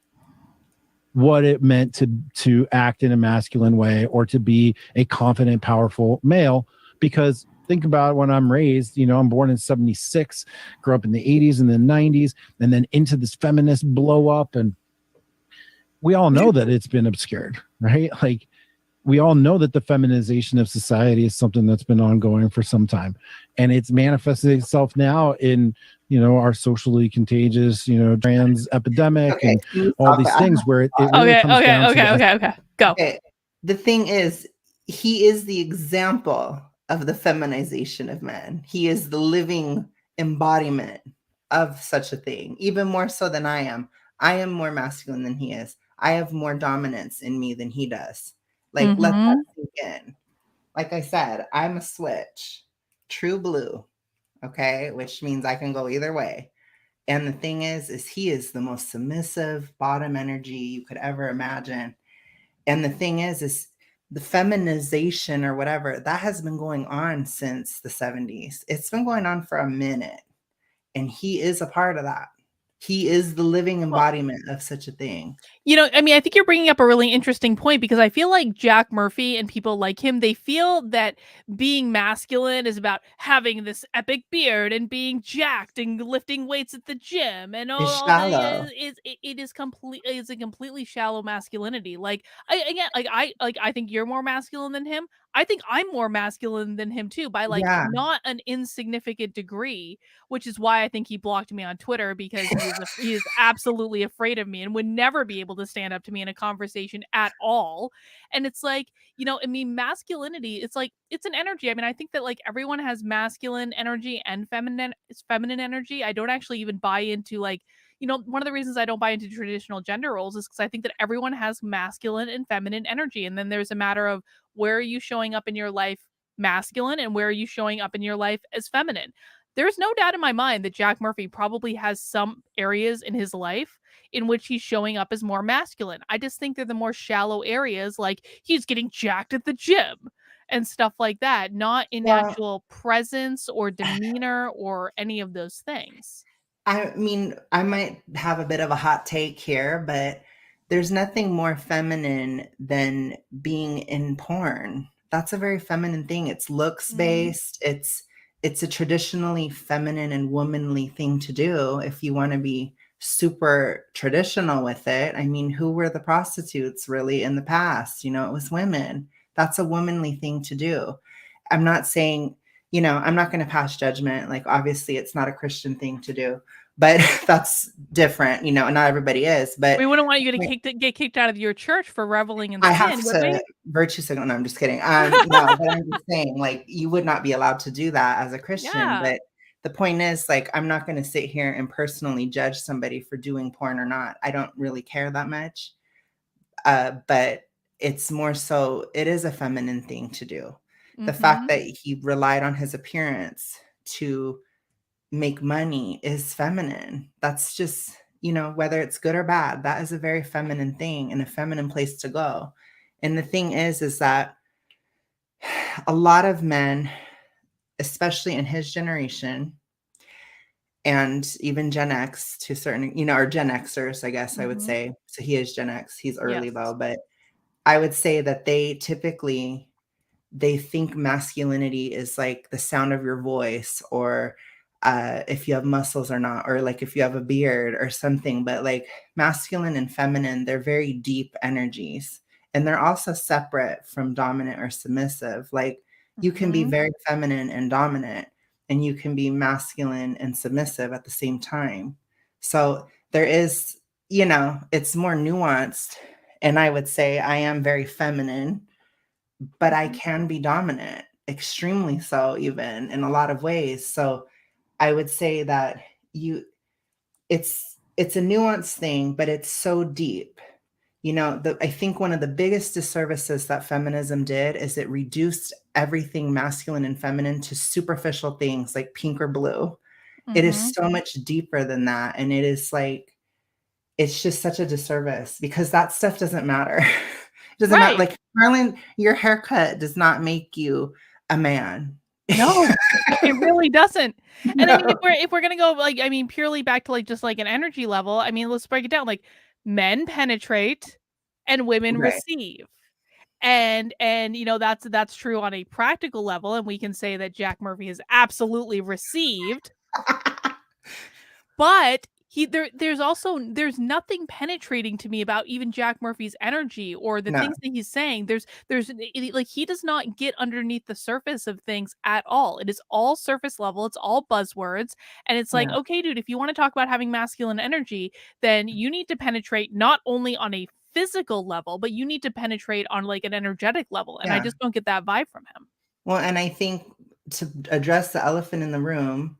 what it meant to act in a masculine way or to be a confident, powerful male. Because think about when I'm raised, I'm born in 76, grew up in the 80s and the 90s, and then into this feminist blow up. And we all know that it's been obscured, right? Like, we all know that the feminization of society is something that's been ongoing for some time. And it's manifested itself now in, our socially contagious, trans epidemic and all these things where it really comes down to Okay. Go. Okay. The thing is, he is the example of the feminization of men. He is the living embodiment of such a thing, even more so than I am. I am more masculine than he is. I have more dominance in me than he does. Like, let that sink in. Like I said, I'm a switch, true blue, okay, which means I can go either way. And the thing is he is the most submissive bottom energy you could ever imagine. And the thing is the feminization or whatever, that has been going on since the 70s. It's been going on for a minute. And he is a part of that. He is the living embodiment of such a thing. I think you're bringing up a really interesting point, because I feel like Jack Murphy and people like him, they feel that being masculine is about having this epic beard and being jacked and lifting weights at the gym and all that. It is a completely shallow masculinity. Like, I think you're more masculine than him. I think I'm more masculine than him too, by not an insignificant degree, which is why I think he blocked me on Twitter, because he is absolutely afraid of me and would never be able to stand up to me in a conversation at all. And it's like, masculinity, it's like, it's an energy. I think that everyone has masculine energy and feminine energy. I don't actually even buy into one of the reasons I don't buy into traditional gender roles is because I think that everyone has masculine and feminine energy. And then there's a matter of, where are you showing up in your life masculine and where are you showing up in your life as feminine? There's no doubt in my mind that Jack Murphy probably has some areas in his life in which he's showing up as more masculine. I just think they're the more shallow areas, like he's getting jacked at the gym and stuff like that, not in actual presence or demeanor or any of those things. I might have a bit of a hot take here, but there's nothing more feminine than being in porn. That's a very feminine thing. It's looks based. It's a traditionally feminine and womanly thing to do. If you want to be super traditional with it, who were the prostitutes really in the past? It was women. That's a womanly thing to do. I'm not saying, I'm not going to pass judgment. Like, obviously it's not a Christian thing to do, but that's different, not everybody is. But we wouldn't want you to get kicked out of your church for reveling in sin. I sin, have to virtue signal. No, I'm just kidding. No, but I'm just saying, you would not be allowed to do that as a Christian. Yeah. But the point is, I'm not going to sit here and personally judge somebody for doing porn or not. I don't really care that much. But it's more so, it is a feminine thing to do. The fact that he relied on his appearance to make money is feminine. That's just, whether it's good or bad, that is a very feminine thing and a feminine place to go. And the thing is that a lot of men, especially in his generation, and even Gen X to certain, or Gen Xers, I guess I would say. So he is Gen X. He's early though, but I would say that they think masculinity is like the sound of your voice, or if you have muscles or not, or like if you have a beard or something. But like masculine and feminine, they're very deep energies, and they're also separate from dominant or submissive. Like you can be very feminine and dominant, and you can be masculine and submissive at the same time. So there is, it's more nuanced. And I would say I am very feminine, but I can be dominant, extremely so, even in a lot of ways. So I would say that it's a nuanced thing, but it's so deep. I think one of the biggest disservices that feminism did is it reduced everything masculine and feminine to superficial things like pink or blue. It is so much deeper than that. And it is like, it's just such a disservice because that stuff doesn't matter. It doesn't matter. Like, Karlyn, your haircut does not make you a man. No, it really doesn't. And I mean, if we're gonna go purely back to just an energy level, let's break it down. Like, men penetrate and women receive. And that's true on a practical level, and we can say that Jack Murphy has absolutely received. But there's nothing penetrating to me about even Jack Murphy's energy or the things that he's saying. He does not get underneath the surface of things at all. It is all surface level. It's all buzzwords. And it's like, okay, dude, if you want to talk about having masculine energy, then you need to penetrate not only on a physical level, but you need to penetrate on like an energetic level. And I just don't get that vibe from him. Well, and I think to address the elephant in the room,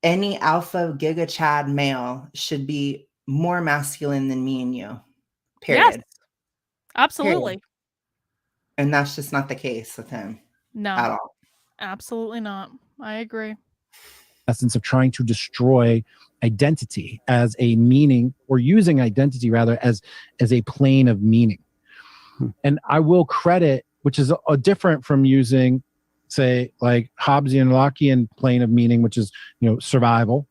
any alpha giga chad male should be more masculine than me and you. Period. Yes, absolutely. Period. And that's just not the case with him. No, at all. Absolutely not. I agree. Essence of trying to destroy identity as a meaning, or using identity rather as a plane of meaning. And I will credit, which is different from using, say, like Hobbesian Lockean plane of meaning, which is, survival,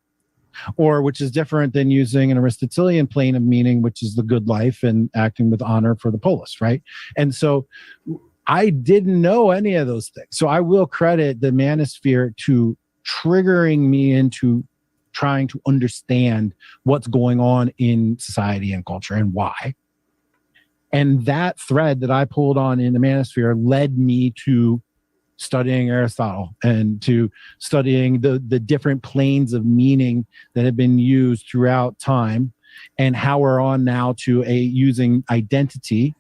or which is different than using an Aristotelian plane of meaning, which is the good life and acting with honor for the polis, right? And so I didn't know any of those things. So I will credit the manosphere to triggering me into trying to understand what's going on in society and culture and why. And that thread that I pulled on in the manosphere led me to studying Aristotle and to studying the different planes of meaning that have been used throughout time, and how we're on now to using identity,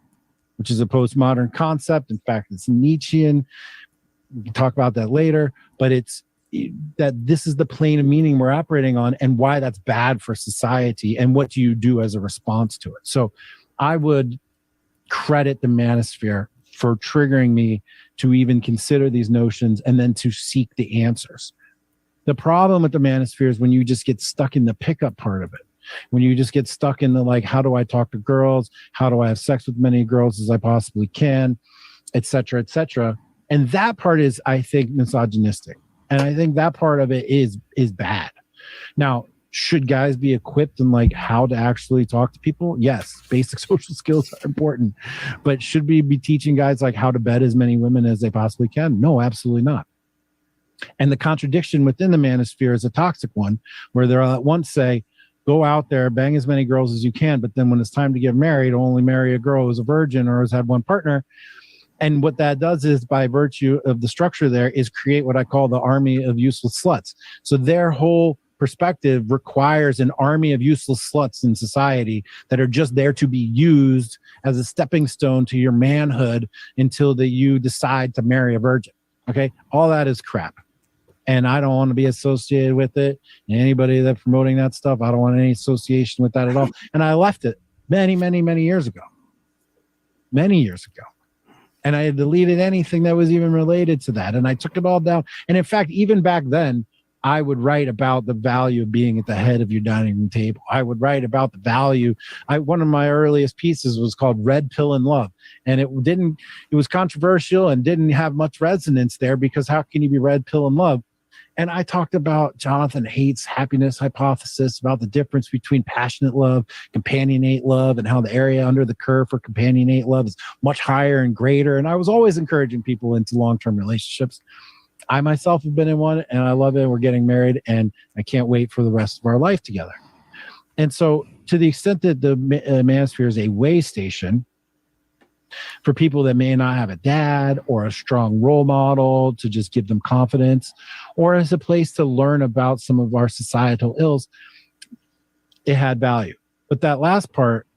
which is a postmodern concept. In fact, it's Nietzschean. We can talk about that later, but it's that this is the plane of meaning we're operating on, and why that's bad for society, and what do you do as a response to it. So I would credit the manosphere for triggering me to even consider these notions and then to seek the answers. The problem with the manosphere is when you just get stuck in the pickup part of it, when you just get stuck in the like, how do I talk to girls? How do I have sex with many girls as I possibly can, et cetera, et cetera. And that part is, I think, misogynistic. And I think that part of it is bad. Now, should guys be equipped in like how to actually talk to people? Yes, basic social skills are important. But should we be teaching guys like how to bed as many women as they possibly can? No, absolutely not. And the contradiction within the manosphere is a toxic one, where they'll at once say, go out there, bang as many girls as you can, but then when it's time to get married, only marry a girl who's a virgin or has had one partner. And what that does is, by virtue of the structure there, is create what I call the army of useless sluts. So their whole perspective requires an army of useless sluts in society that are just there to be used as a stepping stone to your manhood until you decide to marry a virgin. Okay, all that is crap, and I don't want to be associated with it. And anybody that's promoting that stuff, I don't want any association with that at all. And I left it many, many, many years ago. many years ago. And I had deleted anything that was even related to that. And I took it all down. And in fact, even back then, I would write about the value of being at the head of your dining room table. I would write about the value. One of my earliest pieces was called Red Pill in Love. And it was controversial and didn't have much resonance there, because how can you be red pill in love? And I talked about Jonathan Haidt's happiness hypothesis, about the difference between passionate love, companionate love, and how the area under the curve for companionate love is much higher and greater. And I was always encouraging people into long-term relationships. I myself have been in one, and I love it. We're getting married, and I can't wait for the rest of our life together. And so, to the extent that the manosphere is a way station for people that may not have a dad or a strong role model to just give them confidence, or as a place to learn about some of our societal ills, it had value. But that last part,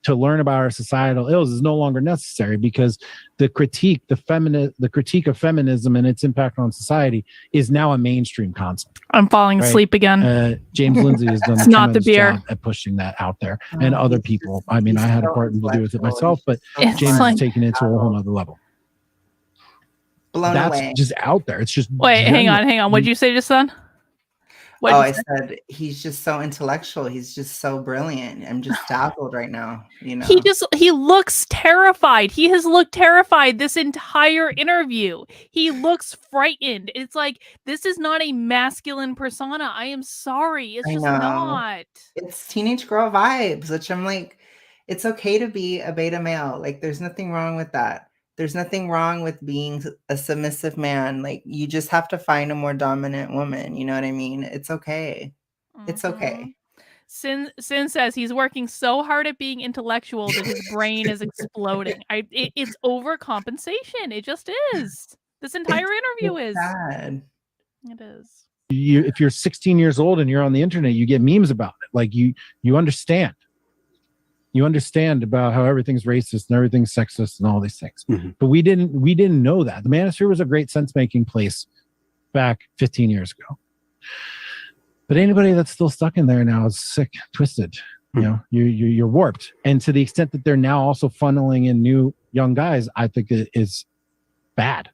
to learn about our societal ills, is no longer necessary, because the critique of feminism and its impact on society is now a mainstream concept. I'm falling asleep again. James Lindsay has done a tremendous job at pushing that out there, and other people. I mean, I had a part to do with it myself, but James has taken it to a whole nother level. That's away. Just out there. It's just hang on. What'd you say just then? I said he's just so intellectual. He's just so brilliant. I'm just dazzled right now. You know, he looks terrified. He has looked terrified this entire interview. He looks frightened. It's like, this is not a masculine persona. I am sorry. It's just not. It's teenage girl vibes, which I'm like, it's okay to be a beta male. Like, there's nothing wrong with that. There's nothing wrong with being a submissive man. Like, you just have to find a more dominant woman. You know what I mean? It's okay. It's okay. Sin says he's working so hard at being intellectual that his brain is exploding. It's overcompensation. It just is. This entire interview is. Sad. It is. If you're 16 years old and you're on the internet, you get memes about it. Like, you understand. You understand about how everything's racist and everything's sexist and all these things. Mm-hmm. But we didn't know that. The manosphere was a great sense-making place back 15 years ago. But anybody that's still stuck in there now is sick, twisted. Mm-hmm. You know, you're warped. And to the extent that they're now also funneling in new young guys, I think it is bad,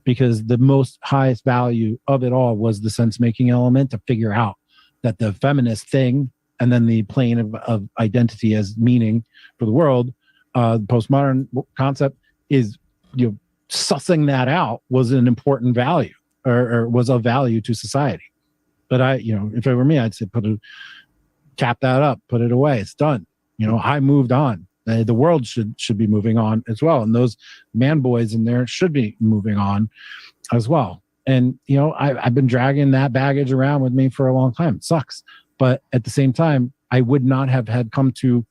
because the most highest value of it all was the sense-making element, to figure out that the feminist thing, and then the plane of identity as meaning for the world, the postmodern concept is, sussing that out was an important value, or was of value to society. But if it were me, I'd say cap that up, put it away. It's done. I moved on. The world should be moving on as well. And those man boys in there should be moving on as well. And, I've been dragging that baggage around with me for a long time. It sucks. But at the same time, I would not have had come to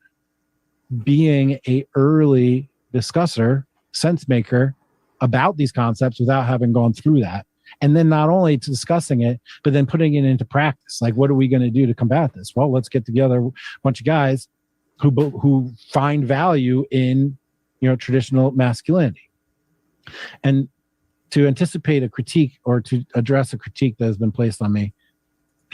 being a early discusser, sense maker about these concepts without having gone through that. And then not only discussing it, but then putting it into practice. Like, what are we going to do to combat this? Well, let's get together a bunch of guys who find value in, traditional masculinity. And to anticipate a critique, or to address a critique that has been placed on me,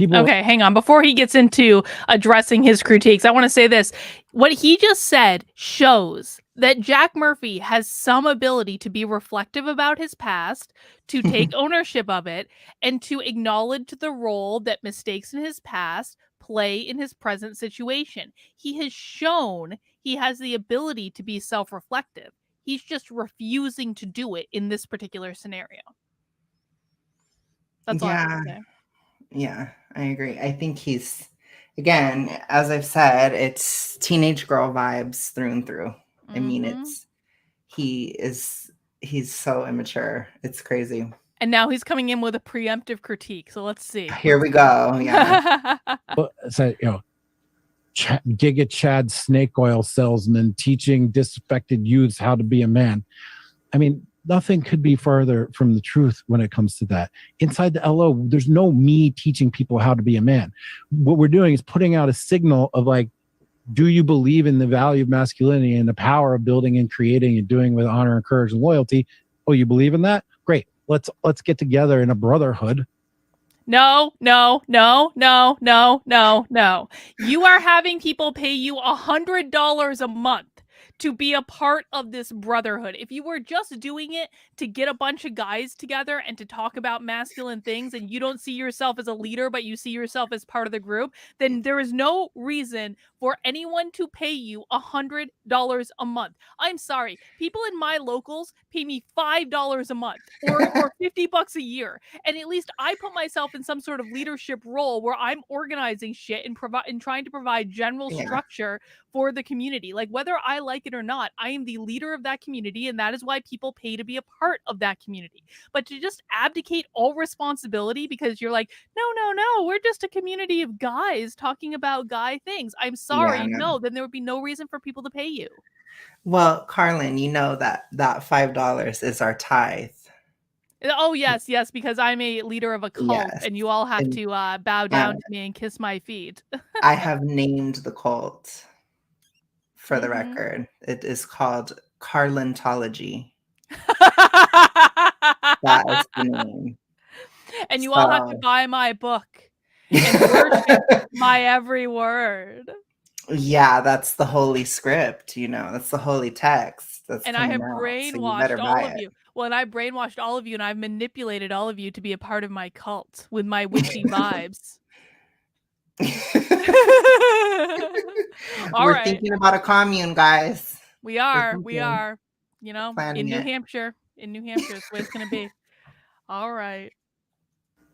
okay, hang on. Before he gets into addressing his critiques, I want to say this. What he just said shows that Jack Murphy has some ability to be reflective about his past, to take ownership of it, and to acknowledge the role that mistakes in his past play in his present situation. He has shown he has the ability to be self-reflective. He's just refusing to do it in this particular scenario. That's all I have to say. Yeah, I agree. I think he's, again, as I've said, it's teenage girl vibes through and through. Mm-hmm. I mean, he's so immature. It's crazy. And now he's coming in with a preemptive critique. So let's see. Here we go. Yeah. So, Giga Chad snake oil salesman teaching disaffected youths how to be a man. I mean, nothing could be further from the truth when it comes to that. Inside the LO, there's no me teaching people how to be a man. What we're doing is putting out a signal of, like, do you believe in the value of masculinity and the power of building and creating and doing with honor and courage and loyalty? Oh, you believe in that? Great. Let's get together in a brotherhood. No. You are having people pay you $100 a month to be a part of this brotherhood. If you were just doing it to get a bunch of guys together and to talk about masculine things, and you don't see yourself as a leader, but you see yourself as part of the group, then there is no reason for anyone to pay you $100 a month. I'm sorry. People in my locals pay me $5 a month or $50 a year. And at least I put myself in some sort of leadership role where I'm organizing shit and trying to provide general structure for the community. Like, whether I like it or not, I am the leader of that community, and that is why people pay to be a part of that community. But to just abdicate all responsibility because you're like, no, we're just a community of guys talking about guy things. I'm sorry, no, then there would be no reason for people to pay you. Well, Karlyn, you know that $5 is our tithe. Oh, yes, because I'm a leader of a cult, and you all have to bow down to me and kiss my feet. I have named the cult, for the record. It is called Karlyntology. That is the name. And you all have to buy my book and worship my every word. Yeah, that's the holy script, that's the holy text. And I have brainwashed all of you. Well, and I brainwashed all of you, and I've manipulated all of you to be a part of my cult with my witchy vibes. We're thinking about a commune, guys. We are. In New Hampshire. In New Hampshire, that's the way it's going to be. All right.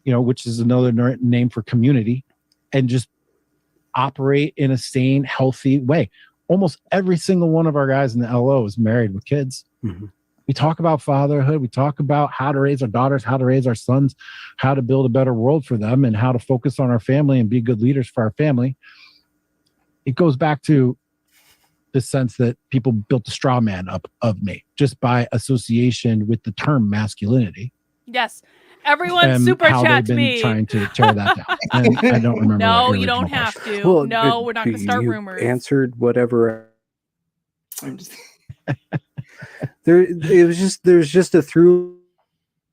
Which is another name for community, and just operate in a sane, healthy way. Almost every single one of our guys in the LO is married with kids. Mm-hmm. We talk about fatherhood. We talk about how to raise our daughters, how to raise our sons, how to build a better world for them, and how to focus on our family and be good leaders for our family. It goes back to the sense that people built a straw man up of me just by association with the term masculinity. Yes. Everyone super chat me. Trying to tear that down. And I don't remember. No, you don't have to. Well, no, we're not going to start rumors. Answered whatever. I'm just there's just a through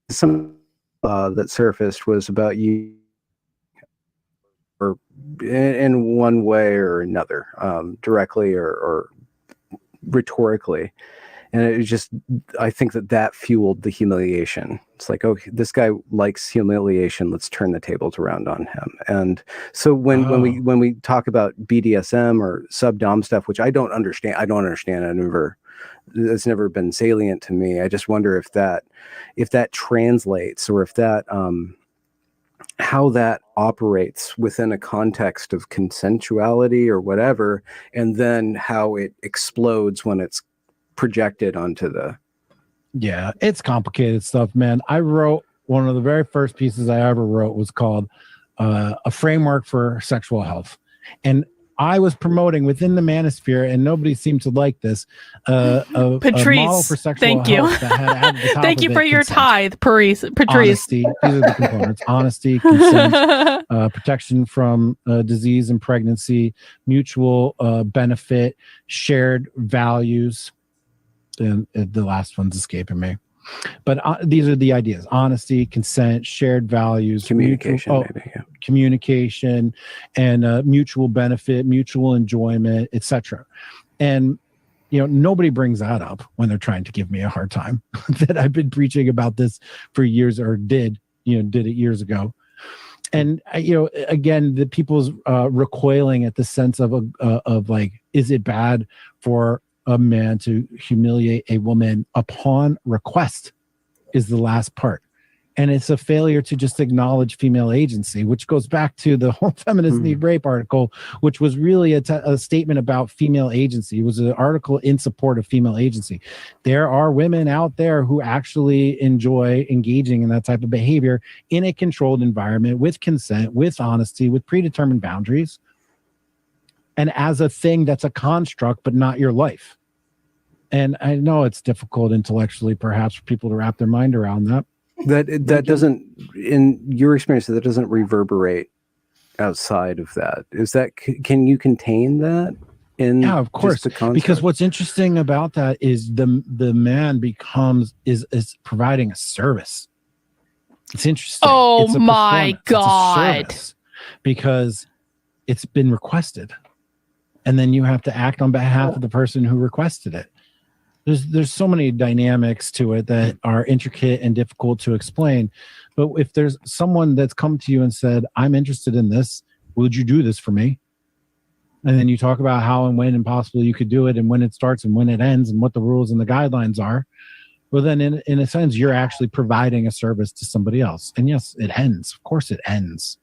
some that surfaced was about you, or in one way or another, directly or rhetorically. And it was just, I think that fueled the humiliation. It's like, oh, this guy likes humiliation. Let's turn the tables around on him. And so when we talk about BDSM or sub-dom stuff, which I don't understand. It's never been salient to me. I just wonder if that translates, or if that how that operates within a context of consensuality or whatever, and then how it explodes when it's projected onto the. Yeah, it's complicated stuff, man. I wrote one of the very first pieces I ever wrote was called A Framework for Sexual Health. And I was promoting within the manosphere, and nobody seemed to like this. Patrice, a model for sexual thank you. health that had at the top thank you for your consent. tithe, Patrice. Honesty, these are the components: honesty, consent, protection from disease and pregnancy, mutual benefit, shared values. And the last one's escaping me. But these are the ideas: honesty, consent, shared values, communication, communication, and mutual benefit, mutual enjoyment, etc. And nobody brings that up when they're trying to give me a hard time. That I've been preaching about this for years, or did it years ago. And again, the people's recoiling at the sense of like, is it bad for a man to humiliate a woman upon request, is the last part. And it's a failure to just acknowledge female agency, which goes back to the whole feminist need rape article, which was really a statement about female agency. It was an article in support of female agency. There are women out there who actually enjoy engaging in that type of behavior in a controlled environment, with consent, with honesty, with predetermined boundaries, and as a thing that's a construct, but not your life. And I know it's difficult intellectually, perhaps, for people to wrap their mind around that. That doesn't, in your experience, that doesn't reverberate outside of that. Is that, can you contain that? Yeah, of course. Because what's interesting about that is the man is providing a service. It's interesting. Oh my God! Because it's been requested. and then you have to act on behalf of the person who requested it. There's so many dynamics to it that are intricate and difficult to explain. But if there's someone that's come to you and said, I'm interested in this, would you do this for me? And then you talk about how and when and possibly you could do it, and when it starts and when it ends, and what the rules and the guidelines are. Well, then in a sense, you're actually providing a service to somebody else. And yes, it ends. Of course it ends.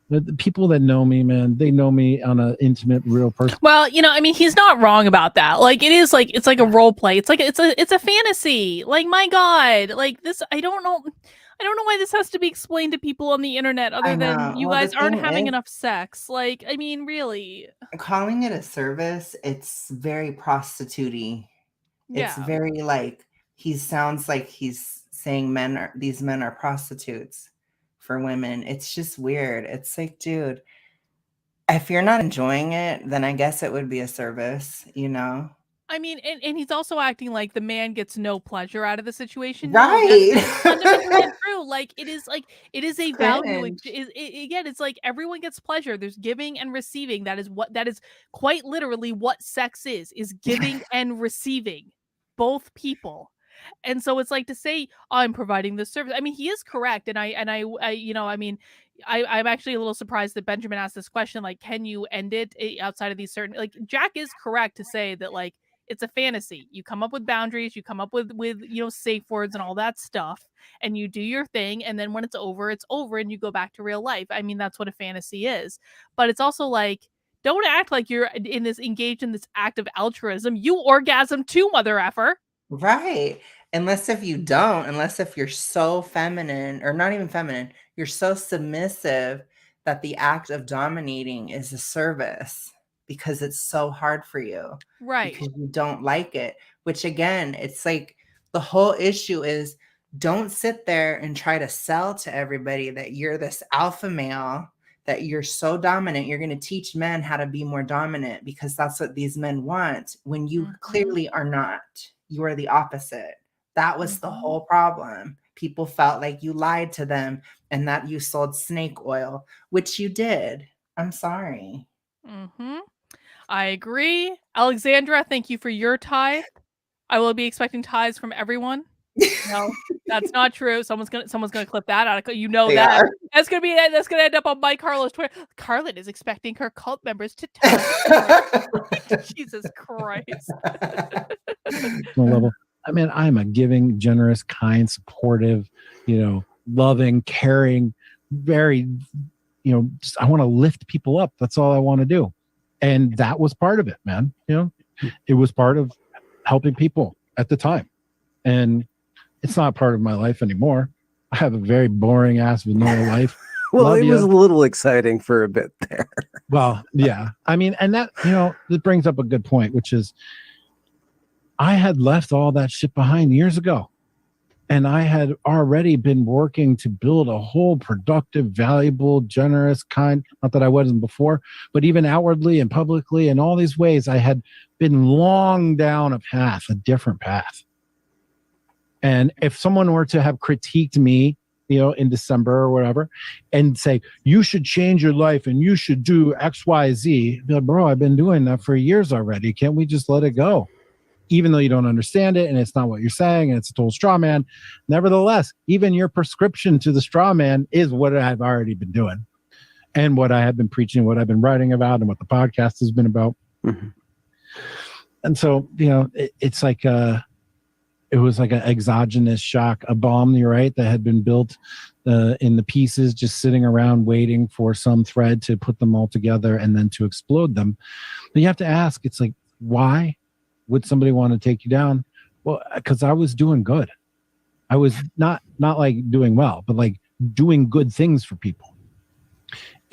The people that know me, man, they know me on an intimate, real person. Well, you know, I mean, he's not wrong about that. Like, it is like, it's like a role play. It's like, it's a fantasy. Like, my God, like this, I don't know why this has to be explained to people on the internet other than you guys aren't having enough sex. Like, I mean, really. Calling it a service, it's very prostitute-y. Yeah. It's very like, he sounds like he's saying these men are prostitutes for women. It's just weird. It's like, dude, if you're not enjoying it, then I guess it would be a service, you know? I mean, and he's also acting like the man gets no pleasure out of the situation. Right. No, that's fundamentally untrue. Like, it is a value. Again, it's like everyone gets pleasure. There's giving and receiving. That is quite literally what sex is giving and receiving, both people. And so it's like to say, oh, I'm providing this service. I mean, he is correct. And I you know, I mean, I'm actually a little surprised that Benjamin asked this question, like, can you end it outside of these certain, like, Jack is correct to say that, like, it's a fantasy. You come up with boundaries, you come up with, you know, safe words and all that stuff, and you do your thing. And then when it's over, and you go back to real life. I mean, that's what a fantasy is. But it's also like, don't act like you're engaged in this act of altruism. You orgasm too, mother effer. Right. Unless if you're so feminine, or not even feminine, you're so submissive that the act of dominating is a service because it's so hard for you. Right. Because you don't like it. Which again, it's like the whole issue is, don't sit there and try to sell to everybody that you're this alpha male, that you're so dominant. You're going to teach men how to be more dominant because that's what these men want, when you clearly are not. You are the opposite. That was the whole problem. People felt like you lied to them and that you sold snake oil, which you did. I'm sorry. I agree. Alexandra, thank you for your tithe. I will be expecting tithes from everyone. No, that's not true. Someone's gonna clip that out. You know that. That's gonna end up on Mike Harlow's Twitter. Karlyn is expecting her cult members to tithe. Jesus Christ. Level. I mean, I'm a giving, generous, kind, supportive, you know, loving, caring, very, you know, I want to lift people up. That's all I want to do. And that was part of it, man. You know, it was part of helping people at the time. And it's not part of my life anymore. I have a very boring ass vanilla life. Well, it was a little exciting for a bit there. Well, yeah. I mean, and that, you know, it brings up a good point, which is I had left all that shit behind years ago. And I had already been working to build a whole productive, valuable, generous kind, not that I wasn't before, but even outwardly and publicly in all these ways, I had been long down a different path. And if someone were to have critiqued me, you know, in December or whatever, and say, you should change your life and you should do X, Y, Z, I'd be like, bro, I've been doing that for years already. Can't we just let it go? Even though you don't understand it and it's not what you're saying and it's a total straw man, nevertheless, even your prescription to the straw man is what I've already been doing and what I have been preaching, what I've been writing about, and what the podcast has been about. And so, you know, it's like it was like an exogenous shock, a bomb, you're right, that had been built in the pieces, just sitting around waiting for some thread to put them all together and then to explode them. But you have to ask, it's like, why would somebody want to take you down? Well, because I was doing good. I was not like doing well, but like doing good things for people.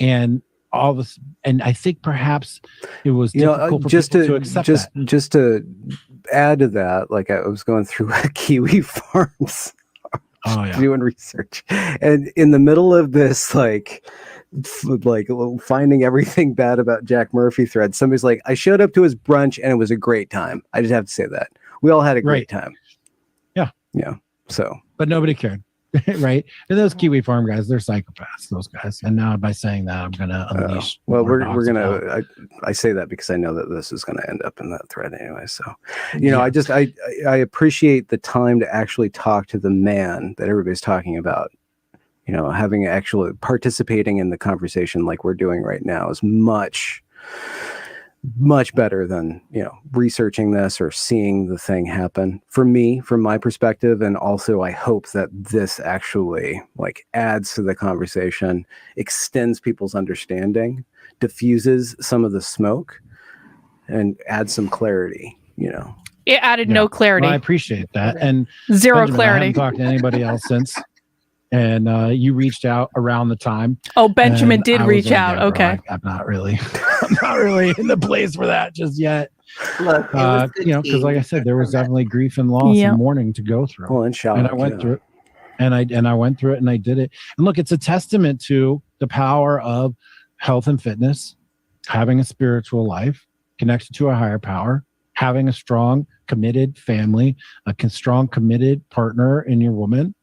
And all this, and I think perhaps it was difficult for people to accept that. Just to add to that, like I was going through Kiwi Farms, doing research, and in the middle of this, like finding everything bad about Jack Murphy thread, somebody's like, I showed up to his brunch and it was a great time. I just have to say that we all had a great time. Yeah. So, but nobody cared. right? And those Kiwi Farm guys, they're psychopaths, those guys. And now by saying that, I'm going to unleash. Well, we're going to, I say that because I know that this is going to end up in that thread anyway. So, you know, I appreciate the time to actually talk to the man that everybody's talking about. You know, having actually participating in the conversation like we're doing right now is much better than, you know, researching this or seeing the thing happen for me, from my perspective. And also I hope that this actually like adds to the conversation, extends people's understanding, diffuses some of the smoke, and adds some clarity, you know. It added no clarity. Well, I appreciate that. And zero Benjamin, clarity. I haven't talked to anybody else since. And you reached out around the time. Oh, Benjamin did reach out. Yeah, okay. I'm not really in the place for that just yet. Look, you know, because like I said, there was definitely grief and loss and mourning to go through. Well, and I went through it. And I went through it and I did it. And look, it's a testament to the power of health and fitness, having a spiritual life, connected to a higher power, having a strong, committed family, a strong, committed partner in your woman,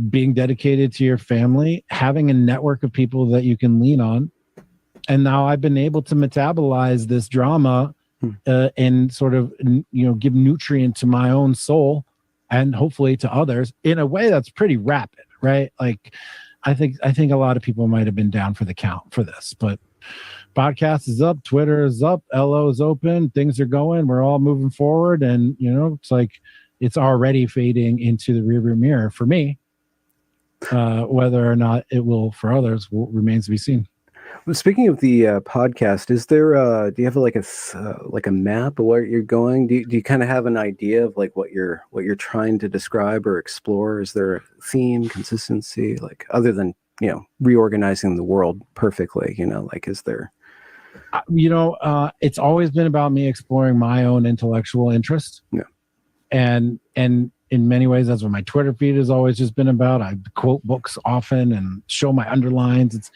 being dedicated to your family, having a network of people that you can lean on. And now I've been able to metabolize this drama and sort of, you know, give nutrient to my own soul and hopefully to others in a way that's pretty rapid, right? Like, I think a lot of people might have been down for the count for this, but podcast is up, Twitter is up, LO is open, things are going, we're all moving forward. And, you know, it's like, it's already fading into the rearview mirror for me. Whether or not it will for others remains to be seen. Well, speaking of the podcast, is there do you have like a map of where you're going? Do you kind of have an idea of like what you're trying to describe or explore? Is there a theme, consistency, like other than, you know, reorganizing the world perfectly? You know, like is there? You know, it's always been about me exploring my own intellectual interest. Yeah. And in many ways, that's what my Twitter feed has always just been about. I quote books often and show my underlines.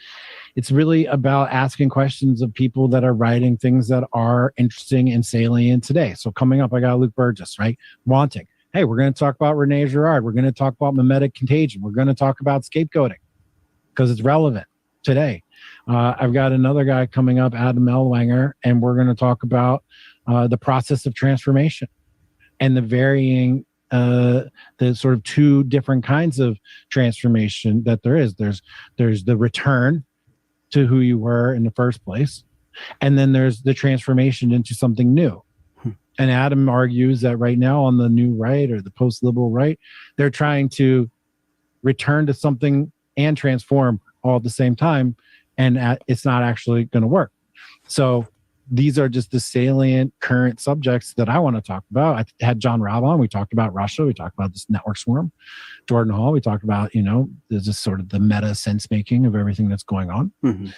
It's really about asking questions of people that are writing things that are interesting and salient today. So coming up, I got Luke Burgess, right? Wanting. Hey, we're going to talk about Renee Girard. We're going to talk about mimetic contagion. We're going to talk about scapegoating because it's relevant today. I've got another guy coming up, Adam Ellwanger, and we're going to talk about the process of transformation and the varying, the sort of two different kinds of transformation that there is. There's the return to who you were in the first place, and then there's the transformation into something new. And Adam argues that right now on the new right or the post-liberal right, they're trying to return to something and transform all at the same time, and it's not actually going to work. So these are just the salient current subjects that I want to talk about. I had John Robb on. We talked about Russia. We talked about this network swarm. Jordan Hall, we talked about, you know, there's just sort of the meta sense making of everything that's going on. Mm-hmm.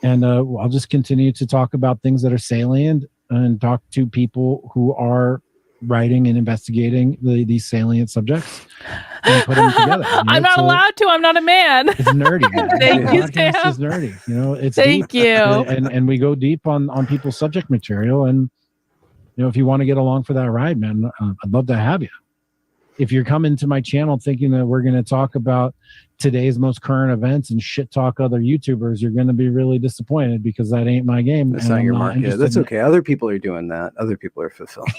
And I'll just continue to talk about things that are salient and talk to people who are writing and investigating these salient subjects and put them together. You know, I'm not allowed to. I'm not a man. It's nerdy. Thank you, Sam. It's nerdy. You know, it's Thank deep. you. And we go deep on people's subject material. And, you know, if you want to get along for that ride, man, I'd love to have you. If you're coming to my channel thinking that we're going to talk about today's most current events and shit talk other YouTubers, you're going to be really disappointed because that ain't my game. That's not your market. That's okay. Other people are doing that. Other people are fulfilling.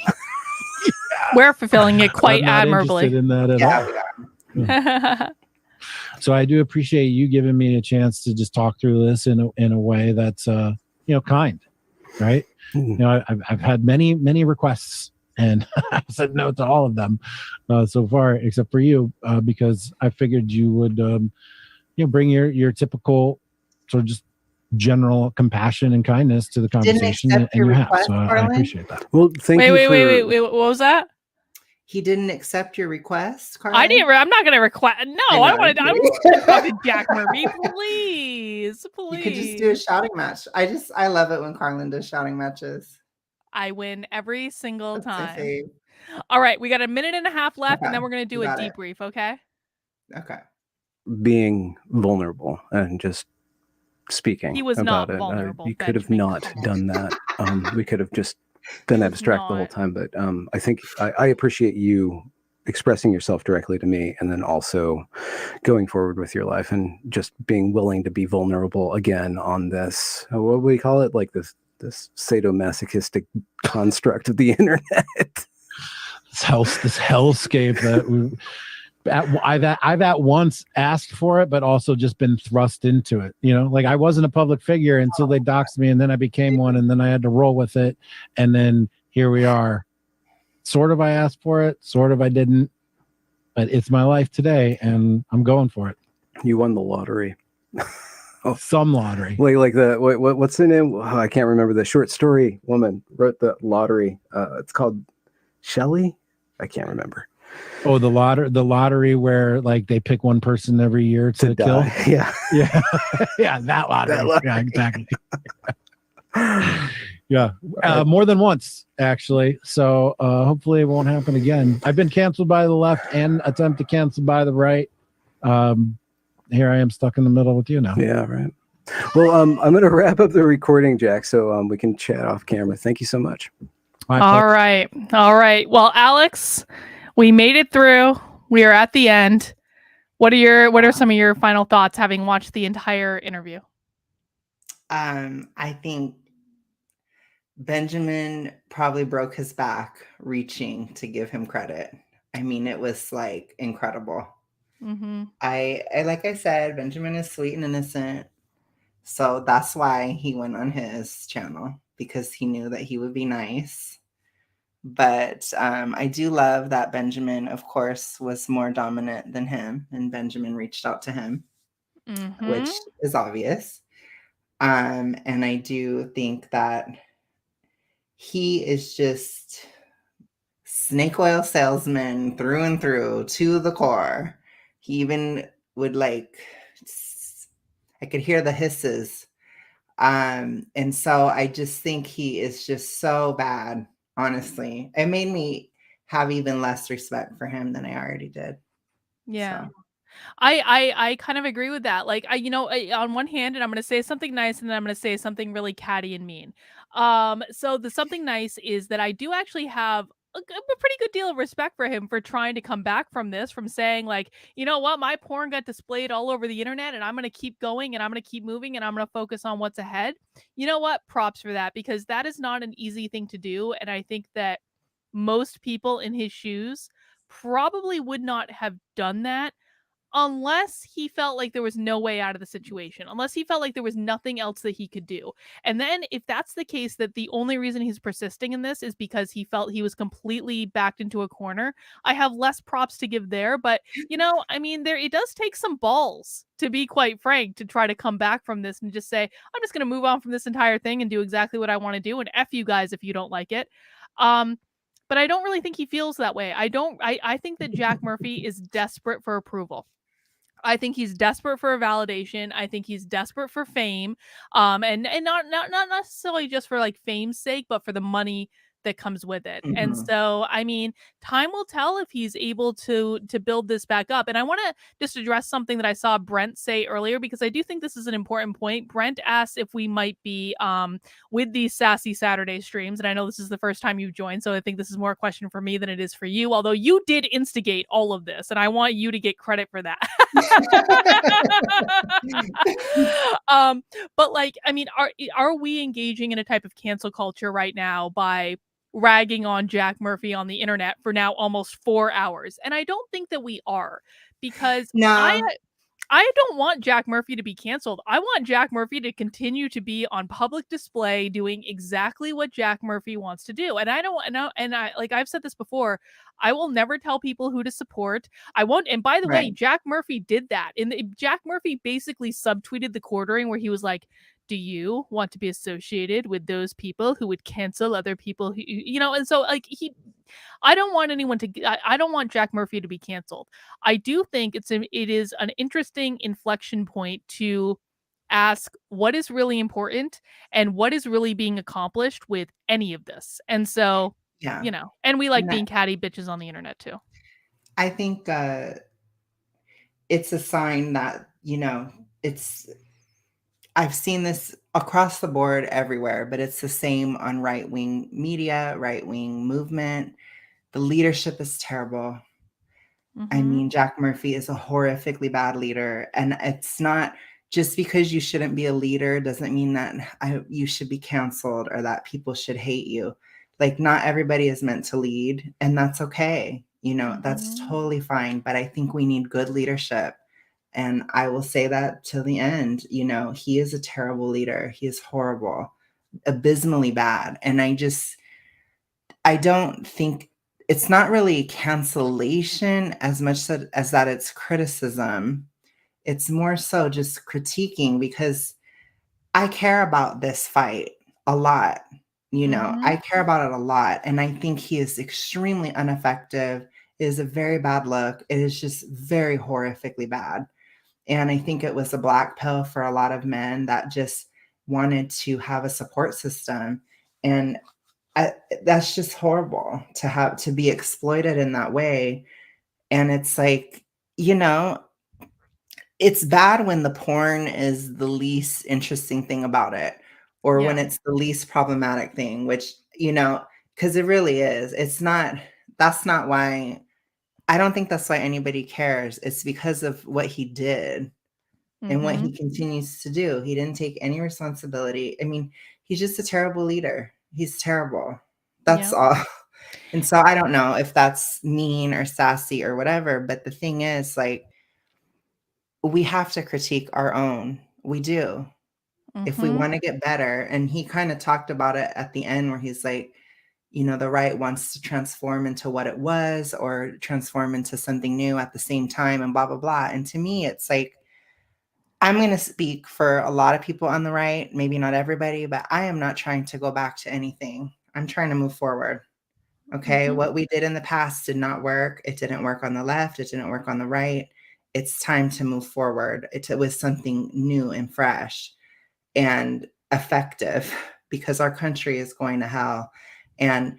We're fulfilling it quite admirably. I'm not interested in that at all. So I do appreciate you giving me a chance to just talk through this in a way that's you know, kind, right? Mm-hmm. You know, I've had many requests, and I said no to all of them so far, except for you, because I figured you would you know, bring your typical sort of just general compassion and kindness to the conversation, and you have. So I appreciate that. Well, thank you. Wait. What was that? He didn't accept your request, Karlyn? I'm not going to request. No, I want to talk to Jack Murphy. Please. You could just do a shouting match. I love it when Karlyn does shouting matches. I win every single time. All right, we got a minute and a half left, and then we're going to do a debrief, okay? Okay. Being vulnerable and just speaking. He was about not it. vulnerable. You could have not done that. We could have just been abstract the whole time, but I think I appreciate you expressing yourself directly to me, and then also going forward with your life and just being willing to be vulnerable again on this, what do we call it, like this sadomasochistic construct of the internet. This hellscape that I've at once asked for it, but also just been thrust into it. You know, like I wasn't a public figure until they doxed me, and then I became one, and then I had to roll with it, and then here we are. Sort of I asked for it, sort of I didn't, but it's my life today, and I'm going for it. You won the lottery. Some lottery. Like the what's the name? Oh, I can't remember. The short story woman wrote the lottery. It's called Shelley. I can't remember. Oh, the lottery where like they pick one person every year to kill. Yeah. Yeah, that lottery. Yeah, exactly. Yeah, more than once actually. So hopefully it won't happen again. I've been canceled by the left and attempted to cancel by the right. Here I am stuck in the middle with you now. Yeah, right. Well, I'm going to wrap up the recording, Jack, so we can chat off camera. Thank you so much. All right. Well, Alex, we made it through. We are at the end. What are some of your final thoughts, having watched the entire interview? I think Benjamin probably broke his back reaching to give him credit. I mean, it was like incredible. Mm-hmm. I like I said, Benjamin is sweet and innocent. So that's why he went on his channel, because he knew that he would be nice. But I do love that Benjamin, of course, was more dominant than him, and Benjamin reached out to him, which is obvious. And I do think that he is just snake oil salesman through and through to the core. He even would I could hear the hisses. And so I just think he is just so bad, honestly. It made me have even less respect for him than I already did. Yeah. So. I kind of agree with that. Like, on one hand, and I'm going to say something nice, and then I'm going to say something really catty and mean. So the something nice is that I do actually have a pretty good deal of respect for him for trying to come back from this, from saying like, you know what, my porn got displayed all over the internet, and I'm going to keep going, and I'm going to keep moving, and I'm going to focus on what's ahead. You know what? Props for that, because that is not an easy thing to do. And I think that most people in his shoes probably would not have done that unless he felt like there was no way out of the situation, unless he felt like there was nothing else that he could do. And then if that's the case, that the only reason he's persisting in this is because he felt he was completely backed into a corner, I have less props to give there. But, I mean, it does take some balls, to be quite frank, to try to come back from this and just say, I'm just going to move on from this entire thing and do exactly what I want to do, and F you guys if you don't like it. But I don't really think he feels that way. I think that Jack Murphy is desperate for approval. I think he's desperate for a validation. I think he's desperate for fame. And not necessarily just for like fame's sake, but for the money that comes with it. Mm-hmm. And so, I mean, time will tell if he's able to build this back up. And I want to just address something that I saw Brent say earlier, because I do think this is an important point. Brent asked if we might be with these Sassy Saturday streams. And I know this is the first time you've joined, so I think this is more a question for me than it is for you, although you did instigate all of this, and I want you to get credit for that. But like, I mean, are we engaging in a type of cancel culture right now by ragging on Jack Murphy on the internet for now almost 4 hours? And I don't think that we are, because I don't want Jack Murphy to be canceled. I want Jack Murphy to continue to be on public display doing exactly what Jack Murphy wants to do. And I like I've said this before, I will never tell people who to support. I won't. And by the way, Jack Murphy did that. Jack Murphy basically subtweeted the quartering where he was like, do you want to be associated with those people who would cancel other people who, and so like I don't want anyone to, I don't want Jack Murphy to be canceled. I do think it is an interesting inflection point to ask what is really important and what is really being accomplished with any of this. And so, and we like being catty bitches on the internet too. I think it's a sign that, I've seen this across the board everywhere, but it's the same on right-wing media, right-wing movement. The leadership is terrible. I mean, Jack Murphy is a horrifically bad leader. And it's not just because you shouldn't be a leader doesn't mean that you should be canceled or that people should hate you. Like, not everybody is meant to lead, and that's okay. You know, that's totally fine. But I think we need good leadership. And I will say that till the end. You know, he is a terrible leader. He is horrible, abysmally bad. And I don't think it's not really cancellation as much as that it's criticism. It's more so just critiquing, because I care about this fight a lot. You know, I care about it a lot. And I think he is extremely ineffective. It is a very bad look. It is just very horrifically bad. And I think it was a black pill for a lot of men that just wanted to have a support system. And that's just horrible to have to be exploited in that way. And it's like, you know, it's bad when the porn is the least interesting thing about it, or when it's the least problematic thing, which, you know, because it really is. That's not why. I don't think that's why anybody cares. It's because of what he did and what he continues to do. He didn't take any responsibility. I mean, he's just a terrible leader. He's terrible. That's all. And so I don't know if that's mean or sassy or whatever, but the thing is, like, we have to critique our own. We do. If we want to get better. And he kind of talked about it at the end where he's like, you know, the right wants to transform into what it was or transform into something new at the same time and blah, blah, blah. And to me, it's like, I'm going to speak for a lot of people on the right, maybe not everybody, but I am not trying to go back to anything. I'm trying to move forward. Okay. What we did in the past did not work. It didn't work on the left. It didn't work on the right. It's time to move forward. It was something new and fresh and effective, because our country is going to hell. And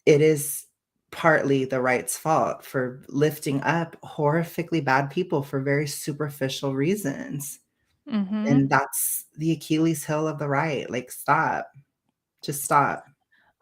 it is partly the right's fault for lifting up horrifically bad people for very superficial reasons. And that's the Achilles heel of the right. Like, stop. Just stop.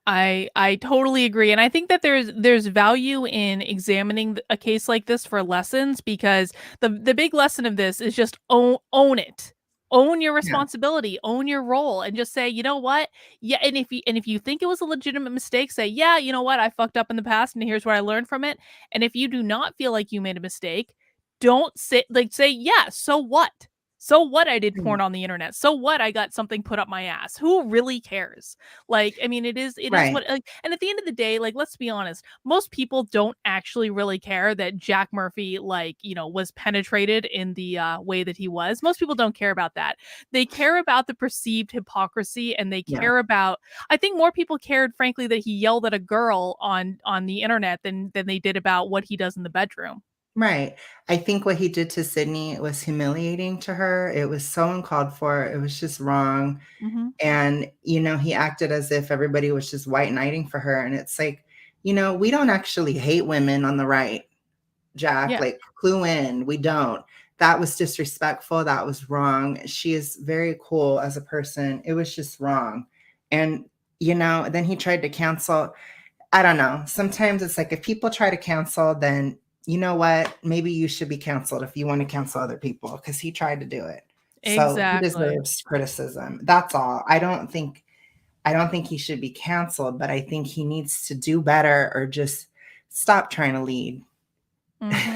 I totally agree. And I think that there's value in examining a case like this for lessons, because the big lesson of this is just own it. Own your responsibility, own your role, and just say, you know what? Yeah, and if you think it was a legitimate mistake, say, yeah, you know what? I fucked up in the past and here's what I learned from it. And if you do not feel like you made a mistake, don't say, yeah, so what? So what I did porn on the internet? So what I got something put up my ass? Who really cares? Like, I mean, it is what, like, and at the end of the day, like, let's be honest, most people don't actually really care that Jack Murphy, like, you know, was penetrated in the way that he was. Most people don't care about that. They care about the perceived hypocrisy, and they care about, I think more people cared, frankly, that he yelled at a girl on the internet than they did about what he does in the bedroom. Right. I think what he did to Sydney was humiliating to her. It was so uncalled for. It was just wrong. And, you know, he acted as if everybody was just white knighting for her. And it's like, you know, we don't actually hate women on the right, Jack. Like, clue in. We don't. That was disrespectful. That was wrong. She is very cool as a person. It was just wrong. And, you know, then he tried to cancel. I don't know. Sometimes it's like, if people try to cancel, then you know what? Maybe you should be canceled if you want to cancel other people, because he tried to do it. So he deserves criticism. That's all. I don't think he should be canceled, but I think he needs to do better, or just stop trying to lead.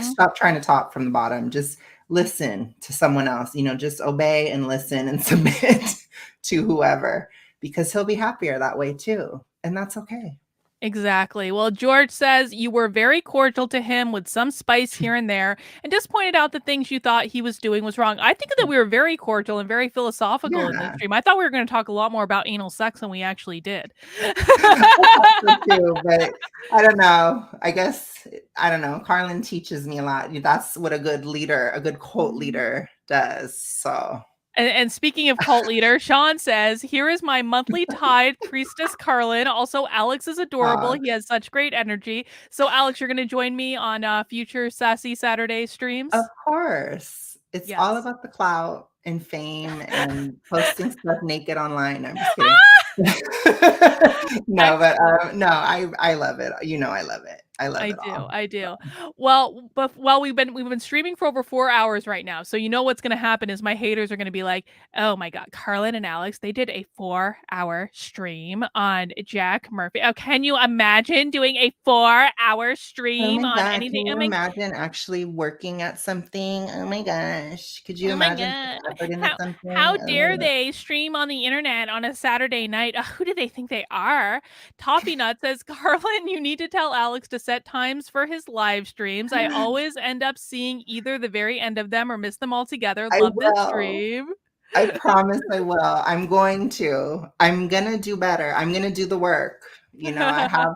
Stop trying to talk from the bottom. Just listen to someone else. You know, just obey and listen and submit to whoever, because he'll be happier that way too. And that's okay. Exactly. Well, George says you were very cordial to him with some spice here and there, and just pointed out the things you thought he was doing was wrong. I think that we were very cordial and very philosophical in this stream. I thought we were going to talk a lot more about anal sex than we actually did. Too, but I don't know. I guess, I don't know. Karlyn teaches me a lot. That's what a good leader, a good cult leader does. So. And speaking of cult leader, Sean says, here is my monthly tithe priestess Karlyn. Also, Alex is adorable. He has such great energy. So, Alex, you're going to join me on future Sassy Saturday streams? Of course. It's all about the clout and fame and posting stuff naked online. I'm just kidding. No, but no, I love it. You know, I love it. I love it all. I do. Well, but we've been streaming for over 4 hours right now. So you know what's going to happen is my haters are going to be like, "Oh my god, Karlyn and Alex, they did a 4-hour stream on Jack Murphy." Oh, can you imagine doing a 4-hour Oh stream my on god, anything? can Oh you my imagine actually working at something? Oh my gosh. Could you Oh my imagine putting god. effort into How something? Oh dare my god. they stream on the internet on a Saturday night? Who do they think they are? Toffee Nut says, Karlyn, you need to tell Alex to set times for his live streams. I always end up seeing either the very end of them or miss them altogether. I Love this will. stream. I promise I will. I'm going to. I'm gonna do better. I'm gonna do the work. You know, I have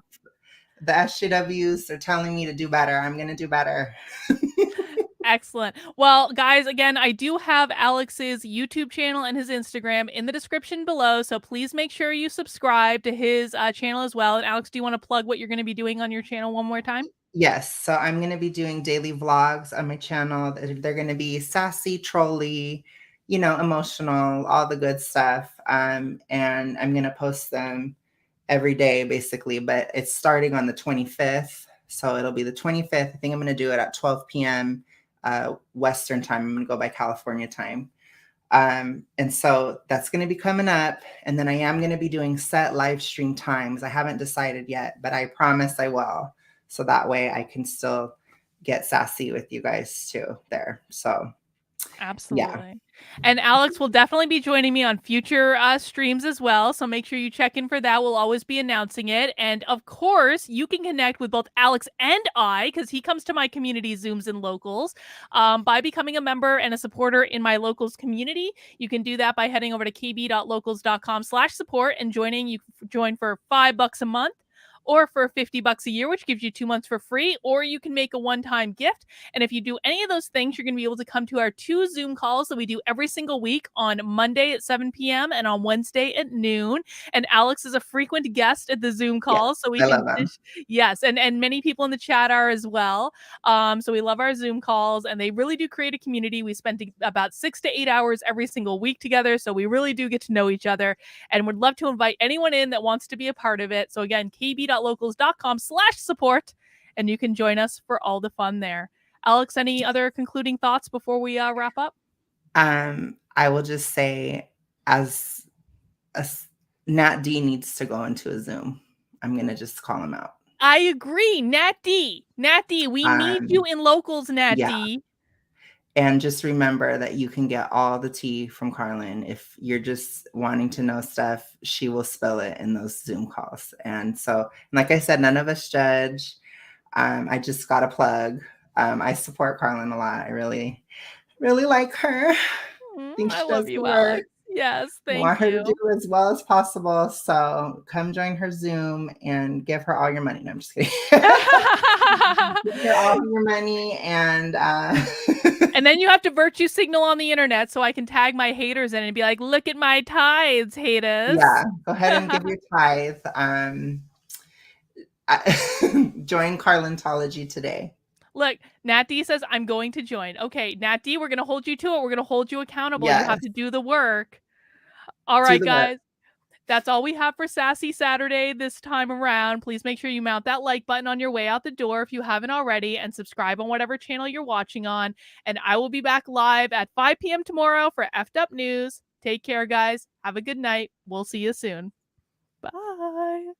the SJWs are telling me to do better. I'm gonna do better. Excellent. Well, guys, again, I do have Alex's YouTube channel and his Instagram in the description below, so please make sure you subscribe to his channel as well. And Alex, do you want to plug what you're going to be doing on your channel one more time? Yes, so I'm gonna be doing daily vlogs on my channel. They're gonna be sassy, trolly, you know, emotional, all the good stuff. And I'm gonna post them every day, basically. But it's starting on the 25th, so it'll be the 25th. I think I'm gonna do it at 12 p.m. Western time. I'm gonna go by California time. And so that's going to be coming up. And then I am going to be doing set live stream times. I haven't decided yet, but I promise I will. So that way I can still get sassy with you guys too there. So Absolutely. yeah. And Alex will definitely be joining me on future streams as well. So make sure you check in for that. We'll always be announcing it. And of course, you can connect with both Alex and I, because he comes to my community Zooms and Locals, by becoming a member and a supporter in my Locals community. You can do that by heading over to kb.locals.com/support and joining. You can join for $5 a month, or for $50 a year, which gives you 2 months for free, or you can make a one-time gift. And if you do any of those things, you're going to be able to come to our 2 Zoom calls that we do every single week on Monday at 7 p.m. and on Wednesday at noon. And Alex is a frequent guest at the Zoom Yeah, calls, so we I can love them. yes, and many people in the chat are as well. So we love our Zoom calls, and they really do create a community. We spend about 6 to 8 hours every single week together, so we really do get to know each other, and would love to invite anyone in that wants to be a part of it. So again, kb.locals.com/support, and you can join us for all the fun there. Alex, any other concluding thoughts before we wrap up? I will just say, as Nat D needs to go into a Zoom. I'm gonna just call him out. I agree. Nat D, we need you in Locals, Nat Yeah. D. And just remember that you can get all the tea from Karlyn. If you're just wanting to know stuff, she will spill it in those Zoom calls. And so, like I said, none of us judge. I just got a plug. I support Karlyn a lot. I really, really like her. I think I she love does you, the work. Alex. Yes, I thank want her to you. do as well as possible. So come join her Zoom and give her all your money. No, I'm just kidding. Give her all your money and and then you have to virtue signal on the internet so I can tag my haters in and be like, look at my tithes, haters. yeah, go ahead and give your tithe. Join Karlyntology today. Look, Nat D says, I'm going to join. Okay, Nat D, we're going to hold you to it. We're going to hold you accountable. Yes. You have to do the work. All right, guys. That's all we have for Sassy Saturday this time around. Please make sure you mount that like button on your way out the door if you haven't already, and subscribe on whatever channel you're watching on. And I will be back live at 5 p.m. tomorrow for Effed Up News. Take care, guys. Have a good night. We'll see you soon. Bye.